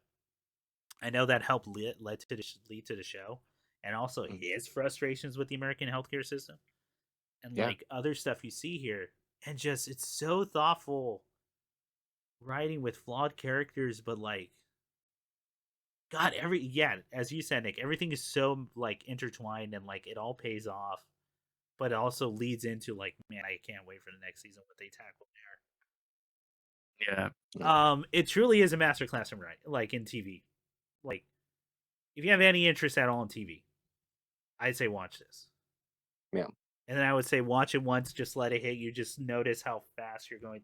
I know that helped lead to the show, and also his frustrations with the American healthcare system, and Yeah. like other stuff you see here, and just it's so thoughtful writing with flawed characters, but like God, as you said, Nick, everything is so like intertwined and like it all pays off, but it also leads into like, man, I can't wait for the next season what they tackle Yeah. there. It truly is a masterclass in writing, like in TV. Like, if you have any interest at all in TV, I'd say watch this. Yeah. And then I would say watch it once, just let it hit you, just notice how fast you're going,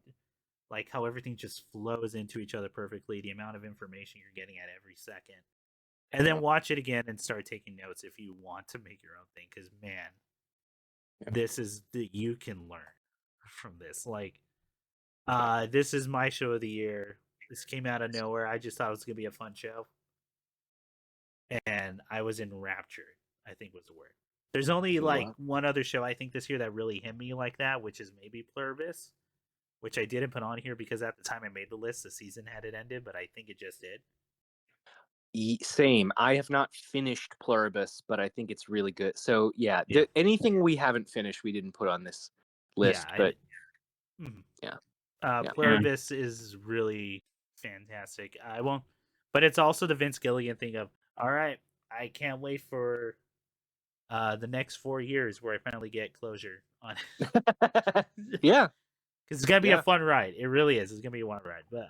like how everything just flows into each other perfectly, the amount of information you're getting at every second. And then watch it again and start taking notes if you want to make your own thing. Because man, this is you can learn from this. Like, this is my show of the year. This came out of nowhere. I just thought it was gonna be a fun show, and I was enraptured. I think was the word. There's only like one other show I think this year that really hit me like that, which is maybe Pluribus, which I didn't put on here because at the time I made the list, the season hadn't ended, but I think it just did. Same. I have not finished Pluribus, but I think it's really good. So yeah, anything we haven't finished, we didn't put on this list. But Pluribus is really fantastic. I won't, but it's also the Vince Gilligan thing of, all right, I can't wait for the next 4 years where I finally get closure on it. Yeah, because it's gonna be a fun ride. It really is. It's gonna be a fun ride. But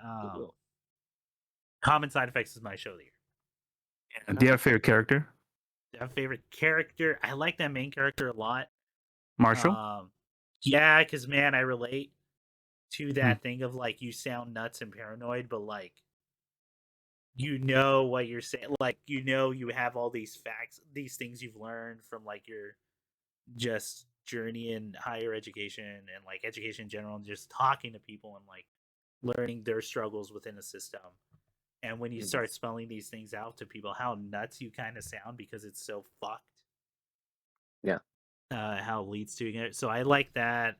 Common Side Effects is my show of the year. Yeah. Do you have a favorite character? Do I have a favorite character? I like that main character a lot. Marshall? Yeah, because man, I relate to that thing of like you sound nuts and paranoid, but like you know what you're saying, like you have all these facts, these things you've learned from like your just journey in higher education and like education in general, and just talking to people and like learning their struggles within the system. And when you start spelling these things out to people, how nuts you kind of sound because it's so fucked. Yeah. How it leads to it. So I like that.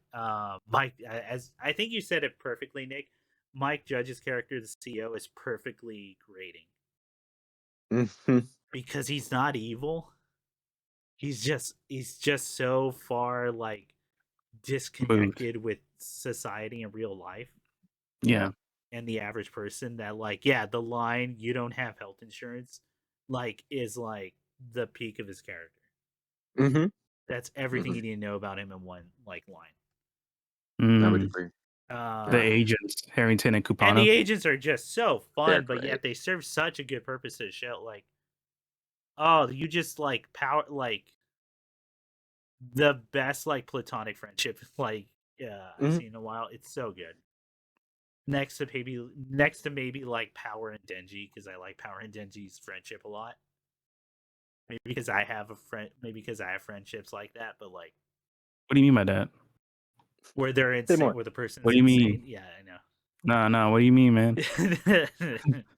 Mike, as I think you said it perfectly, Nick. Mike Judge's character, the CEO, is perfectly grating because he's not evil. He's just so far like disconnected with society and real life. Yeah. And the average person that like, yeah, the line "you don't have health insurance" like is like the peak of his character. That's everything you need to know about him in one like line. I would agree. The agents, Harrington and Cupano. And the agents are just so fun, but yet they serve such a good purpose to the show. Like, oh, you just like power, like the best like platonic friendship like I've seen in a while. It's so good. Next to maybe like Power and Denji, because I like Power and Denji's friendship a lot. Maybe because I have friendships like that, but like, what do you mean by that? Where they're insane, where the person's what do you insane. mean? Yeah, I know. No, what do you mean, man?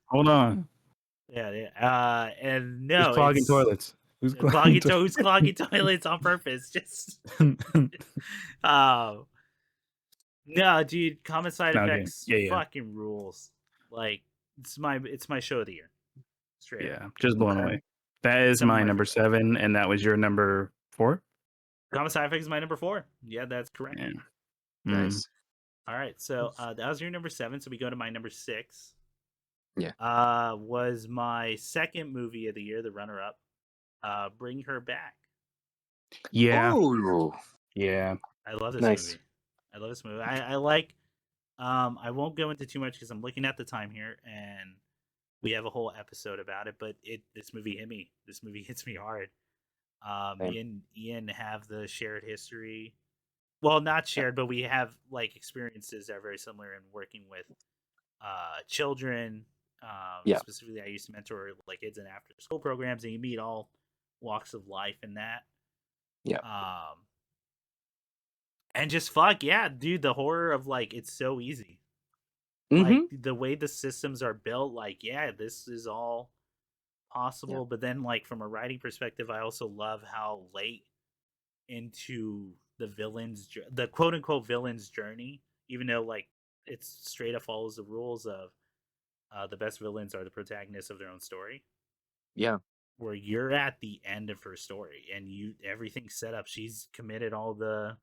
Hold on. Yeah. And no, who's clogging toilets? Who's clogging toilets on purpose? Just no, dude. Common Side Effects fucking rules. Like it's my show of the year. Straight up. Just blown away. That is my number 7, and that was your number 4. Common Side Effects is my number 4. Yeah, that's correct. Yeah. Nice. All right, so that was your number 7. So we go to my number 6. Yeah. Was my second movie of the year, the runner-up. Bring Her Back. Yeah. Oh. Yeah. I love this movie. I love this movie. I like. I won't go into too much because I'm looking at the time here, and we have a whole episode about it. But this movie hit me. This movie hits me hard. Me and Ian have the shared history. Well, not shared, but we have like experiences that are very similar in working with children. Specifically, I used to mentor like kids in after school programs, and you meet all walks of life in that. Yeah. And just dude, the horror of like it's so easy. Like the way the systems are built, like this is all possible. But then, like from a writing perspective, I also love how late into the quote unquote villain's journey, even though like it's straight up follows the rules of the best villains are the protagonists of their own story. Yeah. where you're at the end of her story and everything's set up. She's committed all the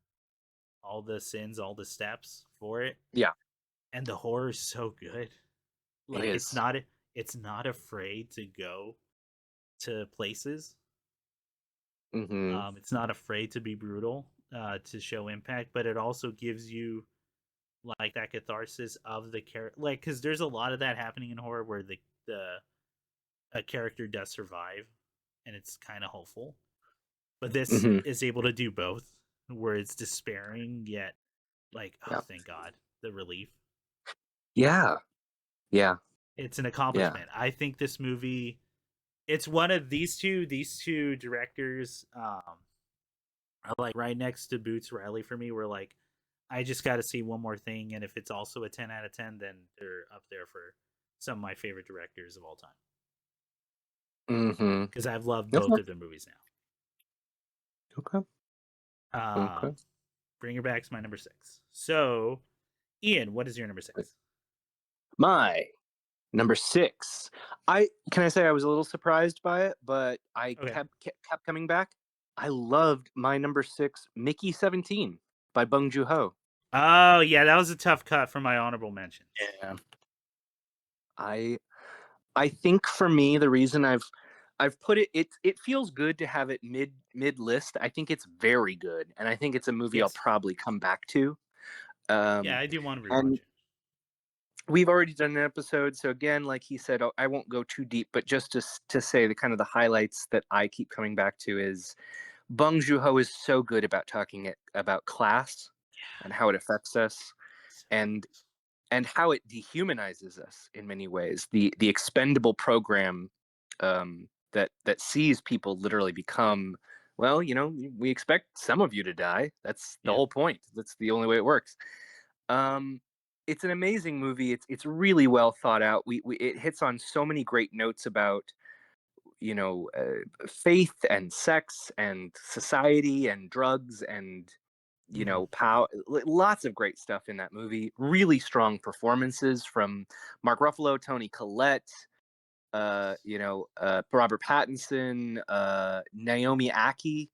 sins, all the steps for it. Yeah. And the horror is so good. Like It it's is. not afraid to go to places. Mm-hmm. It's not afraid to be brutal, to show impact, but it also gives you like that catharsis of the character, like because there's a lot of that happening in horror where the a character does survive, and it's kind of hopeful. But this Mm-hmm. is able to do both, where it's despairing yet like, oh, Yeah. thank God, the relief. Yeah. Yeah. It's an accomplishment. I think this movie, it's one of these two directors, are like right next to Boots Riley for me. Where like, I just got to see one more thing, and if it's also a 10 out of 10, then they're up there for some of my favorite directors of all time. Mm-hmm. Because I've loved both of their movies now. Okay. Okay. Bring Her Back's my number 6. So, Ian, what is your number 6? My number 6. I say I was a little surprised by it, but I kept coming back. I loved my number 6, Mickey 17 by Bong Joon-ho. Oh yeah, that was a tough cut for my honorable mention. Yeah. I think for me, the reason I've put it feels good to have it mid list. I think it's very good, and I think it's a movie I'll probably come back to. Yeah, I do want to rewatch it. We've already done an episode, so again, like he said, I won't go too deep, but just to say the kind of the highlights that I keep coming back to is Bong Joon-ho is so good about talking about class and how it affects us, and how it dehumanizes us in many ways. The expendable program that sees people literally become, well, we expect some of you to die. That's the whole point. That's the only way it works. It's an amazing movie. It's really well thought out. It hits on so many great notes about faith and sex and society and drugs and power. Lots of great stuff in that movie. Really strong performances from Mark Ruffalo, Toni Collette, Robert Pattinson, Naomi Aki,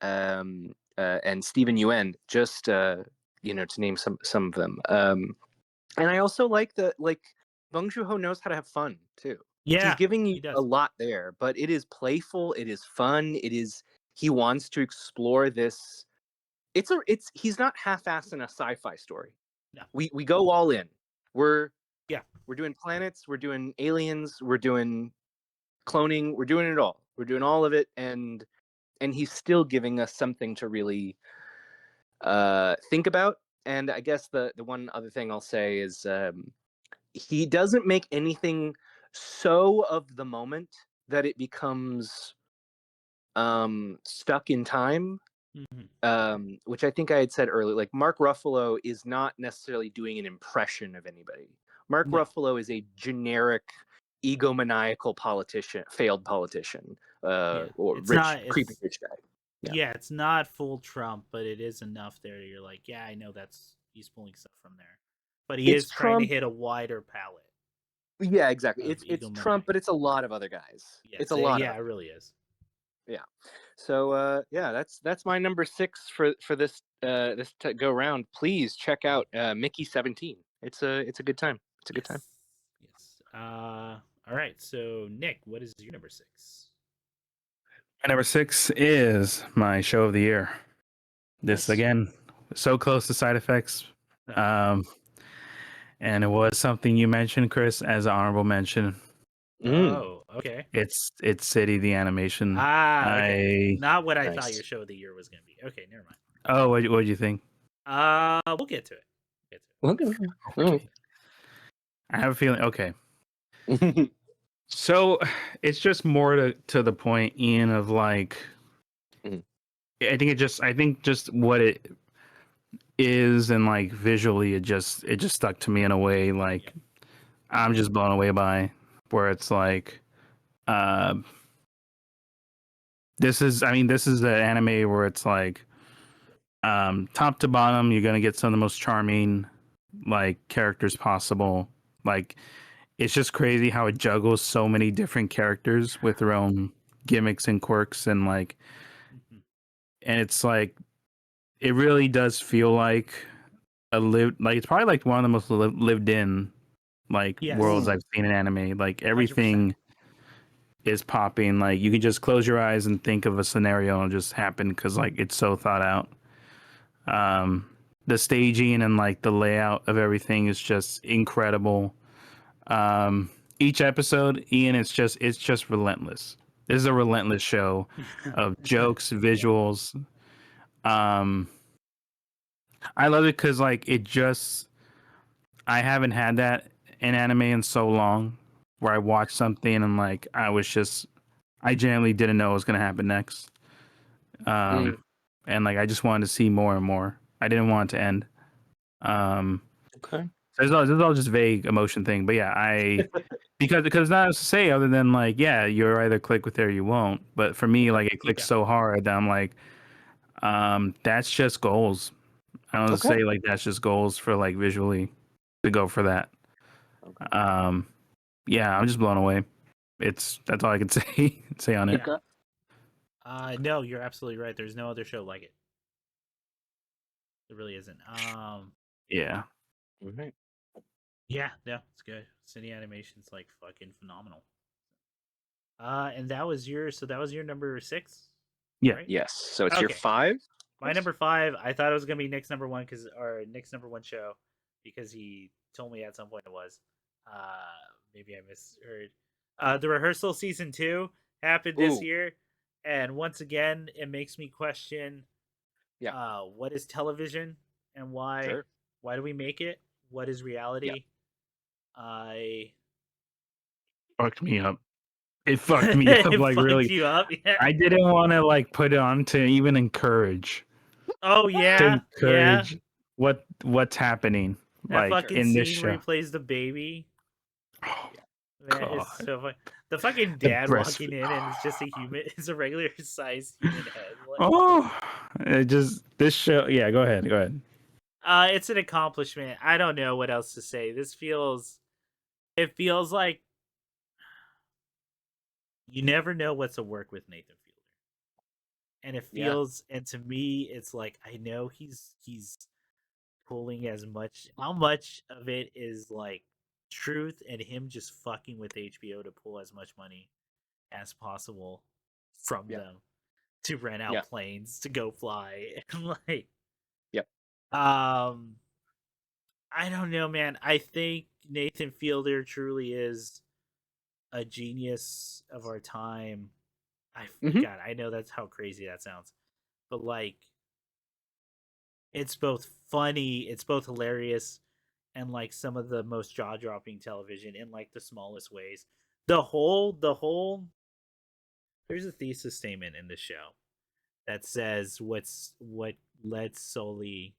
and Stephen Yuen, just to name some of them. And I also like Bong Joon-ho knows how to have fun too. Yeah, he's giving you a lot there, but it is playful, it is fun, he wants to explore this. He's not half-assed in a sci-fi story. No. We go all in. We're doing planets, we're doing aliens, we're doing cloning, we're doing it all. We're doing all of it, and he's still giving us something to really think about. And I guess the one other thing I'll say is he doesn't make anything so of the moment that it becomes stuck in time. Which I think I had said earlier. Like, Mark Ruffalo is not necessarily doing an impression of anybody. Mark Ruffalo is a generic egomaniacal failed politician, or creepy rich guy. Yeah, it's not full Trump, but it is enough there that you're like, yeah, I know he's pulling stuff from there. But he is trying to hit a wider palette. Yeah, exactly. It's Trump, but it's a lot of other guys. Yes, it's a lot. Yeah, it really is. Yeah. So that's my number 6 for this go round. Please check out Mickey 17. It's a good time. It's a good time. Yes. All right. So Nick, what is your number 6? My number 6 is my show of the year. This again, so close to Side Effects. And it was something you mentioned, Chris, as an honorable mention. Oh, okay. It's City, the animation. Okay. Not what I thought your show of the year was going to be. Okay, never mind. Oh, what do you think? We'll get to it. Okay. I have a feeling. Okay. So it's just more to the point, Ian, of like, I think just what it is, and like visually, it just stuck to me in a way like I'm just blown away by, where it's like, this is an anime where it's like, top to bottom, you're gonna get some of the most charming like characters possible. Like, it's just crazy how it juggles so many different characters with their own gimmicks and quirks, and like, and it's like, it really does feel like it's probably like one of the most lived in like Yes. worlds I've seen in anime. Like 100%. everything is popping. Like you can just close your eyes and think of a scenario and it just happen because like it's so thought out. The staging and like the layout of everything is just incredible. Each episode, Ian, it's just relentless. This is a relentless show of jokes, visuals. I love it because like I haven't had that in anime in so long, where I watched something and like I genuinely didn't know what was gonna happen next. And like I just wanted to see more and more. I didn't want it to end. Okay. So it's all just vague emotion thing, but yeah, because not else to say other than like, yeah, you're either click with it or you won't. But for me, like it clicks so hard that I'm like, that's just goals. I don't say like that's just goals for like visually to go for that. Okay. Yeah, I'm just blown away. That's all I can say on it. No, you're absolutely right. There's no other show like it. It really isn't. Yeah. Right. Yeah, no, it's good. City animation's like fucking phenomenal. And that was your number 6? Yeah. Right? Yes. So it's your 5? My number 5, I thought it was gonna be Nick's number 1 Nick's number 1 show because he told me at some point it was. Maybe I misheard. The Rehearsal season 2 happened this year, and once again, it makes me question. What is television and why? Sure. Why do we make it? What is reality? Fucked me up. It fucked me up. Like really, you up. Yeah. I didn't want to like put it on to even encourage. Oh yeah, to encourage what's happening. That like fucking in scene this where show. he plays the baby. Oh, Man, God. it's so funny. The fucking dad walking in and it's just it's a regular sized human head. This show. Yeah, go ahead. It's an accomplishment. I don't know what else to say. It feels like you never know what's to work with Nathan Fielder. And it feels, and to me, it's like, I know he's pulling how much of it is like truth and him just fucking with HBO to pull as much money as possible from them to rent out planes to go fly and like I don't know, man. I think Nathan Fielder truly is a genius of our time. God, I know that's how crazy that sounds, but like it's both funny, it's both hilarious, and like some of the most jaw-dropping television in like the smallest ways. The whole there's a thesis statement in the show that says what led Sullivan,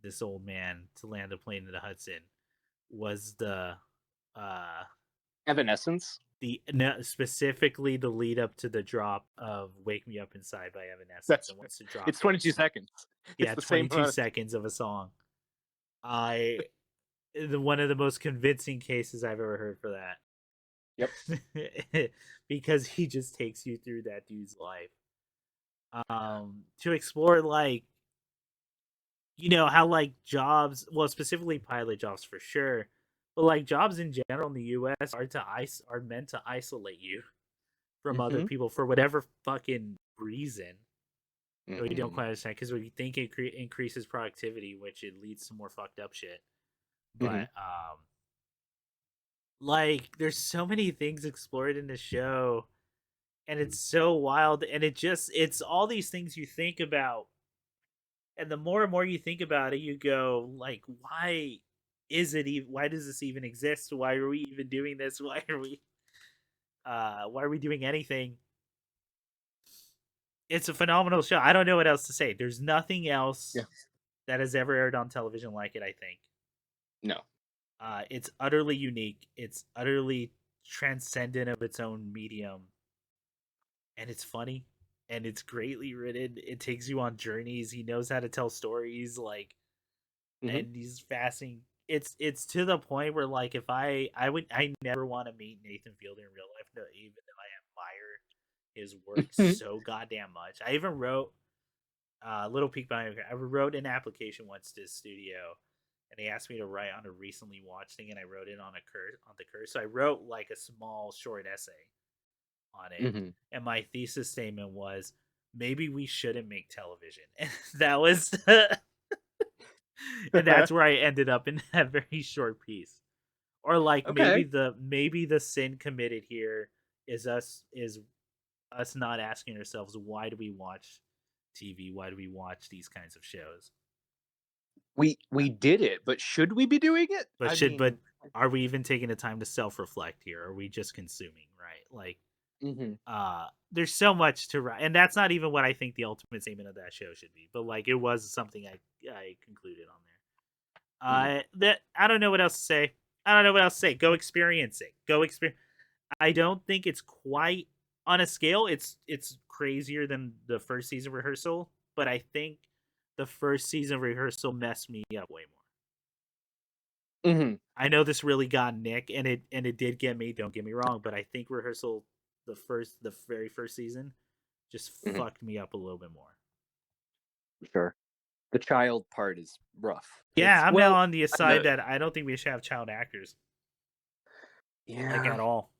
this old man, to land a plane in the Hudson was the Evanescence. Specifically the lead up to the drop of "Wake Me Up Inside" by Evanescence. It's 22 seconds. Yeah, 22 seconds of a song. One of the most convincing cases I've ever heard for that. Yep. Because he just takes you through that dude's life. To explore like, how like jobs, well, specifically pilot jobs for sure, but like jobs in general in the U.S. are meant to isolate you from other people for whatever fucking reason. We don't quite understand, because we think it increases productivity, which it leads to more fucked up shit. But like there's so many things explored in the show, and it's so wild, and it's all these things you think about, and the more and more you think about it, you go like, why does this even exist? Why are we even doing this? Why are we doing anything? It's a phenomenal show. I don't know what else to say. There's nothing else that has ever aired on television like it, I think. No. It's utterly unique. It's utterly transcendent of its own medium. And it's funny. And it's greatly written. It takes you on journeys. He knows how to tell stories, like, and he's it's to the point where like if I never want to meet Nathan Fielder in real life, no, even though I admire his work so goddamn much. I even wrote little peek behind. I wrote an application once to his studio, and they asked me to write on a recently watched thing, and I wrote it on the curse. So I wrote like a small short essay on it, and my thesis statement was maybe we shouldn't make television, and that was. And that's where I ended up in that very short piece. Or like Okay. maybe the sin committed here is us not asking ourselves why do we watch TV? Why do we watch these kinds of shows? We did it, but should we be doing it? But are we even taking the time to self-reflect here? Are we just consuming, right? Like there's so much to write, and that's not even what I think the ultimate statement of that show should be. But like it was something I concluded on there. That I don't know what else to say. Go experience it. Go experience. I don't think it's quite on a scale. It's crazier than the first season rehearsal, but I think the first season rehearsal messed me up way more. I know this really got Nick, and it did get me. Don't get me wrong, but I think rehearsal the very first season just fucked me up a little bit more. Sure. The child part is rough. Yeah, I'm now on the side that I don't think we should have child actors. Yeah. Like at all.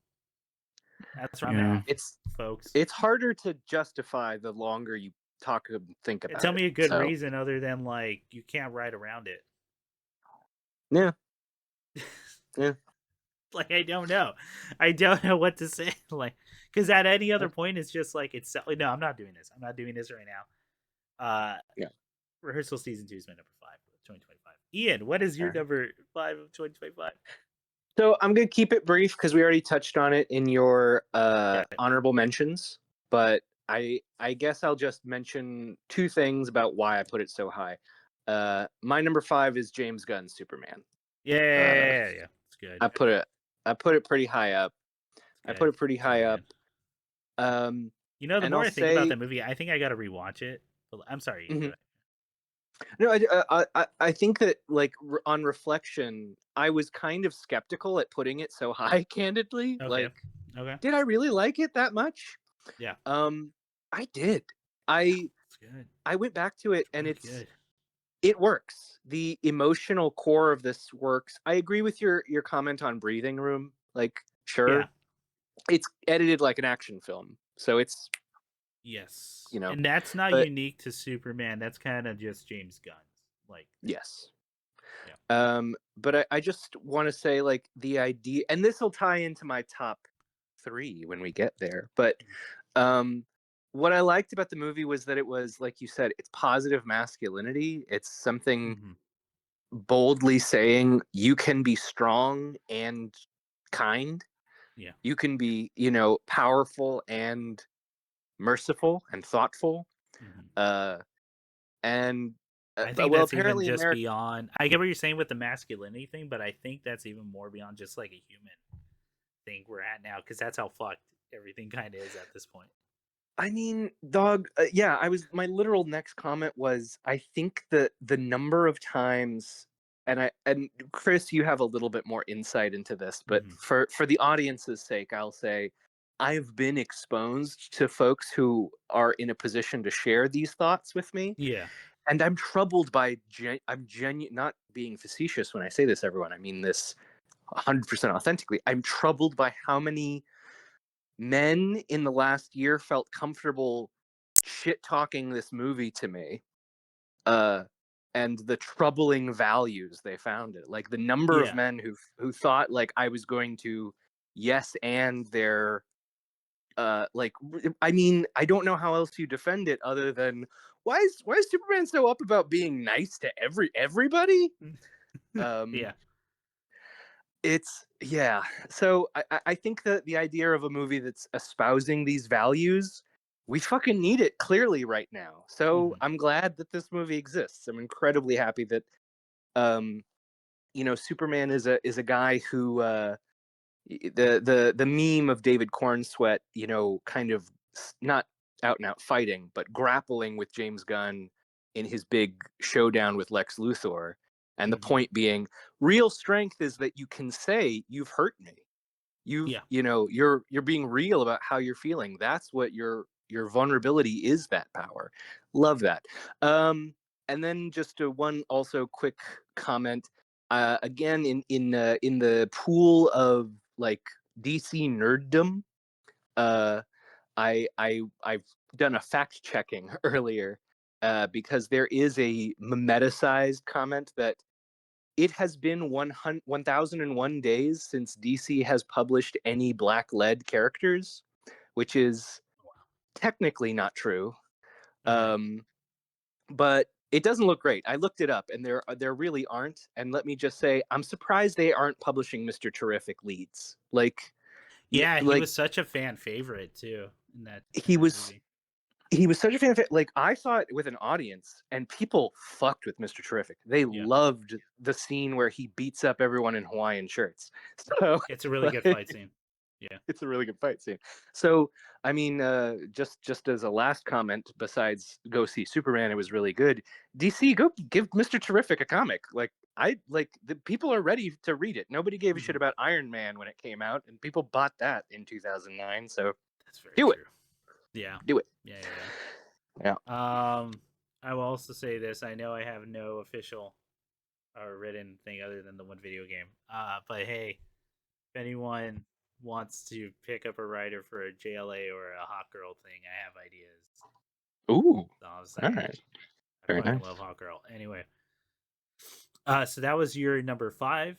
That's where I'm at, folks. It's harder to justify the longer you talk and think about it. Tell me a good reason other than like you can't write around it. Yeah. Yeah. Like I don't know what to say. Like because at any other point it's just like it's no, I'm not doing this. I'm not doing this right now. Yeah. Rehearsal season 2 is my number 5 of 2025. Ian, what is your number 5 of 2025? So I'm gonna keep it brief because we already touched on it in your honorable mentions, but I guess I'll just mention 2 things about why I put it so high. My number 5 is James Gunn's Superman. Yeah, it's good. I put it pretty high up. I put it pretty high up. You know, the more I think about that movie, I think I got to rewatch it. I'm sorry. No, I think that like on reflection, I was kind of skeptical at putting it so high. Candidly, okay. Did I really like it that much? Yeah. I did. I went back to it, and it works. The emotional core of this works. I agree with your comment on Breathing Room. Like, sure, it's edited like an action film, so it's. Yes. You know, and that's not unique to Superman. That's kind of just James Gunn's. Like, yes. Yeah. But I just want to say, like, the idea, and this will tie into my top 3 when we get there. But what I liked about the movie was that it was, like you said, it's positive masculinity. It's something boldly saying you can be strong and kind. Yeah. You can be, powerful and merciful and thoughtful. And I think that's even just beyond. I get what you're saying with the masculinity thing, but I think that's even more beyond just like a human thing we're at now, because that's how fucked everything kind of is at this point. I mean, dog. My literal next comment was, I think that the number of times, and Chris, you have a little bit more insight into this, but for the audience's sake, I'll say, I've been exposed to folks who are in a position to share these thoughts with me. Yeah. And I'm troubled by, not being facetious when I say this, everyone. I mean this 100% authentically. I'm troubled by how many men in the last year felt comfortable shit-talking this movie to me. And the troubling values they found it. Like, the number of men who thought, like, I was going to yes and their I mean, I don't know how else you defend it other than why is Superman so up about being nice to everybody? Yeah. So I think that the idea of a movie that's espousing these values, we fucking need it clearly right now. So I'm glad that this movie exists. I'm incredibly happy that Superman is a guy who the meme of David Cornsweet, kind of not out and out fighting, but grappling with James Gunn in his big showdown with Lex Luthor, And the point being, real strength is that you can say you've hurt me. You're being real about how you're feeling. That's what your vulnerability is. That power. Love that. And then just one also quick comment. Again, in the pool of like DC nerddom, I've done a fact checking earlier because there is a memeticized comment that it has been 1001 days since DC has published any black lead characters, which is technically not true. But it doesn't look great. I looked it up, and there really aren't. And let me just say, I'm surprised they aren't publishing Mr. Terrific leads. He was such a fan favorite too in that. He was. Movie. He was such a fan. Like, I saw it with an audience, and people fucked with Mr. Terrific. They loved the scene where he beats up everyone in Hawaiian shirts. So it's a really good fight scene. Yeah, it's a really good fight scene. So, I mean, just as a last comment, besides go see Superman, it was really good. DC, go give Mr. Terrific a comic. The people are ready to read it. Nobody gave a shit about Iron Man when it came out, and people bought that in 2009. So that's very true. Yeah, do it. Yeah. I will also say this. I know I have no official or written thing other than the one video game. But hey, if anyone wants to pick up a writer for a JLA or a Hot Girl thing, I have ideas. Ooh. So all right. Very I nice. love Hot Girl. Anyway. So that was your number 5.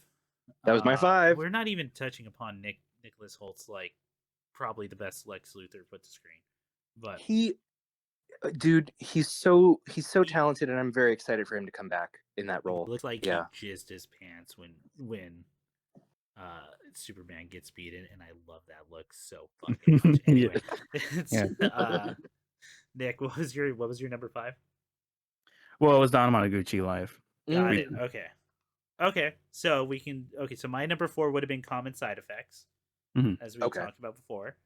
That was my 5. We're not even touching upon Nicholas Holt's probably the best Lex Luthor put to screen. But he's so talented, and I'm very excited for him to come back in that role. It looks like he jizzed his pants when Superman gets beaten, and I love that look so fucking much. Anyway, Nick, what was your number 5? Well, it was the Anamanaguchi live. Got it. Okay. So so my number 4 would have been Common Side Effects, as we talked about before.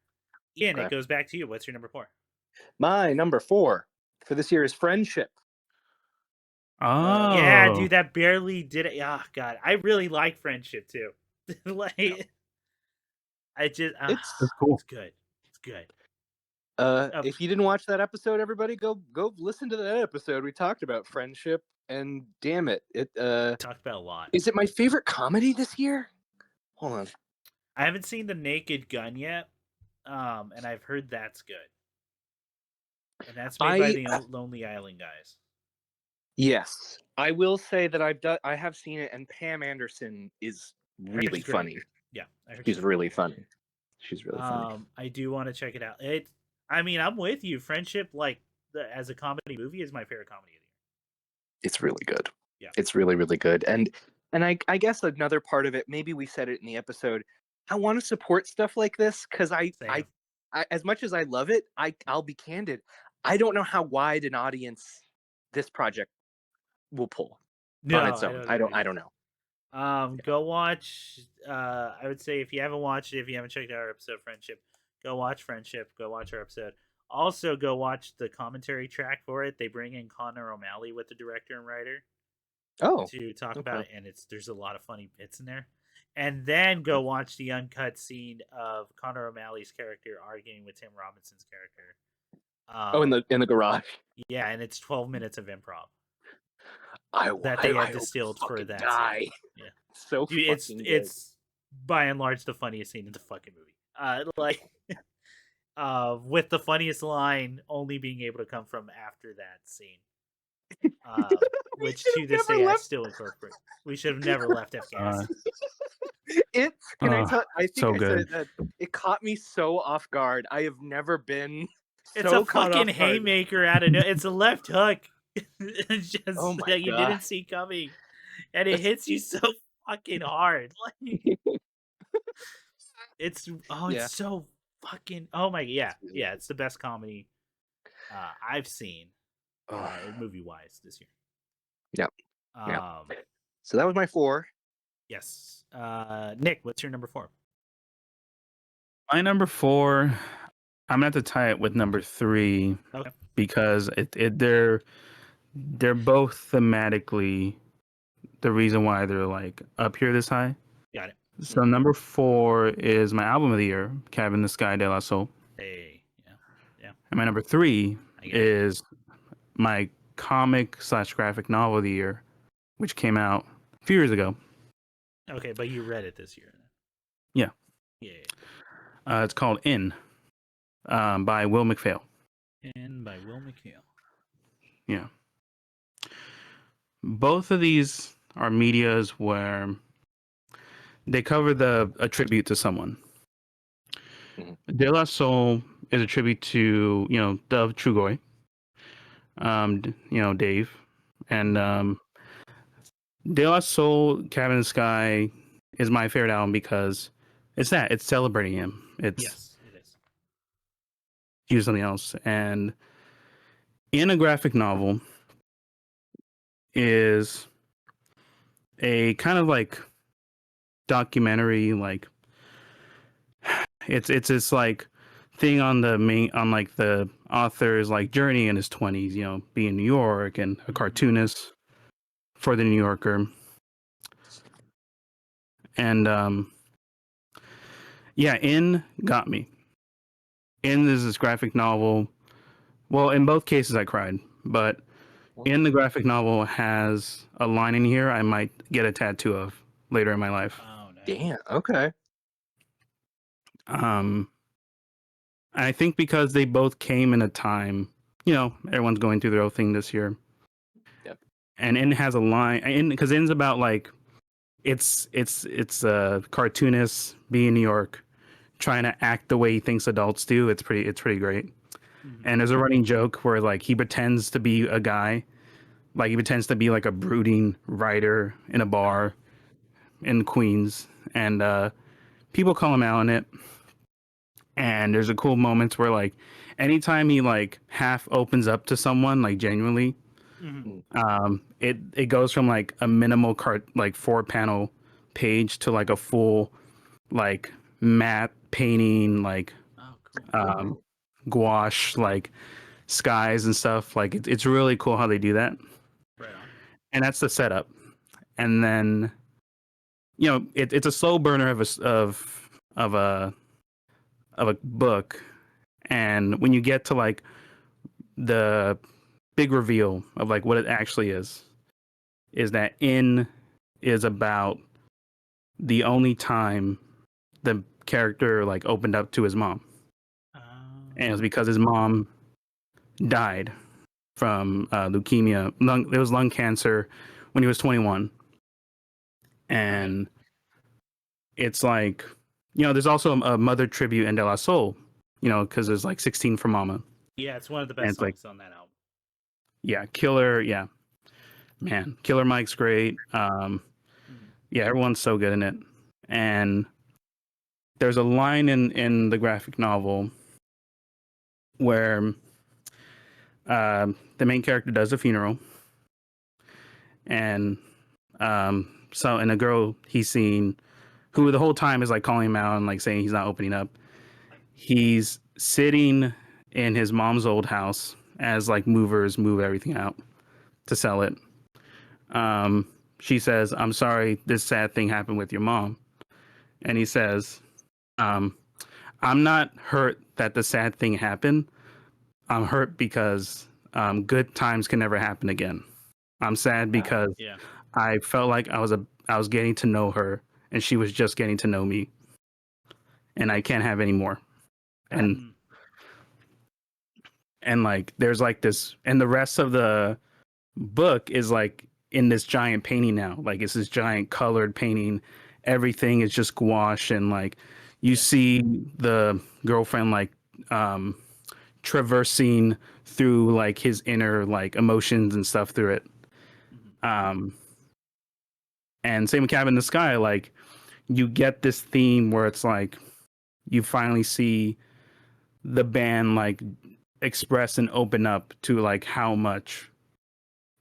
Ian, it goes back to you. What's your number 4? My number 4 for this year is Friendship. Oh, yeah, dude, that barely did it. Oh God, I really like Friendship too. It's cool. It's good. It's good. If you didn't watch that episode, everybody go listen to that episode. We talked about Friendship, and damn it, talked about a lot. Is it my favorite comedy this year? Hold on, I haven't seen The Naked Gun yet, and I've heard that's good. And that's made by the Lonely Island guys. Yes, I will say that I have seen it, and Pam Anderson is really funny. Yeah, she's really funny. She's really funny. I do want to check it out. I'm with you. Friendship, as a comedy movie, is my favorite comedy of the year. It's really good. Yeah, it's really, really good. And I guess another part of it, maybe we said it in the episode, I want to support stuff like this because I as much as I love it, I'll be candid. I don't know how wide an audience this project will pull on its own. I don't know. Go watch. I would say if you haven't watched it, if you haven't checked out our episode Friendship, go watch Friendship. Go watch our episode. Also, go watch the commentary track for it. They bring in Connor O'Malley with the director and writer. To talk about it, and there's a lot of funny bits in there. And then go watch the uncut scene of Connor O'Malley's character arguing with Tim Robinson's character. In the garage. Yeah, and it's 12 minutes of improv. That they had distilled for that. Die. Yeah, so dude, it's by and large the funniest scene in the fucking movie. With the funniest line only being able to come from after that scene. Which to this day I still incorporate. We should have never left Afghanistan. I think said that it caught me so off guard. I have never been. It's a fucking haymaker out of it's a left hook. It's just that you didn't see coming, and it hits you so fucking hard. It's so fucking it's the best comedy I've seen movie wise this year. Yep. So that was my 4. Yes. Nick, what's your number 4? My number 4, I'm gonna have to tie it with number 3 because they're both thematically the reason why they're like up here this high. Got it. So number 4 is my album of the year, Cabin in the Sky de la Soul. Hey, yeah. And my number 3 I get it. is my comic/graphic novel of the year, which came out a few years ago. Okay, but you read it this year. Then. Yeah. Yeah. It's called In, by Will McPhail. And by Will McHale. Yeah. Both of these are medias where they cover a tribute to someone. De La Soul is a tribute to, Dove Trugoy, Dave. And De La Soul, Cabin in the Sky is my favorite album because it's celebrating him. Yes, it is. Use something else. And In a Graphic Novel is a kind of like documentary, like it's this like thing on the author's like journey in his 20s, being in New York and a cartoonist for the New Yorker. And In got me. In is this graphic novel. Well, in both cases I cried, but In the graphic novel has a line in here I might get a tattoo of later in my life. Oh, nice. Damn. Okay. I think because they both came in a time, everyone's going through their own thing this year. Yep. And In has a line, because In's about like, it's a cartoonist being in New York, trying to act the way he thinks adults do. It's pretty great. And there's a running joke where like he pretends to be a guy, like he pretends to be like a brooding writer in a bar in Queens, and people call him out on it. And there's a cool moments where like anytime he like half opens up to someone like genuinely, it goes from like a minimal like 4-panel page to like a full like matte painting, like gouache, like skies and stuff. Like it's really cool how they do that. Right on. And that's the setup. And then it's a slow burner of a book, and when you get to like the big reveal of like what it actually is that In is about the only time the character like opened up to his mom. And it was because his mom died from leukemia. It was lung cancer when he was 21. And it's like, there's also a mother tribute in De La Soul, because there's like 16 for Mama. Yeah, it's one of the best songs on that album. Yeah, Killer. Yeah, man, Killer Mike's great. Yeah, everyone's so good in it. And there's a line in the graphic novel where the main character does a funeral, and and a girl he's seen, who the whole time is like calling him out and like saying he's not opening up. He's sitting in his mom's old house as like movers move everything out to sell it. She says, "I'm sorry, this sad thing happened with your mom." And he says, "I'm not hurt that the sad thing happened. I'm hurt because good times can never happen again. I'm sad because I felt like I was getting to know her, and she was just getting to know me, and I can't have any more." And like there's like this, and the rest of the book is like in this giant painting now. Like it's this giant colored painting. Everything is just gouache, and like you see the girlfriend like traversing through like his inner like emotions and stuff through it. And same with Cabin in the Sky, like you get this theme where it's like you finally see the band like express and open up to like how much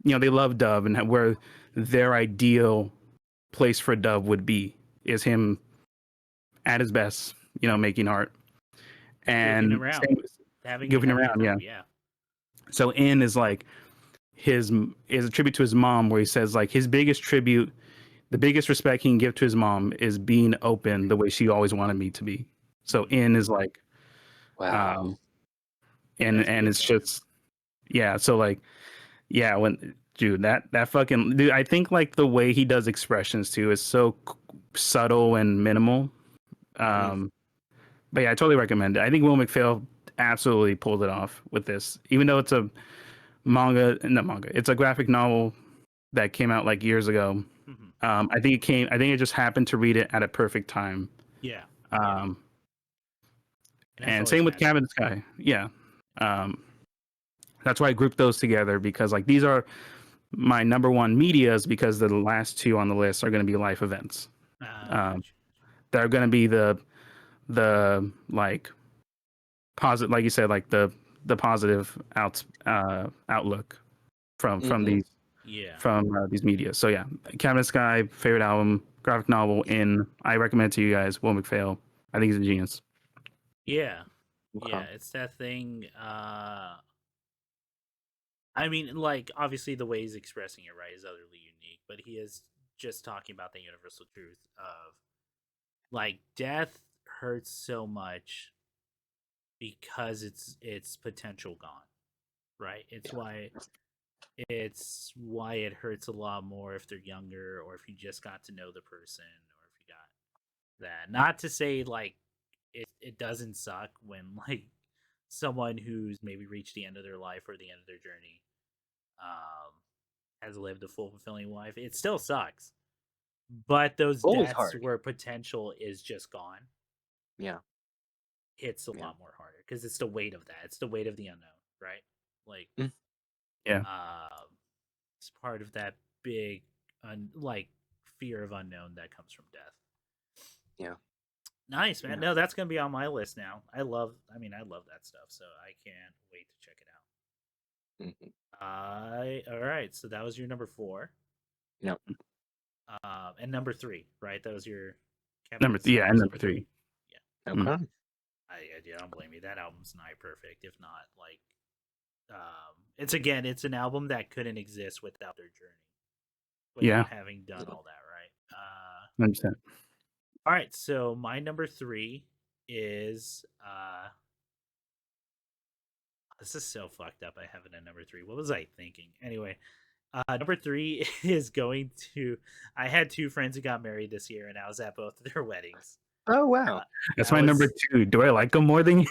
they love Dove, and where their ideal place for Dove would be is him at his best, making art and goofing around. goofing around. Yeah. So In is like his is a tribute to his mom, where he says like his biggest tribute, the biggest respect he can give to his mom is being open the way she always wanted me to be. So in is like, Wow. and it's just so like when dude that fucking dude, I think like the way he does expressions too is so subtle and minimal. But yeah, I totally recommend it. I think Will McPhail absolutely pulled it off with this, even though it's a it's a graphic novel that came out like years ago. I think it just happened to read it at a perfect time. Yeah. And same with Cabin Sky. Yeah. That's why I grouped those together, because like these are my number one medias, because the last two on the list are going to be life events. They're going to be the like positive, like you said, like the positive outlook from these these media. So yeah, Cabin Sky, favorite album, graphic novel. I recommend it to you guys. Will McPhail, I think he's a genius. Yeah, it's that thing. I mean, like, obviously the way he's expressing it, right, is utterly unique, but he is just talking about the universal truth of, like, death hurts so much because it's potential gone, right? It's why it hurts a lot more if they're younger, or if you just got to know the person, or if you got that. Not to say, like, it doesn't suck when, like, someone who's maybe reached the end of their life or the end of their journey has lived a full, fulfilling life. It still sucks, but those deaths where potential is just gone, hits a lot more harder, because it's the weight of that. It's the weight of the unknown, right? Like, it's part of that big, like, fear of unknown that comes from death. Yeah. Nice, man. No, that's gonna be on my list now. I love that stuff, so I can't wait to check it out. All right, so that was your number 4. Yep. And number 3, right? That was your number 3. Yeah, and number 3. Yeah. Okay. I don't blame you. That album's nigh perfect, if not like. It's an album that couldn't exist without their journey. Without having done all that, right? 100%. All right, so my number 3 is this is so fucked up. I have it at number 3. What was I thinking? Anyway, number 3 is going to. I had 2 friends who got married this year, and I was at both of their weddings. Oh wow, that's my number 2. Do I like them more than you?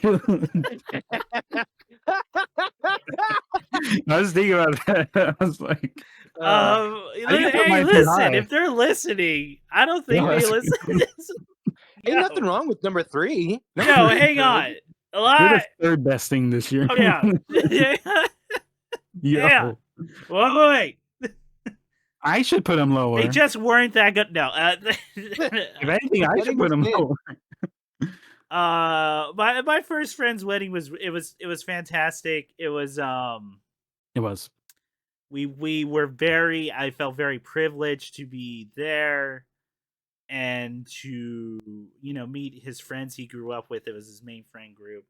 I was thinking about that. I was like, hey, listen, if they're listening, I don't think they listen to this. Ain't nothing wrong with number 3. No, hang on. You're the third best thing this year. Oh, yeah. Yeah. Well, wait. I should put them lower. They just weren't that good. No. If anything, I should put them lower. My first friend's wedding was fantastic. It was It was. We were very. I felt very privileged to be there, and to meet his friends he grew up with. It was his main friend group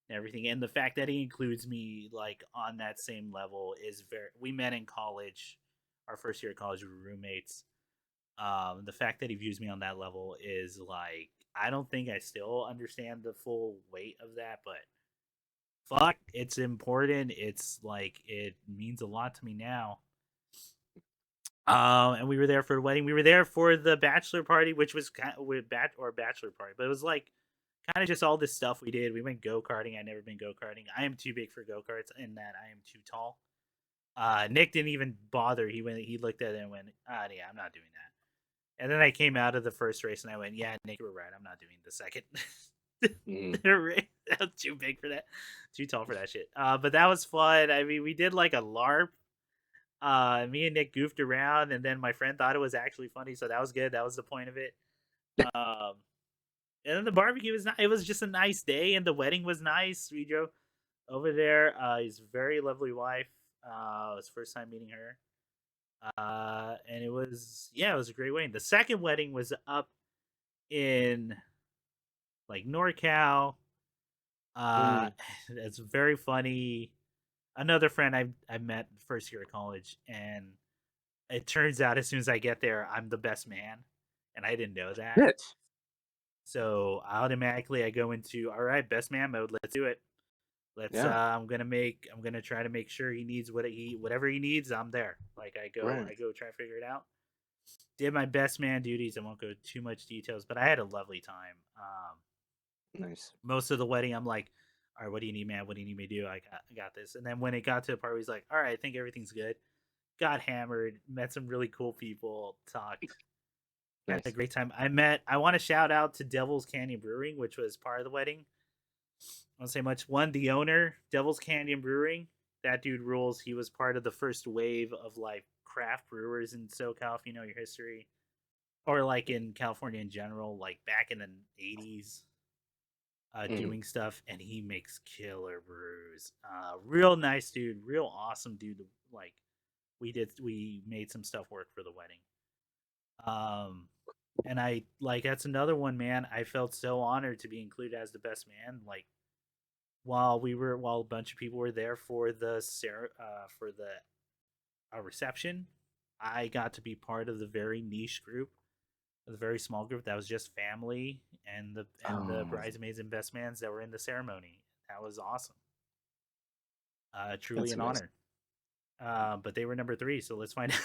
and everything, and the fact that he includes me like on that same level is very. We met in college. Our first year of college, we were roommates. The fact that he views me on that level is like, I don't think I still understand the full weight of that, but fuck, it's important. It's like, it means a lot to me now. And we were there for the wedding. We were there for the bachelor party, which was bachelor party, but it was like kind of just all this stuff we did. We went go-karting. I'd never been go-karting. I am too big for go-karts in that I am too tall. Nick didn't even bother. He looked at it and went, yeah, I'm not doing that. And then I came out of the first race and I went, yeah, Nick, you were right. I'm not doing the second. That was too big for that. Too tall for that shit. But that was fun. I mean, we did like a LARP. Me and Nick goofed around, and then my friend thought it was actually funny, so that was good. That was the point of it. And then the barbecue was it was just a nice day, and the wedding was nice. We drove over there. His very lovely wife. It was first time meeting her. And it was a great wedding. The second wedding was up in like NorCal. It's very funny. another friend I met first year of college, and it turns out as soon as I get there, I'm the best man, and I didn't know that. Shit. So automatically I go into, all right, best man mode. Let's do it. Let's. Yeah. I'm gonna try to make sure he needs whatever he needs. I'm there. Like I go try to figure it out. Did my best man duties. I won't go too much details, but I had a lovely time. Nice. Most of the wedding, I'm like, all right, what do you need, man? What do you need me to do? I got this. And then when it got to the part where he's like, all right, I think everything's good. Got hammered, met some really cool people, talked. Had a great time. I want to shout out to Devil's Canyon Brewing, which was part of the wedding. I won't say much. One, the owner, Devil's Canyon Brewing, that dude rules. He was part of the first wave of like craft brewers in SoCal, if you know your history, or like in California in general, like back in the 80s, doing stuff, and he makes killer brews. Real nice dude, real awesome dude. Like we made some stuff work for the wedding. And I like that's another one, man. I felt so honored to be included as the best man. Like while a bunch of people were there for the reception, I got to be part of the very niche group, the very small group that was just family and the bridesmaids and best mans that were in the ceremony. That was awesome. Truly an honor. But they were number 3, so let's find out.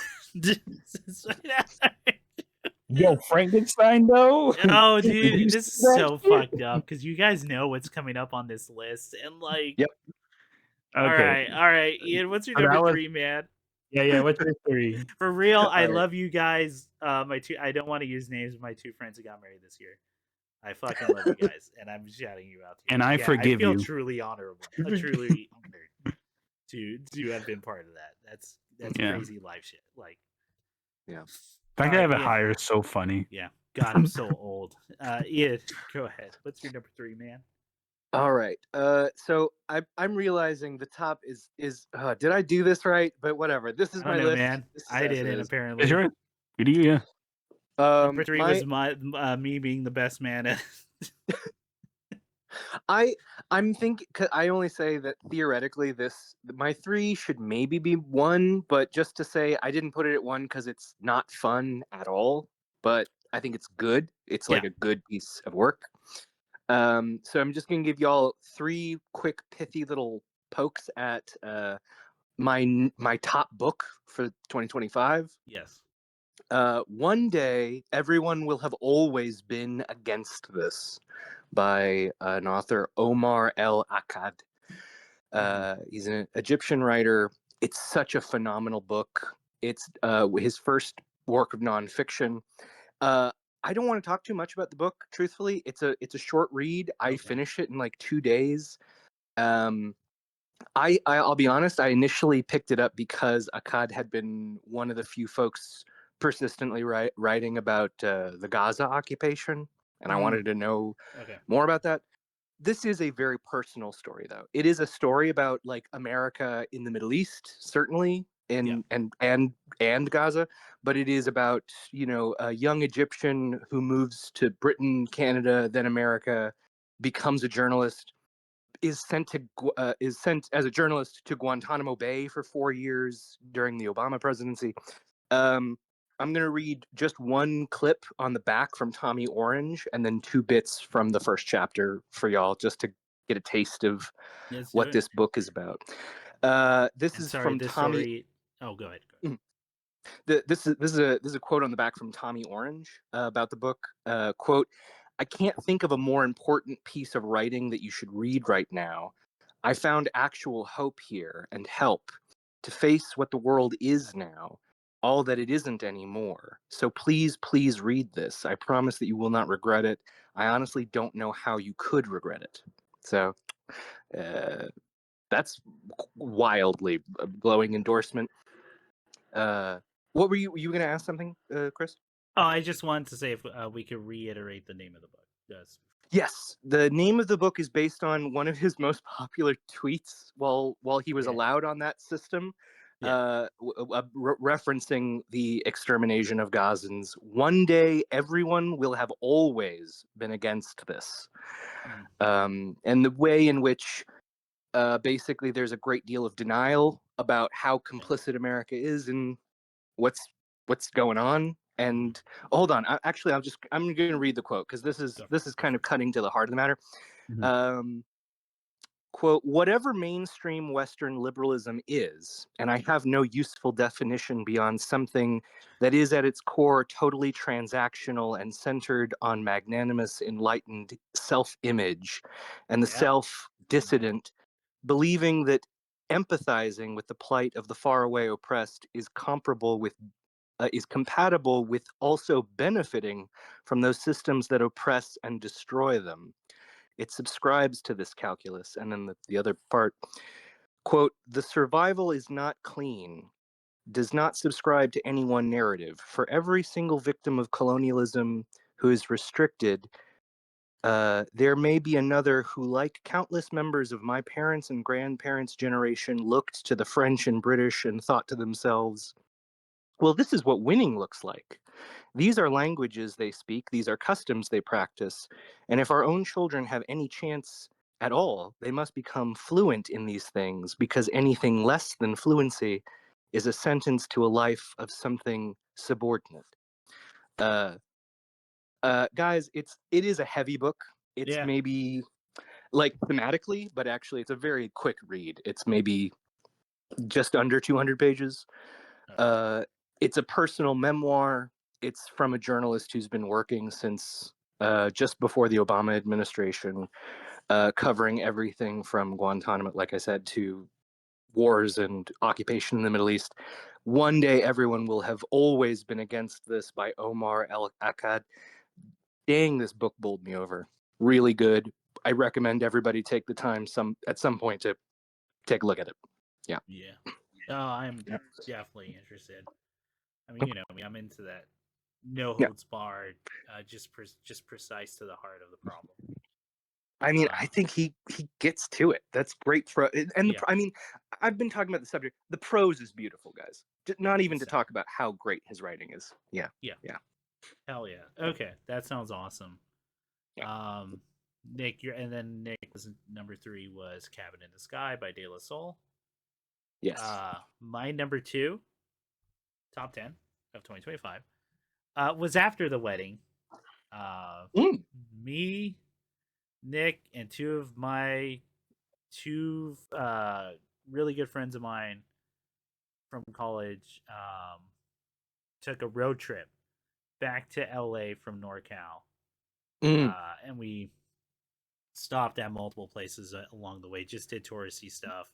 Yo, Frankenstein though. Oh, dude, this is so fucked up because you guys know what's coming up on this list, and like, yep. Okay. All right, Ian, what's your number 3, man? Yeah. What's your 3? For real, I love you guys. I don't want to use names of my 2 friends who got married this year. I fucking love you guys, and I'm shouting you out. And I forgive you. I feel truly honorable, truly honored to have been part of that. That's crazy life shit. Like, yeah. The fact that I have it higher is so funny. Yeah. God, I'm so old. Ian, go ahead. What's your number 3, man? All right. So I'm realizing the top is did I do this right? But whatever. This is my list, man. I didn't apparently. Is yours? You do, yeah. Number 3 was me being the best man. I'm thinking. I only say that theoretically, my 3 should maybe be 1, but just to say, I didn't put it at 1 because it's not fun at all. But I think it's good. It's like a good piece of work. So I'm just gonna give y'all 3 quick, pithy little pokes at my top book for 2025. Yes. One day, everyone will have always been against this, by an author, Omar El Akkad. He's an Egyptian writer. It's such a phenomenal book. It's his first work of nonfiction. I don't want to talk too much about the book, truthfully. It's a short read. I finished it in like 2 days. I'll be honest, I initially picked it up because Akkad had been one of the few folks persistently writing about the Gaza occupation, and I wanted to know more about that. This is a very personal story, though. It is a story about like America in the Middle East, certainly, and Gaza, but it is about, a young Egyptian who moves to Britain, Canada, then America, becomes a journalist, is sent as a journalist to Guantanamo Bay for 4 years during the Obama presidency. I'm going to read just one clip on the back from Tommy Orange, and then 2 bits from the first chapter for y'all, just to get a taste of what this book is about. This is from Tommy. Oh, go ahead. This is a quote on the back from Tommy Orange about the book. Quote, "I can't think of a more important piece of writing that you should read right now. I found actual hope here and help to face what the world is now, all that it isn't anymore. So please, please read this. I promise that you will not regret it. I honestly don't know how you could regret it." So that's wildly glowing endorsement. What were you going to ask something, Chris? Oh, I just wanted to say if we could reiterate the name of the book. Yes, the name of the book is based on one of his most popular tweets while he was allowed on that system, referencing the extermination of Gazans. One day, everyone will have always been against this. And the way in which Basically, there's a great deal of denial about how complicit America is in what's going on. And hold on, I'm going to read the quote because this is kind of cutting to the heart of the matter. Mhm. Quote, whatever mainstream Western liberalism is, and I have no useful definition beyond something that is at its core totally transactional and centered on magnanimous, enlightened self-image and the self-dissident, believing that empathizing with the plight of the faraway oppressed is compatible with also benefiting from those systems that oppress and destroy them. It subscribes to this calculus. And then the other part, quote, the survival is not clean, does not subscribe to any one narrative. For every single victim of colonialism who is restricted, there may be another who, like countless members of my parents' and grandparents' generation, looked to the French and British and thought to themselves, well, this is what winning looks like. These are languages they speak, these are customs they practice, and if our own children have any chance at all, they must become fluent in these things, because anything less than fluency is a sentence to a life of something subordinate. Guys, it is a heavy book. It's maybe like thematically, but actually it's a very quick read. It's maybe just under 200 pages. It's a personal memoir. It's from a journalist who's been working since just before the Obama administration, covering everything from Guantanamo, like I said, to wars and occupation in the Middle East. One Day Everyone Will Have Always Been Against This by Omar El Akkad. Dang, this book bowled me over. Really good. I recommend everybody take the time at some point to take a look at it. Yeah. Yeah. Oh, I'm definitely interested. I mean, you know me, I'm into that no Yeah. holds barred, just precise to the heart of the problem. I mean, I think he gets to it. That's great. I mean, I've been talking about the subject. The prose is beautiful, guys. Not even to talk about how great his writing is. Yeah. Hell yeah. Okay, that sounds awesome. Yeah. Nick, Nick was number 3 was Cabin in the Sky by De La Soul. Yes. My number 2, top 10 of 2025, was After the Wedding. Me, Nick, and two really good friends of mine from college took a road trip back to LA from NorCal. And we stopped at multiple places along the way, just did touristy stuff.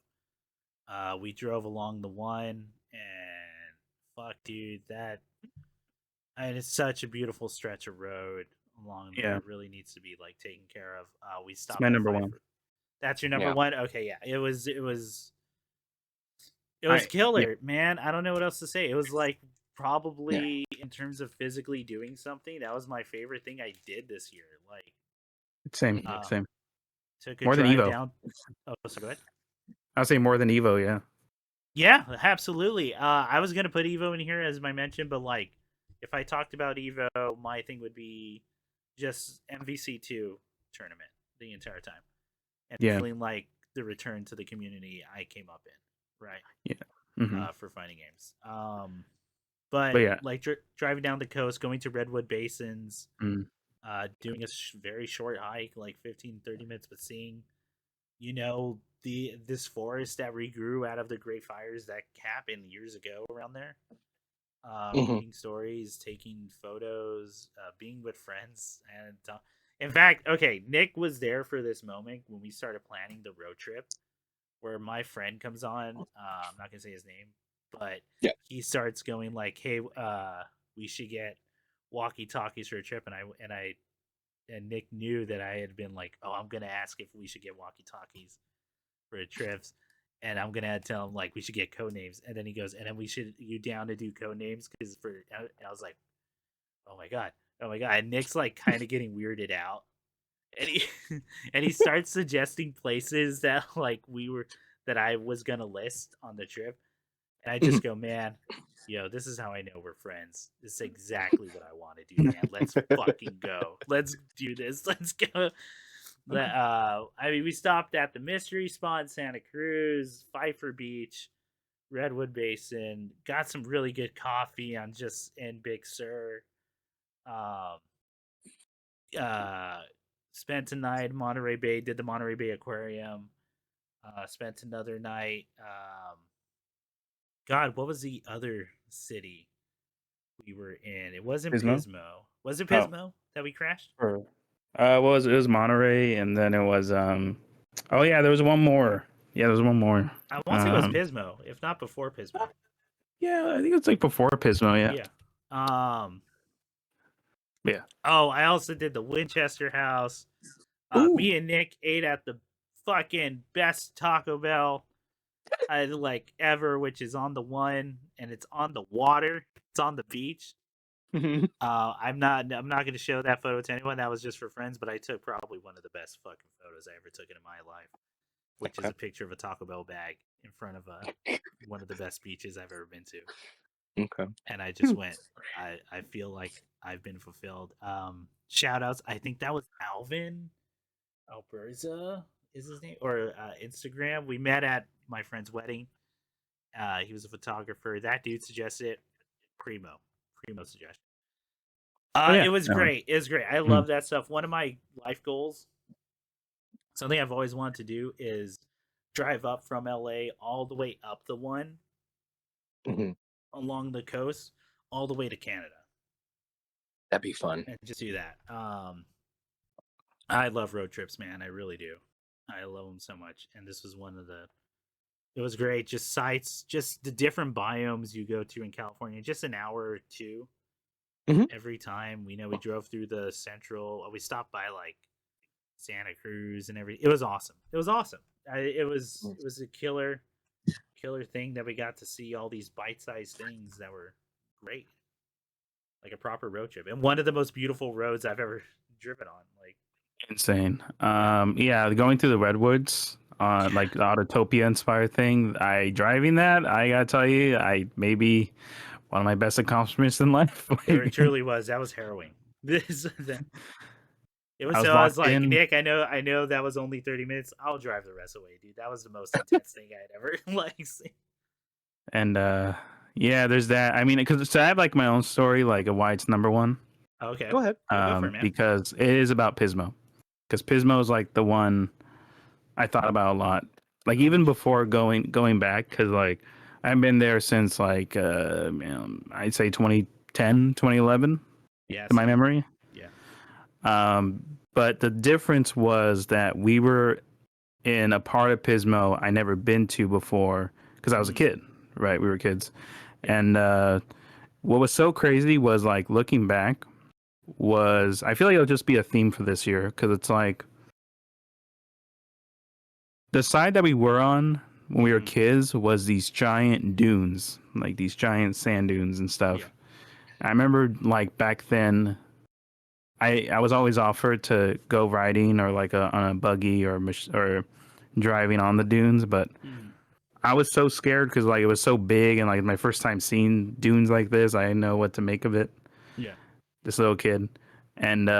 We drove along the one, and fuck, dude, it's such a beautiful stretch of road along there. It really needs to be like taken care of. We stopped. It's my number one. That's your number one? Okay, yeah. It was killer, man. I don't know what else to say. It was like probably in terms of physically doing something, that was my favorite thing I did this year. Like same. Took a more than drive Evo. down. Oh, so go ahead. I'll say more than Evo, yeah. Yeah, absolutely. I was gonna put Evo in here as my mention, but like, if I talked about Evo, my thing would be just MVC2 tournament the entire time, and feeling like the return to the community I came up in, right? Yeah. For fighting games. But yeah, like driving down the coast, going to Redwood Basins, doing a very short hike, like 15-30 minutes, but seeing, you know, this forest that regrew out of the great fires that happened years ago around there. Reading stories, taking photos, being with friends, and in fact, okay, Nick was there for this moment when we started planning the road trip, where my friend comes on. I'm not gonna say his name, but he starts going like, "Hey, we should get walkie talkies for a trip," and Nick knew that I had been like, "Oh, I'm gonna ask if we should get walkie talkies for a trips." And I'm gonna tell him like we should get code names, and then he goes, and then you down to do code names because and I was like, oh my god, and Nick's like kind of getting weirded out, and he and he starts suggesting places that like that I was gonna list on the trip, and I just go, man, this is how I know we're friends. This is exactly what I want to do, man. Let's fucking go. Let's do this. Let's go. I mean, we stopped at the mystery spot in Santa Cruz, Pfeiffer Beach, Redwood Basin. Got some really good coffee on just in Big Sur. Um, uh, spent a night in Monterey Bay. Did the Monterey Bay Aquarium. Spent another night. God, what was the other city we were in? It wasn't Pismo? Pismo. Was it Oh. Pismo that we crashed? Or, it was Monterey, and then it was oh yeah, there was one more. Yeah, there was one more. I want to say it was Pismo, if not before Pismo. Yeah, I think it's like before Pismo. Yeah. Yeah. Oh, I also did the Winchester House. Ooh. Me and Nick ate at the fucking best Taco Bell like ever, which is on the one, and it's on the water. It's on the beach. I'm not going to show that photo to anyone. That was just for friends, but I took probably one of the best fucking photos I ever took in my life, which is a picture of a Taco Bell bag in front of one of the best beaches I've ever been to. Okay. And I just went. I feel like I've been fulfilled. Shout outs. I think that was Alvin Alberza is his name, or Instagram. We met at my friend's wedding. He was a photographer. That dude suggested it. Primo suggestion. Yeah. It was great. It was great. I love that stuff. One of my life goals, something I've always wanted to do, is drive up from LA all the way up the one along the coast, all the way to Canada. That'd be fun. And just do that. I love road trips, man. I really do. I love them so much. And this was one of the. It was great. Just sites, just the different biomes you go to in California. Just an hour or two every time. We drove through the central. We stopped by like Santa Cruz and everything. It was awesome. It was awesome. It was a killer thing that we got to see all these bite-sized things that were great, like a proper road trip, and one of the most beautiful roads I've ever driven on. Like insane. Yeah, going through the redwoods, like the Autotopia inspired thing. Driving that, I gotta tell you, maybe one of my best accomplishments in life. It truly was. That was harrowing. It was. I was like, Nick, I know that was only 30 minutes. I'll drive the rest of the way, dude. That was the most intense thing I had ever like seen. And yeah, there's that. I mean, because I have like my own story, like why it's number one. Okay, go ahead. Go for it, man. Because it is about Pismo. Because Pismo is like the one I thought about a lot. Like even before going back, because like I've been there since like I'd say 2010, 2011. Yeah, to my memory. Yeah. But the difference was that we were in a part of Pismo I never been to before because I was a kid, right? We were kids. And what was so crazy was like looking back was, I feel like it'll just be a theme for this year because it's like the side that we were on when we were kids was these giant dunes, like these giant sand dunes and stuff. Yeah. I remember like back then, I was always offered to go riding or like on a buggy or driving on the dunes, but I was so scared because like it was so big and like my first time seeing dunes like this, I didn't know what to make of it. Yeah, this little kid, and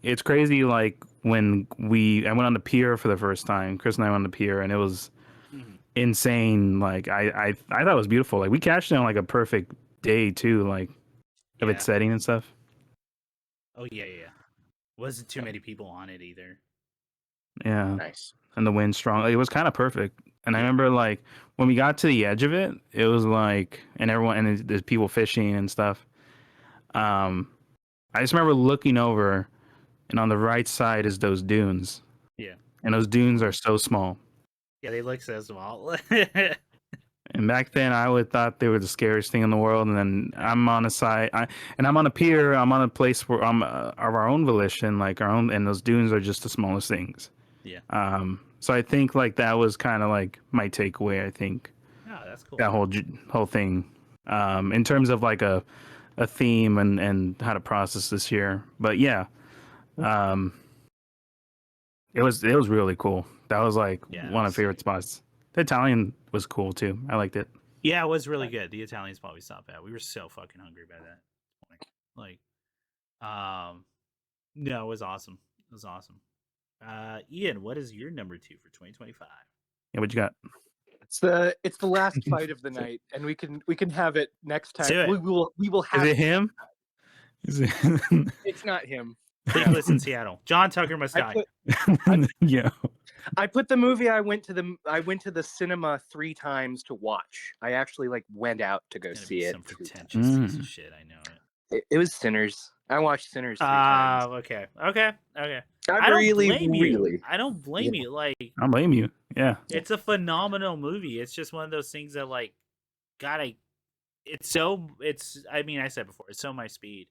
it's crazy. Like when I went on the pier for the first time, Chris and I went on the pier, and it was insane. Like I thought it was beautiful. Like we cashed it on like a perfect day too, like of its setting and stuff. Oh yeah. Wasn't too many people on it either. Yeah. Nice. And the wind strong. Like, it was kind of perfect. And I remember like when we got to the edge of it, it was like, and there's people fishing and stuff. I just remember looking over, and on the right side is those dunes. Yeah. And those dunes are so small. Yeah, they look so small. And back then, I would thought they were the scariest thing in the world. And then I'm on a side, I'm on a pier. I'm on a place where I'm of our own volition, like our own, and those dunes are just the smallest things. Yeah. So I think like that was kind of like my takeaway. I think. Oh, that's cool. That whole thing, in terms of like a theme and how to process this year. But yeah, it was really cool. That was like one of my favorite spots. The Italian was cool too. I liked it. Yeah, it was really good. The Italian spot we stopped at. We were so fucking hungry by that point. Like, no, it was awesome. It was awesome. Ian, what is your number 2 for 2025? Yeah, what you got? It's the last fight of the night, and we can have it next time. Do it. We will have Is it him? Is it? It's not him. Sleepless in Seattle. John Tucker Must Die. Yeah. I put the movie I went to the cinema 3 times to watch. I actually went out to go see it. Some pretentious piece of shit. I know it. It was Sinners. I watched Sinners 3 times. Okay. I really, don't blame you. I don't blame you. Like, I don't blame you. Yeah. it's a phenomenal movie. It's just one of those things that, like, I mean, I said before, it's so my speed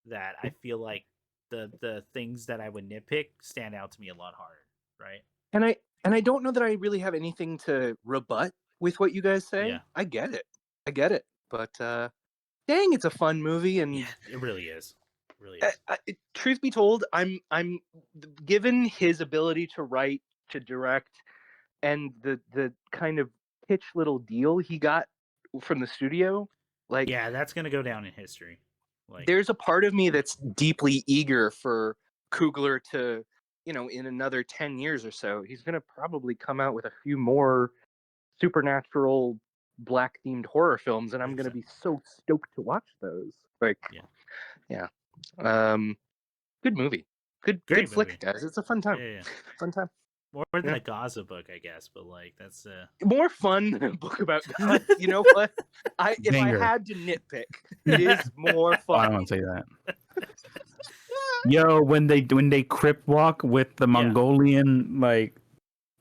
that I feel like the things that I would nitpick stand out to me a lot harder, right? And I don't know that I really have anything to rebut with what you guys say. Yeah. I get it. But dang, it's a fun movie, and Yeah, it really is. It really is. Truth be told, I'm given his ability to write, to direct, and the kind of pitch little deal he got from the studio. Like, yeah, that's gonna go down in history. Like, there's a part of me that's deeply eager for Coogler to, in another 10 years or so, he's going to probably come out with a few more supernatural black themed horror films, and I'm going to be so stoked to watch those. Like, yeah. Good movie. Good flick, movie. guys. It's a fun time. Yeah. Fun time. More than a Gaza book, I guess, but like that's more fun than a book about God. You know what? If I had to nitpick, it is more fun. I don't want to say that. Yo, when they crip walk with the Mongolian, like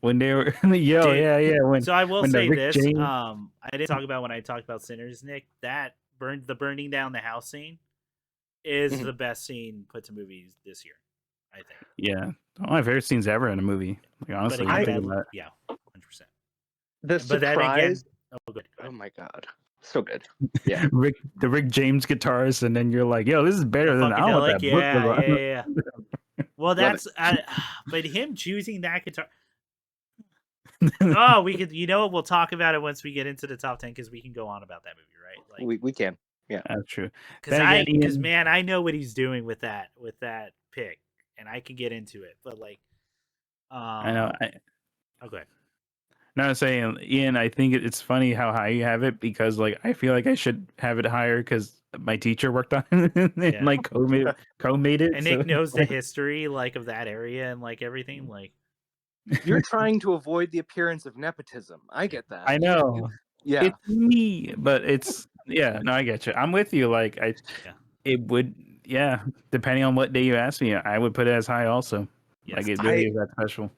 when they were When, so I will when say Rick this. James... I didn't talk about when I talked about Sinners, Nick. That burning down the house scene is the best scene put to movies this year, I think. Yeah, one of my favorite scenes ever in a movie. Like, honestly, but again, 100%. The surprise. Good. Oh my god, so good. Yeah, the Rick James guitars, and then you're like, yo, this is better than I want that book. Yeah. Well, that's but him choosing that guitar. Oh, we could. You know what? We'll talk about it once we get into the top 10 because we can go on about that movie, right? Like, we can. Yeah, that's true. Because man, I know what he's doing with that pick, and I can get into it. But like, I know. Okay. No, I'm saying, Ian, I think it's funny how high you have it because, like, I feel like I should have it higher because my teacher worked on it and like co-made it. And Nick knows the history, like, of that area and like everything. Like, you're trying to avoid the appearance of nepotism. I get that. I know. Yeah, it's me, but it's No, I get you. I'm with you. Like, it would, depending on what day you ask me, I would put it as high also. Yes. Like, it really is that special.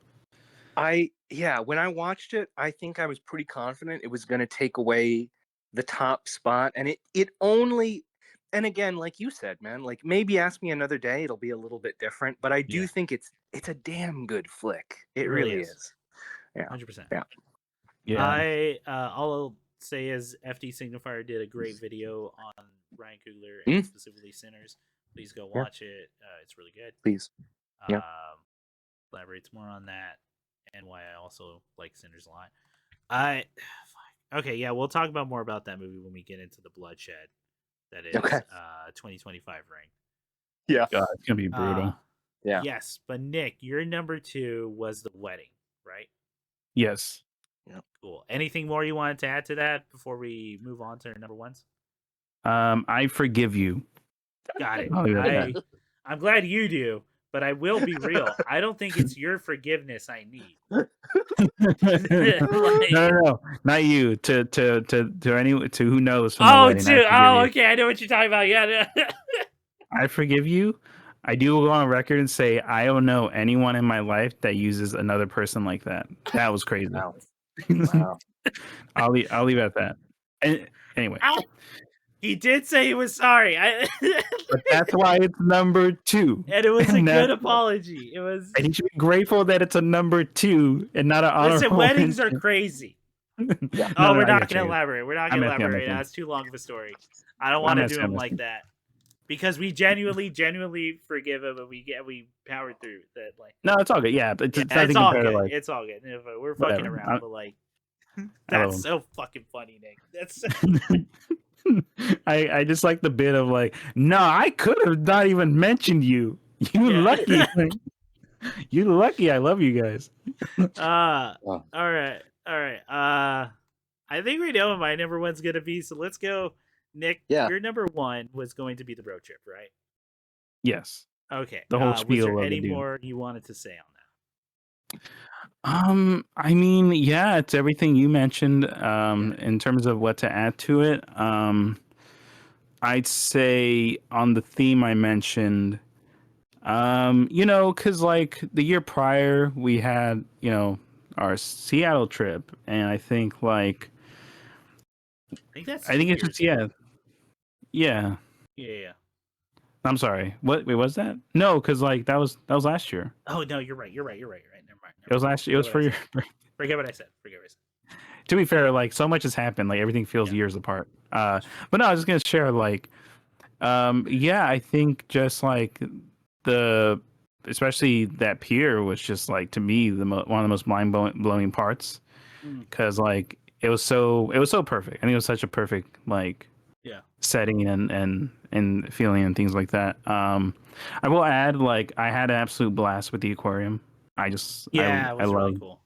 When I watched it, I think I was pretty confident it was going to take away the top spot, and it only, and again, like you said, man, like maybe ask me another day, it'll be a little bit different, but I do think it's a damn good flick. It really is. Yeah, 100%. Yeah. All I'll say is FD Signifier did a great video on Ryan Coogler and specifically Sinners. Please go watch it. It's really good. Please. Elaborates more on that. And why I also like Sinners a lot. We'll talk about more about that movie when we get into the bloodshed. That is 2025 rank. Yeah, God, it's gonna be brutal. Yeah. Yes, but Nick, your number 2 was The Wedding, right? Yes. Yep. Cool. Anything more you wanted to add to that before we move on to our number 1s? I forgive you. Got it. I'm glad you do. But I will be real. I don't think it's your forgiveness I need. No, not you. To who knows. Okay. I know what you're talking about. Yeah. I forgive you. I do go on record and say I don't know anyone in my life that uses another person like that. That was crazy. Wow. I'll leave it at that. And anyway. He did say he was sorry. But that's why it's number 2. And it was a good apology. It was. And he should be grateful that it's a number 2 and not an honorable. Listen, weddings are crazy. Yeah. We're not going to elaborate. We're not going to elaborate. That's too long of a story. I don't want to do him like that. Because we genuinely forgive him, and we powered through that. Like, no, it's all good. Yeah, but it's all good. It's all good. We're fucking around, but like, that's so fucking funny, Nick. That's. I just like the bit of like, no, I could have not even mentioned you. You lucky. You're lucky. I love you guys. All right. I think we know what my number one's gonna be. So let's go, Nick. Yeah. Your number one was going to be the road trip, right? Yes. Okay. The whole Was spiel there of any the dude. more you wanted to say on that? I mean, yeah, it's everything you mentioned. In terms of what to add to it, I'd say on the theme I mentioned, because like the year prior we had, our Seattle trip, and I think like That's I 2 think it's years just ago. yeah. Yeah. I'm sorry. What? Wait, was that? No, because like that was last year. Oh no, you're right. Never mind. It was last year. It was for your. Forget what I said. To be fair, like so much has happened. Like everything feels years apart. But no, I was just gonna share like, yeah, I think just like especially that pier was just like to me one of the most mind blowing parts because like it was so perfect. I think it was such a perfect like setting and feeling and things like that. I will add like I had an absolute blast with the aquarium. It was really love. cool.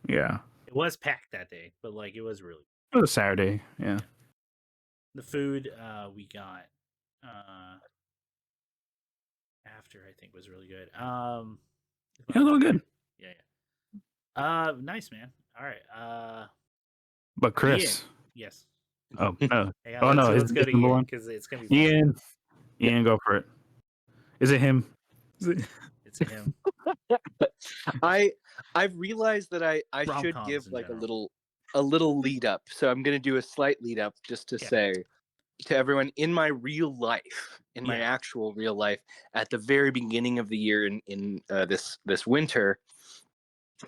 Yeah. It was packed that day, but like it was really. It was a Saturday. Yeah. The food we got after I think was really good. Yeah, a little good. Yeah. Nice, man. All right. But Chris. Ian. Yes. Oh no. Hey, Oh no. let's go to number Ian one because it's gonna be fun. Ian, go for it. Is it him? It's him. I've realized that I should give like a little lead up. So I'm gonna do a slight lead up just to say to everyone in my real life, in my actual real life, at the very beginning of the year in this winter,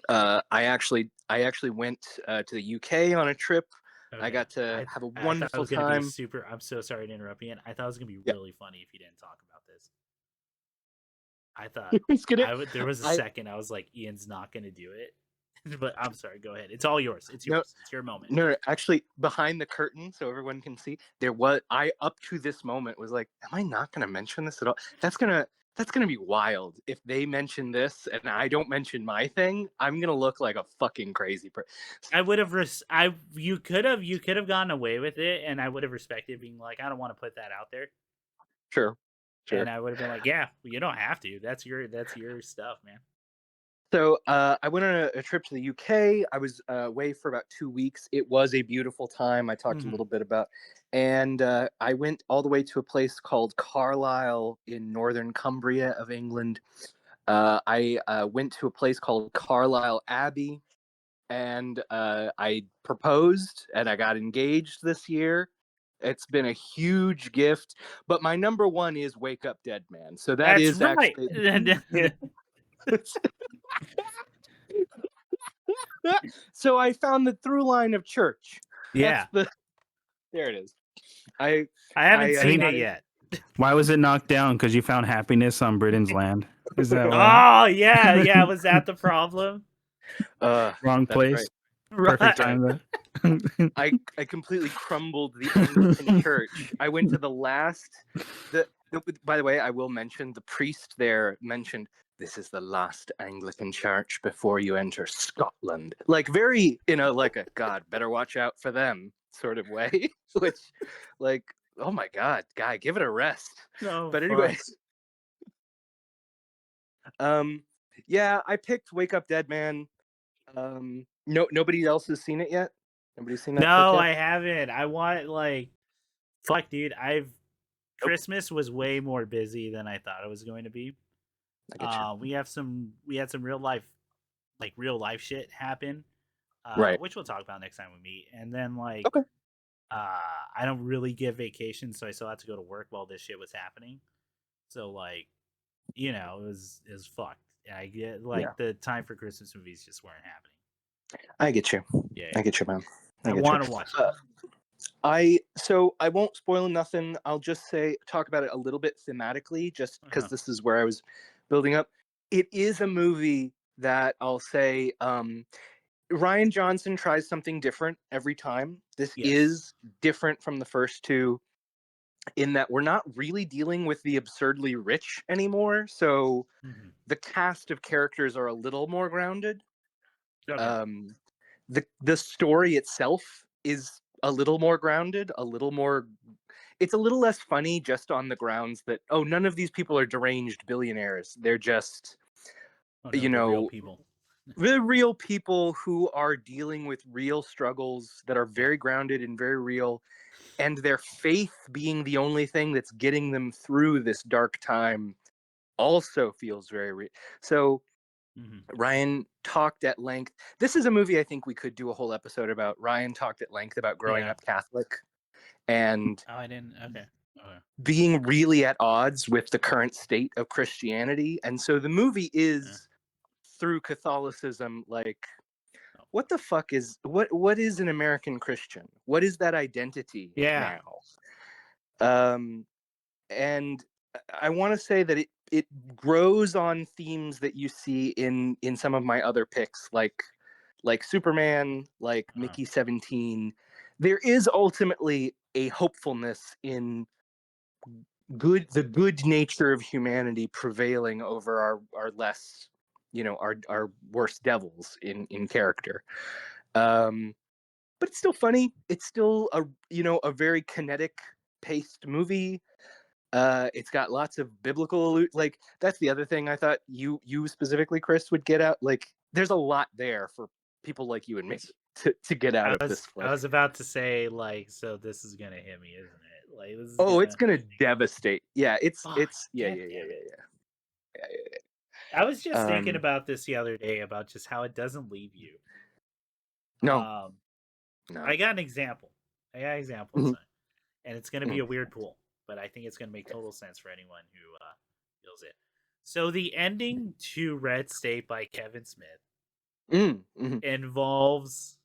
I actually went to the UK on a trip. Okay. I got to have a I wonderful thought it was gonna time. be super. I'm so sorry to interrupt, Ian. I thought it was gonna be really funny if you didn't talk about this. I thought there was a second I was like, Ian's not gonna do it. But I'm sorry, go ahead. It's all yours. It's yours. It's your moment. No, actually, behind the curtain, so everyone can see, up to this moment was like, am I not going to mention this at all? That's gonna be wild if they mention this and I don't mention my thing. I'm gonna look like a fucking crazy person. I would have you could have gotten away with it, and I would have respected being like, I don't want to put that out there. Sure. And I would have been like, yeah, you don't have to. That's your stuff, man. So I went on a trip to the UK. I was away for about 2 weeks. It was a beautiful time. I talked a little bit about, and I went all the way to a place called Carlisle in northern Cumbria of England. I went to a place called Carlisle Abbey, and I proposed and I got engaged this year. It's been a huge gift, but my number one is Wake Up Dead Man. So that's right. Actually. So I found the through line of church. Yeah. There it is. I haven't seen it yet. Why was it knocked down? Because you found happiness on Britain's land? Is that why? Oh, yeah. Was that the problem? Wrong place. Right. Perfect time. I completely crumbled the Anglican church. I went to the last. By the way, I will mention the priest there mentioned this is the last Anglican church before you enter Scotland. Like very, like a God, better watch out for them sort of way. Which, like, oh my God, guy, give it a rest. No, but anyways, yeah, I picked Wake Up Dead Man. Nobody else has seen it yet. Nobody's seen that. No, I haven't. I want fuck, dude. Christmas was way more busy than I thought it was going to be. We had some real life shit happen, right? Which we'll talk about next time we meet. And then I don't really get vacation, so I still had to go to work while this shit was happening. So it was fucked. I get the time for Christmas movies just weren't happening. I get you. Yeah. I get you, man. I want to watch it. I won't spoil nothing. I'll just talk about it a little bit thematically, just because this is where I was building up. It is a movie that I'll say Rian Johnson tries something different every time. This is different from the first two. in that we're not really dealing with the absurdly rich anymore. So Mm-hmm. the cast of characters are a little more grounded. Okay. The story itself is a little more grounded, a little more. It's a little less funny, just on the grounds that none of these people are deranged billionaires. They're just, Oh no, they're real people. They're real people who are dealing with real struggles that are very grounded and very real, and their faith being the only thing that's getting them through this dark time also feels very real. So Ryan talked at length. This is a movie I think we could do a whole episode about. Ryan talked at length about growing up Catholic and I didn't. Okay. being really at odds with the current state of Christianity. And so the movie is through Catholicism, like, what the fuck is what is an American Christian? What is that identity now? And I want to say that it grows on themes that you see in some of my other picks, like Superman, like Mickey 17. There is ultimately a hopefulness in the good nature of humanity prevailing over our less, our worst devils in character. But it's still funny. It's still a very kinetic paced movie. It's got lots of biblical like that's the other thing I thought you specifically, Chris, would get out. Like, there's a lot there for people like you and me to get out of this flick. I was about to say, like, so this is gonna hit me, isn't it? Like, this is it's gonna devastate. Yeah, it's yeah. I was just thinking about this the other day about just how it doesn't leave you. No. I got an example. And it's gonna be a weird pool, but I think it's gonna make total sense for anyone who feels it. So the ending to Red State by Kevin Smith involves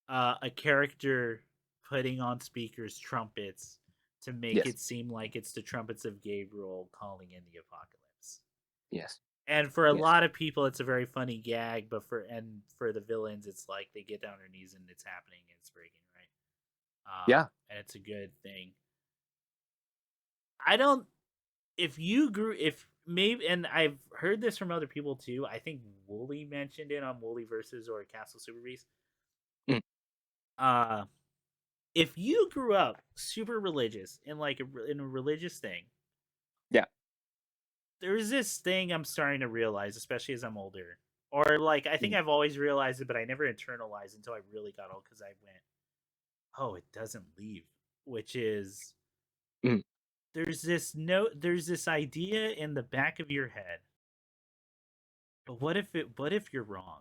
a character putting on speakers trumpets to make it seem like it's the trumpets of Gabriel calling in the apocalypse. Yes. And for a lot of people, it's a very funny gag, but for the villains, it's like they get down on their knees and it's happening and it's breaking, right? And it's a good thing. I don't. If maybe, and I've heard this from other people too. I think Wooly mentioned it on Wooly versus or Castle Super Beast. If you grew up super religious and like in a religious thing, there's this thing I'm starting to realize, especially as I'm older, or like I think I've always realized it, but I never internalized until I really got old because I went, "Oh, it doesn't leave," which is there's this idea in the back of your head. But what if you're wrong?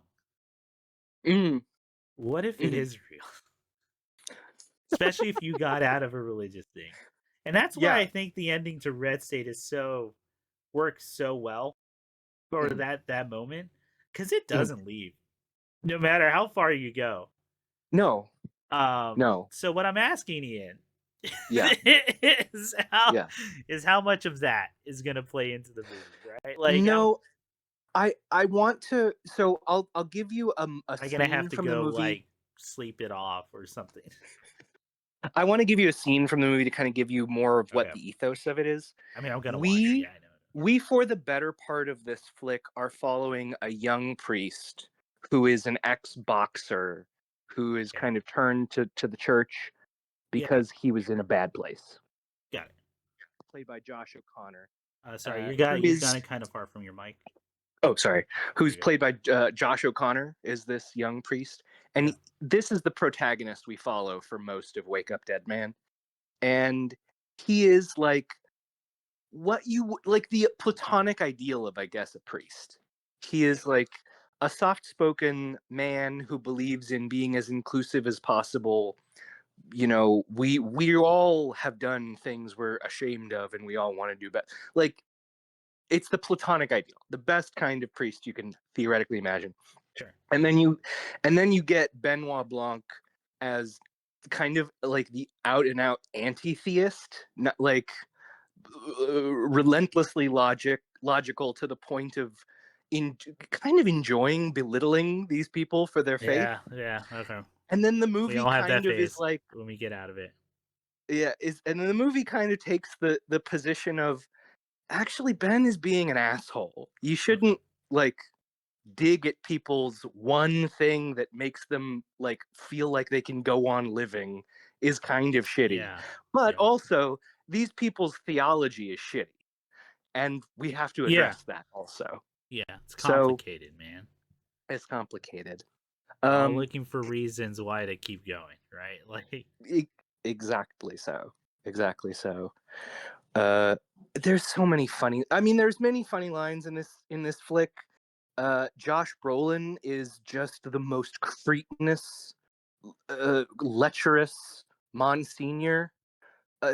What if it is real? Especially if you got out of a religious thing. And that's why I think the ending to Red State works so well for that moment, because it doesn't leave, no matter how far you go. No. So what I'm asking, Ian, is how much of that is going to play into the movie, right? Like, I want to. So I'll give you a I'm scene gonna have to from go the movie. like sleep it off or something. I want to give you a scene from the movie to kind of give you more of what the ethos of it is. I mean, I'm gonna watch it. Yeah, I know. We, for the better part of this flick, are following a young priest who is an ex-boxer who is kind of turned to the church because he was in a bad place. Got it. Played by Josh O'Connor. Sorry, you've gotten kind of far from your mic. Oh, sorry. Who's played by Josh O'Connor is this young priest. And this is the protagonist we follow for most of Wake Up Dead Man. And he is like the platonic ideal of, I guess, a priest. He is like a soft-spoken man who believes in being as inclusive as possible. You know, we all have done things we're ashamed of and we all want to do better. Like, it's the platonic ideal, the best kind of priest you can theoretically imagine. Sure. And then you get Benoit Blanc as kind of like the out and out anti-theist, not like relentlessly logical to the point of kind of enjoying belittling these people for their faith. Yeah, okay. And then the movie we all have kind that of phase is like when we get out of it. and then the movie kind of takes the position of, actually Ben is being an asshole. You shouldn't like dig at people's one thing that makes them like feel like they can go on living is kind of shitty. Yeah. But Yeah. also these people's theology is shitty. And we have to address that also. Yeah, it's So- complicated, man. It's complicated. We're all looking for reasons why to keep going, right? Like, Exactly so. Exactly so. There's so many funny. I mean, there's many funny lines in this flick. Josh Brolin is just the most cretinous, lecherous Monsignor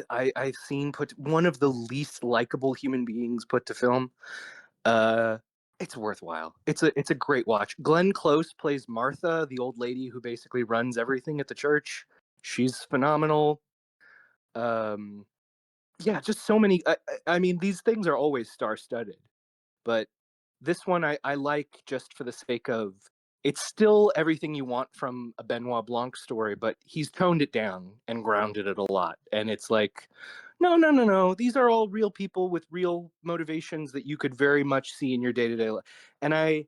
I've seen put. One of the least likable human beings put to film. It's worthwhile. It's a great watch. Glenn Close plays Martha, the old lady who basically runs everything at the church. She's phenomenal. Yeah, just so many. I mean, these things are always star-studded, but this one I like just for the sake of, it's still everything you want from a Benoit Blanc story, but he's toned it down and grounded it a lot. And it's like, no. These are all real people with real motivations that you could very much see in your day-to-day life. And I'd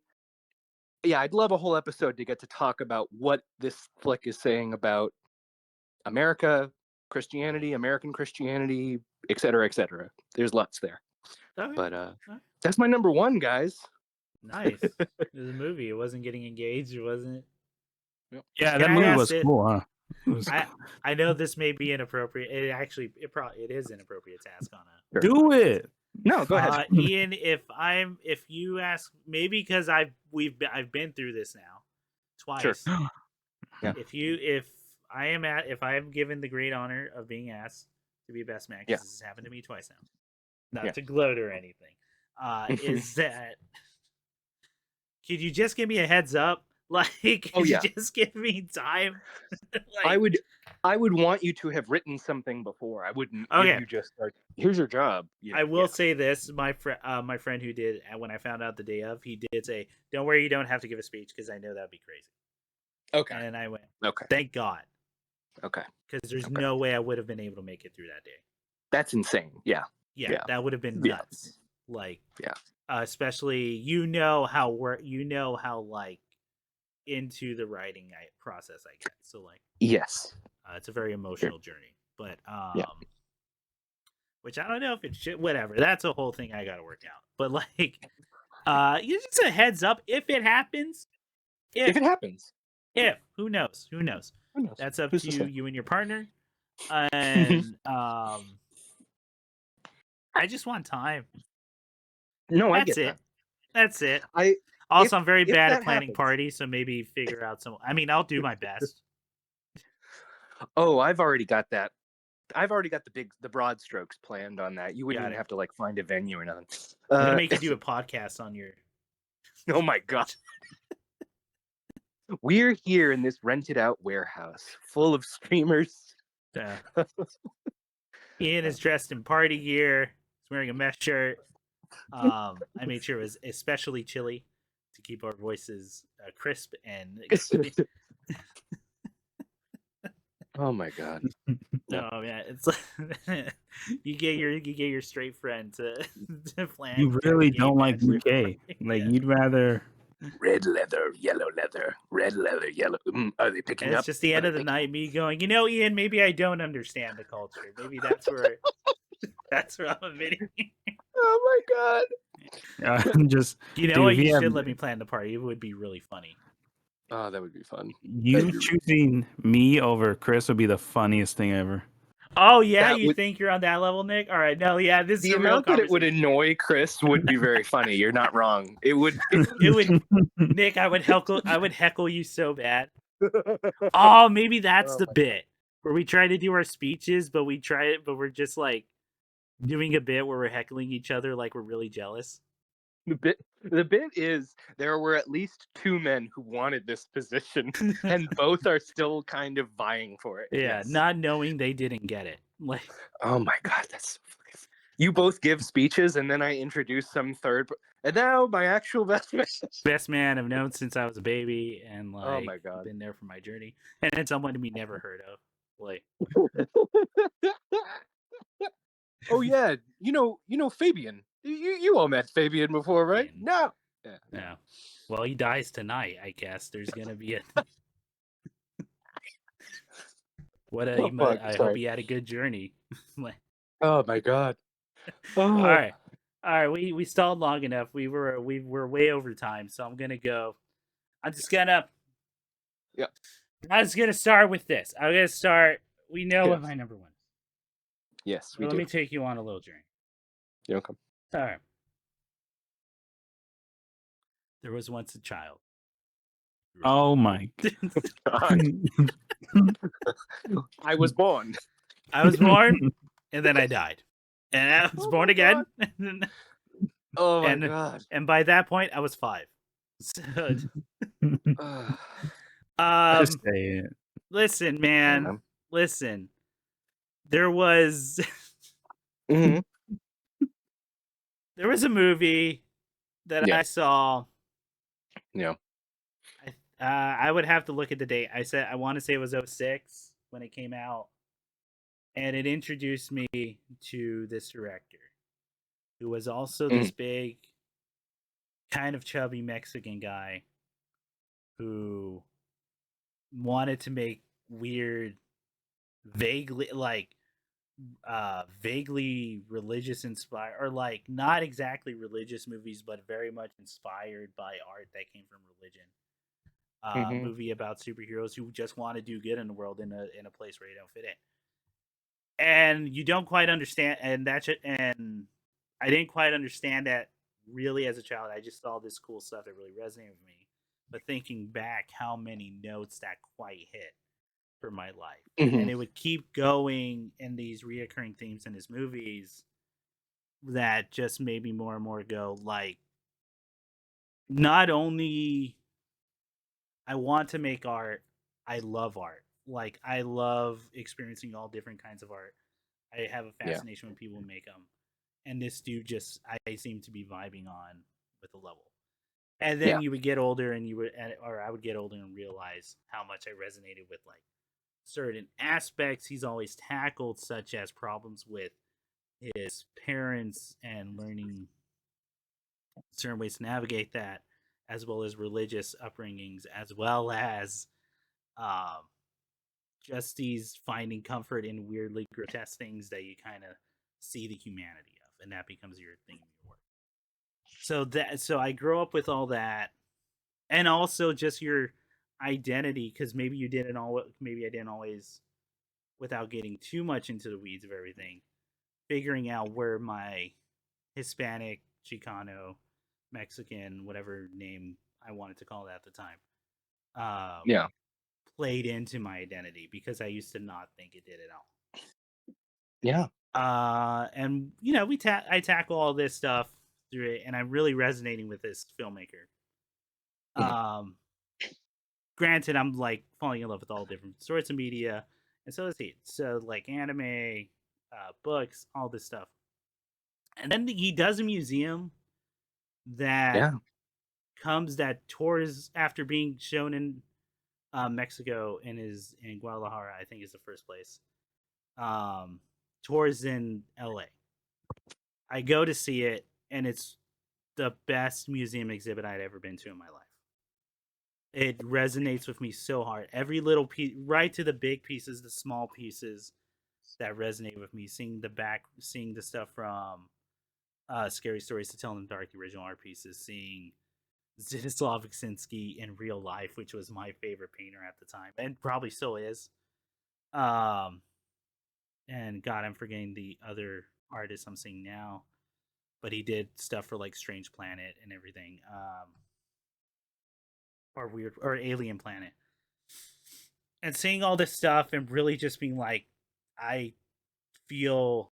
love a whole episode to get to talk about what this flick is saying about America, Christianity, American Christianity, et cetera, et cetera. There's lots there. okay. But that's my number one, guys. Nice. It was a movie. It wasn't getting engaged. It wasn't. Yeah, Can that I movie ask was it- cool, huh? It was I know this may be inappropriate. It is inappropriate to ask on a. Do it. No, go ahead. Ian, if you ask, maybe because I've been through this now twice. Sure. Yeah. If I am given the great honor of being asked to be best man, because this has happened to me twice now, not to gloat or anything, is that could you just give me a heads up? Like, could you just give me time? Like, I would want you to have written something before. I wouldn't give you just like, here's your job. You know, I will say this: my friend who did, when I found out the day of, he did say, "Don't worry, you don't have to give a speech because I know that'd be crazy." Okay. And I went, Okay. "Thank God," Okay. because there's no way I would have been able to make it through that day. That's insane. Yeah. Yeah. That would have been Yeah. nuts. Like, Yeah. Especially how like into the writing process I get. So like, Yes. it's a very emotional journey. But Yeah. which I don't know if it should. Whatever. That's a whole thing I got to work out. But like, just a heads up if it happens. If it happens. If who knows? Who knows? Who knows? That's up Who's to to say? you and your partner. And I just want time. No, I That's get it. that. That's it. I Also, I'm very if bad that at planning happens- parties, so maybe figure out some. I mean, I'll do my best. Oh, I've already got that. I've already got the broad strokes planned on that. You wouldn't Got even it. have to like find a venue or nothing. I'm gonna make you do a podcast on your. Oh my god. We're here in this rented out warehouse full of streamers. Ian is dressed in party gear. He's wearing a mesh shirt. I made sure it was especially chilly to keep our voices crisp and. Oh my god. Oh man, it's like you get your straight friend to plan. You really game don't like match. UK. Like Yeah. you'd rather. Red leather, yellow leather, red leather, yellow. Are they picking And up? it's just the end Are of they the picking night. Me going, Ian, maybe I don't understand the culture. Maybe that's where I'm admitting. Oh my god. Just You know Dude, what? if You you should have- let me plan the party. It would be really funny. Oh, that would be fun. you choosing me over Chris would be the funniest thing ever. Oh yeah, That you would- think you're on that level, Nick? All right, no, yeah, this The is a real amount that it would conversation. annoy Chris would be very funny. You're not wrong. It would. It would, Nick. I would heckle you so bad. Oh, maybe that's Oh the my bit where we try to do our speeches, but we're just like doing a bit where we're heckling each other like we're really jealous. The bit is there were at least two men who wanted this position, and both are still kind of vying for it. Yeah, Yes. not knowing they didn't get it. Like, Oh my god, that's so fucking. You both give speeches, and then I introduce some third. And now my actual best man. best man I've known since I was a baby, and like, Oh my God. been there for my journey, and it's someone we never heard of. Like, Oh yeah, you know Fabian. You all met Fabian before, right? Fabian. No. Yeah. yeah. Well, he dies tonight. I guess there's gonna be a. What a! Oh, fuck, I hope sorry. he had a good journey. Like, Oh my god. all Oh. right, all right. We stalled long enough. We were way over time, so I'm gonna go. I'm just gonna. Yeah. I was gonna start with this. I'm gonna start. We know what Yes. my number one is. Yes, we Let do. me take you on a little journey. You okay? All right. There was once a child. Oh my God. I was born. I was born, and then I died, and I was Oh born my again, Oh my and god. and by that point, I was 5. So, Just say it. listen, man, listen. There was Mm-hmm. there was a movie that Yeah. I saw. Yeah. I would have to look at the date. I want to say it was 06 when it came out, and it introduced me to this director, who was also this big, kind of chubby Mexican guy who wanted to make weird, vaguely vaguely religious inspired, or like not exactly religious movies, but very much inspired by art that came from religion. Movie about superheroes who just want to do good in the world in a place where you don't fit in, and you don't quite understand. And and I didn't quite understand that really as a child. I just saw this cool stuff that really resonated with me. But thinking back, how many notes that quite hit for my life, and it would keep going in these reoccurring themes in his movies that just made me more and more go like, not only I want to make art, I love art. Like, I love experiencing all different kinds of art. I have a fascination when people make them, and this dude just I seem to be vibing on with the level. And then you would get older, and or I would get older and realize how much I resonated with like certain aspects he's always tackled, such as problems with his parents and learning certain ways to navigate that, as well as religious upbringings, as well as um, just these finding comfort in weirdly grotesque things that you kind of see the humanity of, and that becomes your thing in your work. So I grow up with all that, and also just your identity, because maybe you didn't all, maybe I didn't always, without getting too much into the weeds of everything, figuring out where my Hispanic, Chicano, Mexican, whatever name I wanted to call it at the time, played into my identity, because I used to not think it did at all. Yeah. And you know, I tackle all this stuff through it, and I'm really resonating with this filmmaker. Granted, I'm like falling in love with all different sorts of media, and so is he. So like anime, books, all this stuff. And then he does a museum that tours after being shown in Mexico, and is in Guadalajara, I think is the first place. Tours in LA. I go to see it, and it's the best museum exhibit I'd ever been to in my life. It resonates with me so hard. Every little piece, right to the big pieces, the small pieces that resonate with me. Seeing the stuff from Scary Stories to Tell in the Dark, the original art pieces. Seeing Zdzislaw Viksinski in real life, which was my favorite painter at the time, and probably still is. And God, I'm forgetting the other artist I'm seeing now, but he did stuff for like Strange Planet and everything, or Alien Planet. And seeing all this stuff and really just being like, I feel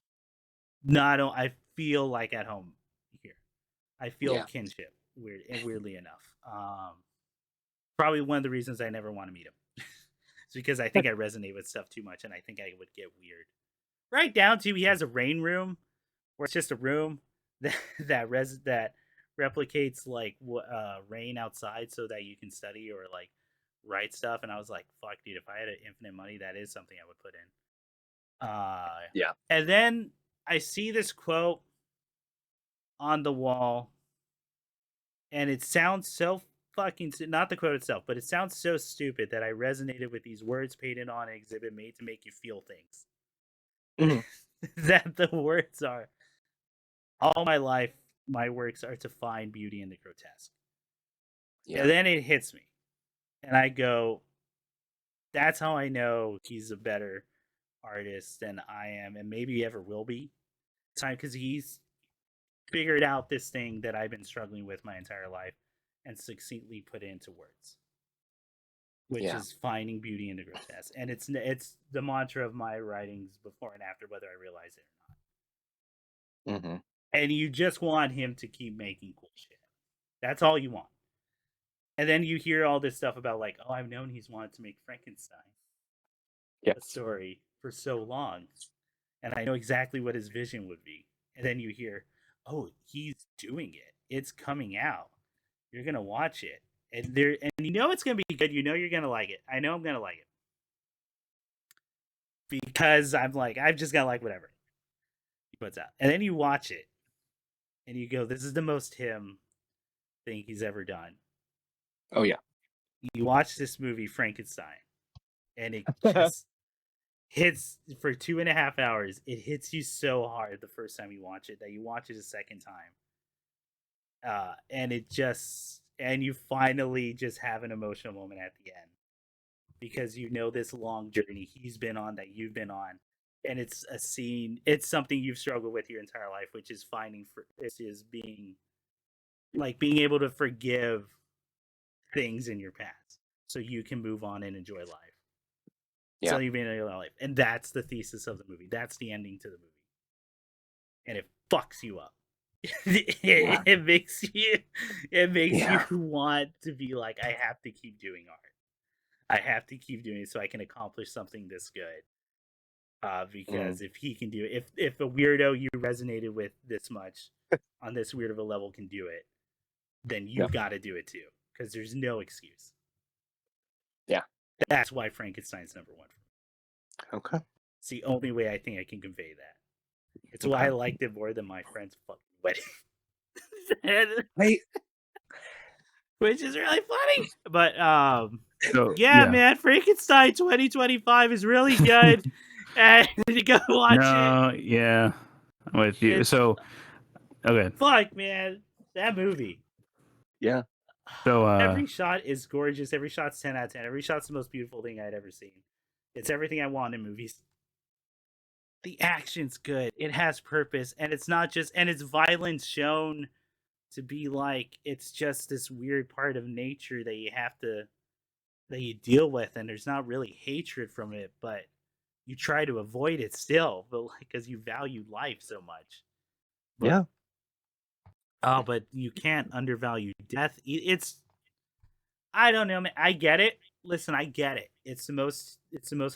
I feel like at home here. I feel kinship, weirdly enough. Probably one of the reasons I never want to meet him. It's because I think I resonate with stuff too much, and I think I would get weird. Right down to, he has a rain room, where it's just a room that replicates like rain outside, so that you can study, or like write stuff, and I was like, fuck, dude, if I had infinite money, that is something I would put in. Yeah. And then I see this quote on the wall, and it sounds so fucking, not the quote itself, but it sounds so stupid that I resonated with these words painted on an exhibit made to make you feel things. That the words are, all my life, my works are to find beauty in the grotesque. Yeah. And then it hits me. And I go, that's how I know he's a better artist than I am, and maybe ever will be. Time, because he's figured out this thing that I've been struggling with my entire life and succinctly put it into words, which is finding beauty in the grotesque. And it's the mantra of my writings before and after, whether I realize it or not. Mm-hmm. And you just want him to keep making cool shit. That's all you want. And then you hear all this stuff about like, oh, I've known he's wanted to make Frankenstein, a story, for so long, and I know exactly what his vision would be. And then you hear, oh, he's doing it. It's coming out. You're gonna watch it, and you know it's gonna be good. You know you're gonna like it. I know I'm gonna like it because I'm just gonna like whatever he puts out. And then you watch it, and you go, this is the most him thing he's ever done. Oh yeah. You watch this movie Frankenstein, and it just hits for 2.5 hours. It hits you so hard the first time you watch it that you watch it a second time, and you finally just have an emotional moment at the end because you know this long journey he's been on that you've been on, and it's a scene. It's something you've struggled with your entire life, which is being able to forgive things in your past so you can move on and enjoy life. Yeah. So you've been in your life. And that's the thesis of the movie. That's the ending to the movie. And it fucks you up. It makes you want to be like, I have to keep doing art. I have to keep doing it so I can accomplish something this good. Because if he can do it, if a weirdo you resonated with this much on this weird of a level can do it, then you got to do it too. Because there's no excuse. Yeah. That's why Frankenstein's number one for me. Okay. It's the only way I think I can convey that. It's why I liked it more than my friend's fucking wedding. Wait. Which is really funny. But So, man, Frankenstein 2025 is really good. And you go watch it. Yeah. I'm with you. So okay. Fuck, man. That movie. Yeah. So every shot is gorgeous. Every shot's 10 out of 10. Every shot's the most beautiful thing I'd ever seen. It's everything I want in movies. The action's good. It has purpose, and it's not just, and it's violence shown to be like it's just this weird part of nature that you deal with, and there's not really hatred from it, but you try to avoid it still, but because you value life so much. Yeah. Oh, but you can't undervalue death. I don't know, man. I get it. Listen, I get it. It's the most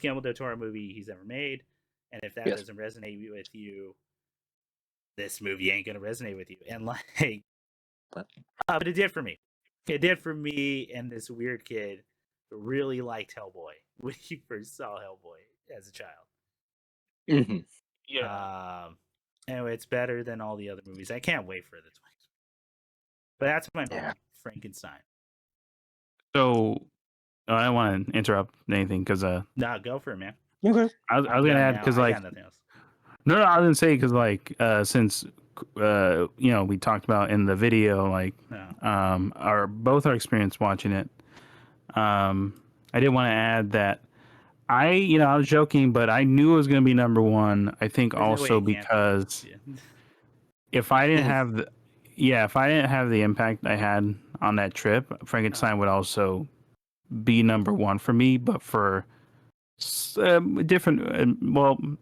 Guillermo del Toro movie he's ever made, and if that doesn't resonate with you, this movie ain't gonna resonate with you. And but it did for me. It did for me and this weird kid who really liked Hellboy when he first saw Hellboy as a child. Mm-hmm. Yeah. Anyway, it's better than all the other movies. I can't wait for the 20s. But that's my movie, Frankenstein. So I don't want to interrupt anything because no, go for it, man. Okay. I was gonna add because like got nothing else. No, I was gonna say because like since we talked about in the video like both our experience watching it. I did want to add that I was joking, but I knew it was gonna be number one. I think There's also because if I didn't have the impact I had on that trip, Frankenstein would also be number one for me, but for different,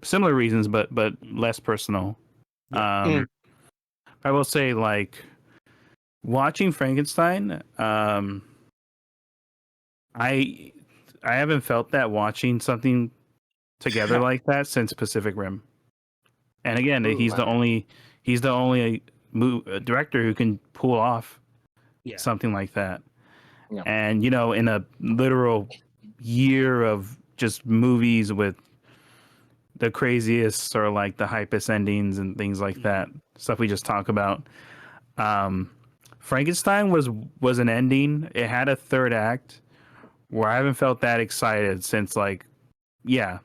similar reasons, but less personal. I will say, like, watching Frankenstein, I haven't felt that watching something together like that since Pacific Rim. And again, he's the only director who can pull off something like that. Yeah. And in a literal year of just movies with the craziest or like the hypest endings and things like that, stuff we just talk about. Frankenstein was an ending. It had a third act where I haven't felt that excited since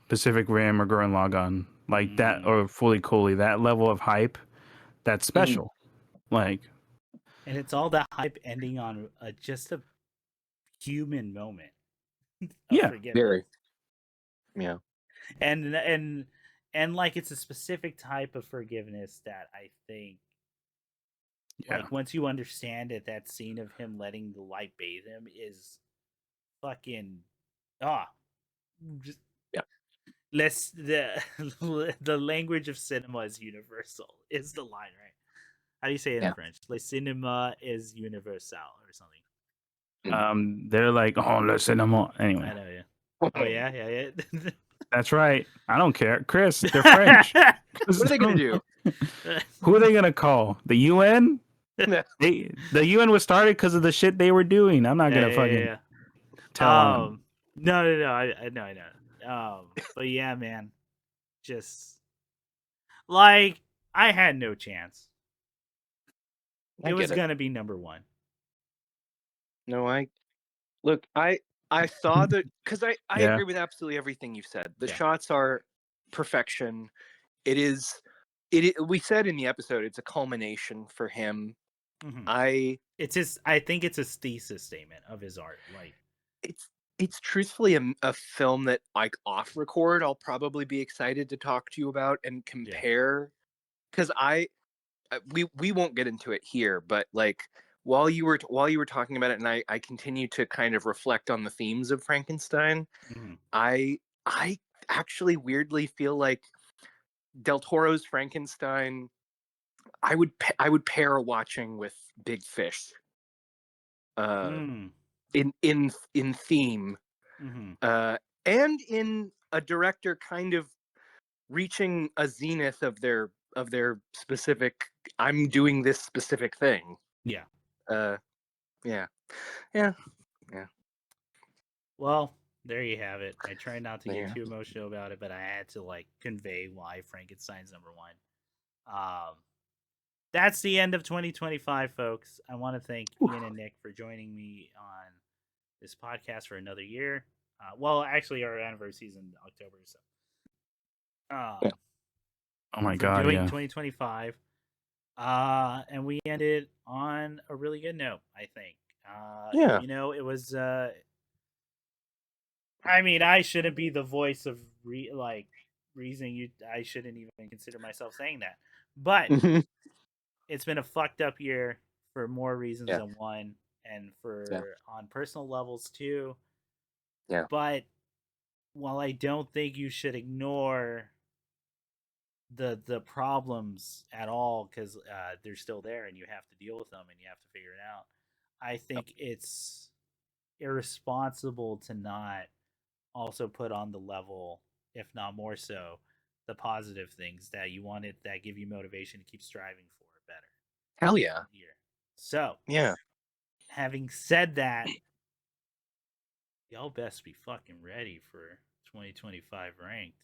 Pacific Rim or Gurren Lagann, like that, or Fully Cooley. That level of hype, that's special. Like, and it's all that hype ending on just a human moment. Yeah, forgiveness. Very. Yeah. And like it's a specific type of forgiveness that I think like once you understand it, that scene of him letting the light bathe him is fucking just less the language of cinema is universal is the line, right? How do you say it in French? Le cinéma is universal or something. They're like, oh, le cinéma. Anyway. I know, yeah. Oh yeah. That's right. I don't care, Chris. They're French. What are they gonna do? Who are they gonna call? The UN? The UN was started because of the shit they were doing. I'm not gonna fucking tell on them. No. I know. But yeah, man, just like I had no chance. It was gonna be number one. No, I saw that because I agree with absolutely everything you've said. The shots are perfection. We said in the episode it's a culmination for him. I think it's his thesis statement of his art. Like it's truthfully a film that like off record I'll probably be excited to talk to you about and compare, because we won't get into it here, but like while you were talking about it and I continue to kind of reflect on the themes of Frankenstein, I actually weirdly feel like Del Toro's Frankenstein I would pair watching with Big Fish. In theme, and in a director kind of reaching a zenith of their specific. I'm doing this specific thing. Yeah. Well, there you have it. I try not to get too emotional about it, but I had to like convey why Frankenstein's number one. That's the end of 2025, folks. I want to thank Ian and Nick for joining me on this podcast for another year. Well, actually, our anniversary is in October, so. Oh my god! Doing yeah. 2025, and we ended on a really good note, I think. It was. I mean, I shouldn't be the voice of reason. I shouldn't even consider myself saying that, but it's been a fucked up year for more reasons than one, and for on personal levels too. Yeah. But while I don't think you should ignore the problems at all, because they're still there and you have to deal with them and you have to figure it out, I think it's irresponsible to not also put on the level, if not more so, the positive things that you wanted that give you motivation to keep striving for better. Hell yeah. So yeah. Having said that, y'all best be fucking ready for 2025 ranked.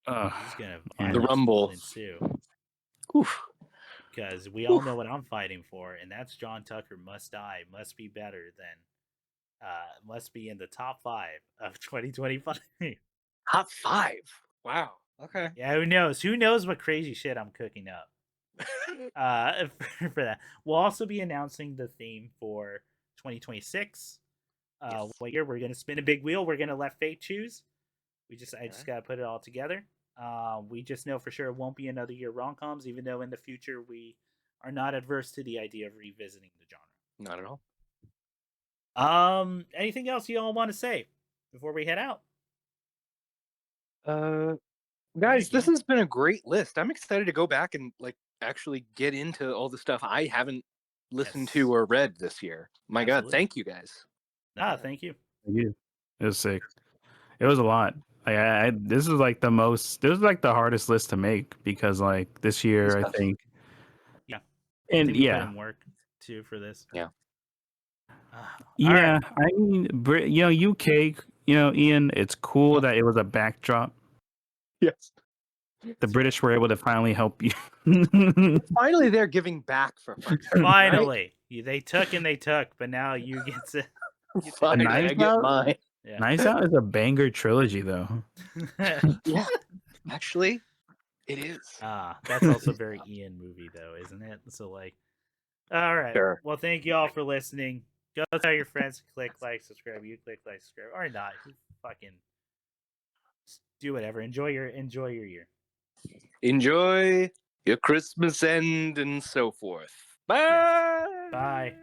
He's gonna the rumble ensue. Oof. Because we all know what I'm fighting for, and that's John Tucker must die, must be better than, must be in the top 5 of 2025. Top 5? Wow. Okay. Yeah, who knows? Who knows what crazy shit I'm cooking up? For that, we'll also be announcing the theme for 2026. What year we're gonna spin a big wheel? We're gonna let fate choose. I just gotta put it all together. We just know for sure it won't be another year rom-coms, even though in the future we are not adverse to the idea of revisiting the genre. Not at all. Anything else you all want to say before we head out? Guys, this has been a great list. I'm excited to go back and like actually get into all the stuff I haven't listened to or read this year. My God, thank you guys. Thank you. Thank you. It was sick. It was a lot. This is like the hardest list to make, because like this year I think. Yeah. And I think we put in work too for this. Yeah. Yeah, I mean, UK, Ian, it's cool that it was a backdrop. Yes. The British were able to finally help you. Finally, they're giving back for fuck's sake, Finally, they took and they took, but now you get to. right? Finally, I Knives get Out? mine. Yeah. Knives Out is a banger trilogy, though. Yeah, actually, it is. That's also a very Ian movie, though, isn't it? So, like, all right. Sure. Well, thank you all for listening. Go tell your friends to click like, subscribe. You click like, subscribe, or not. Fucking do whatever. Enjoy your year. Enjoy your Christmas end and so forth. Bye. Yes. Bye.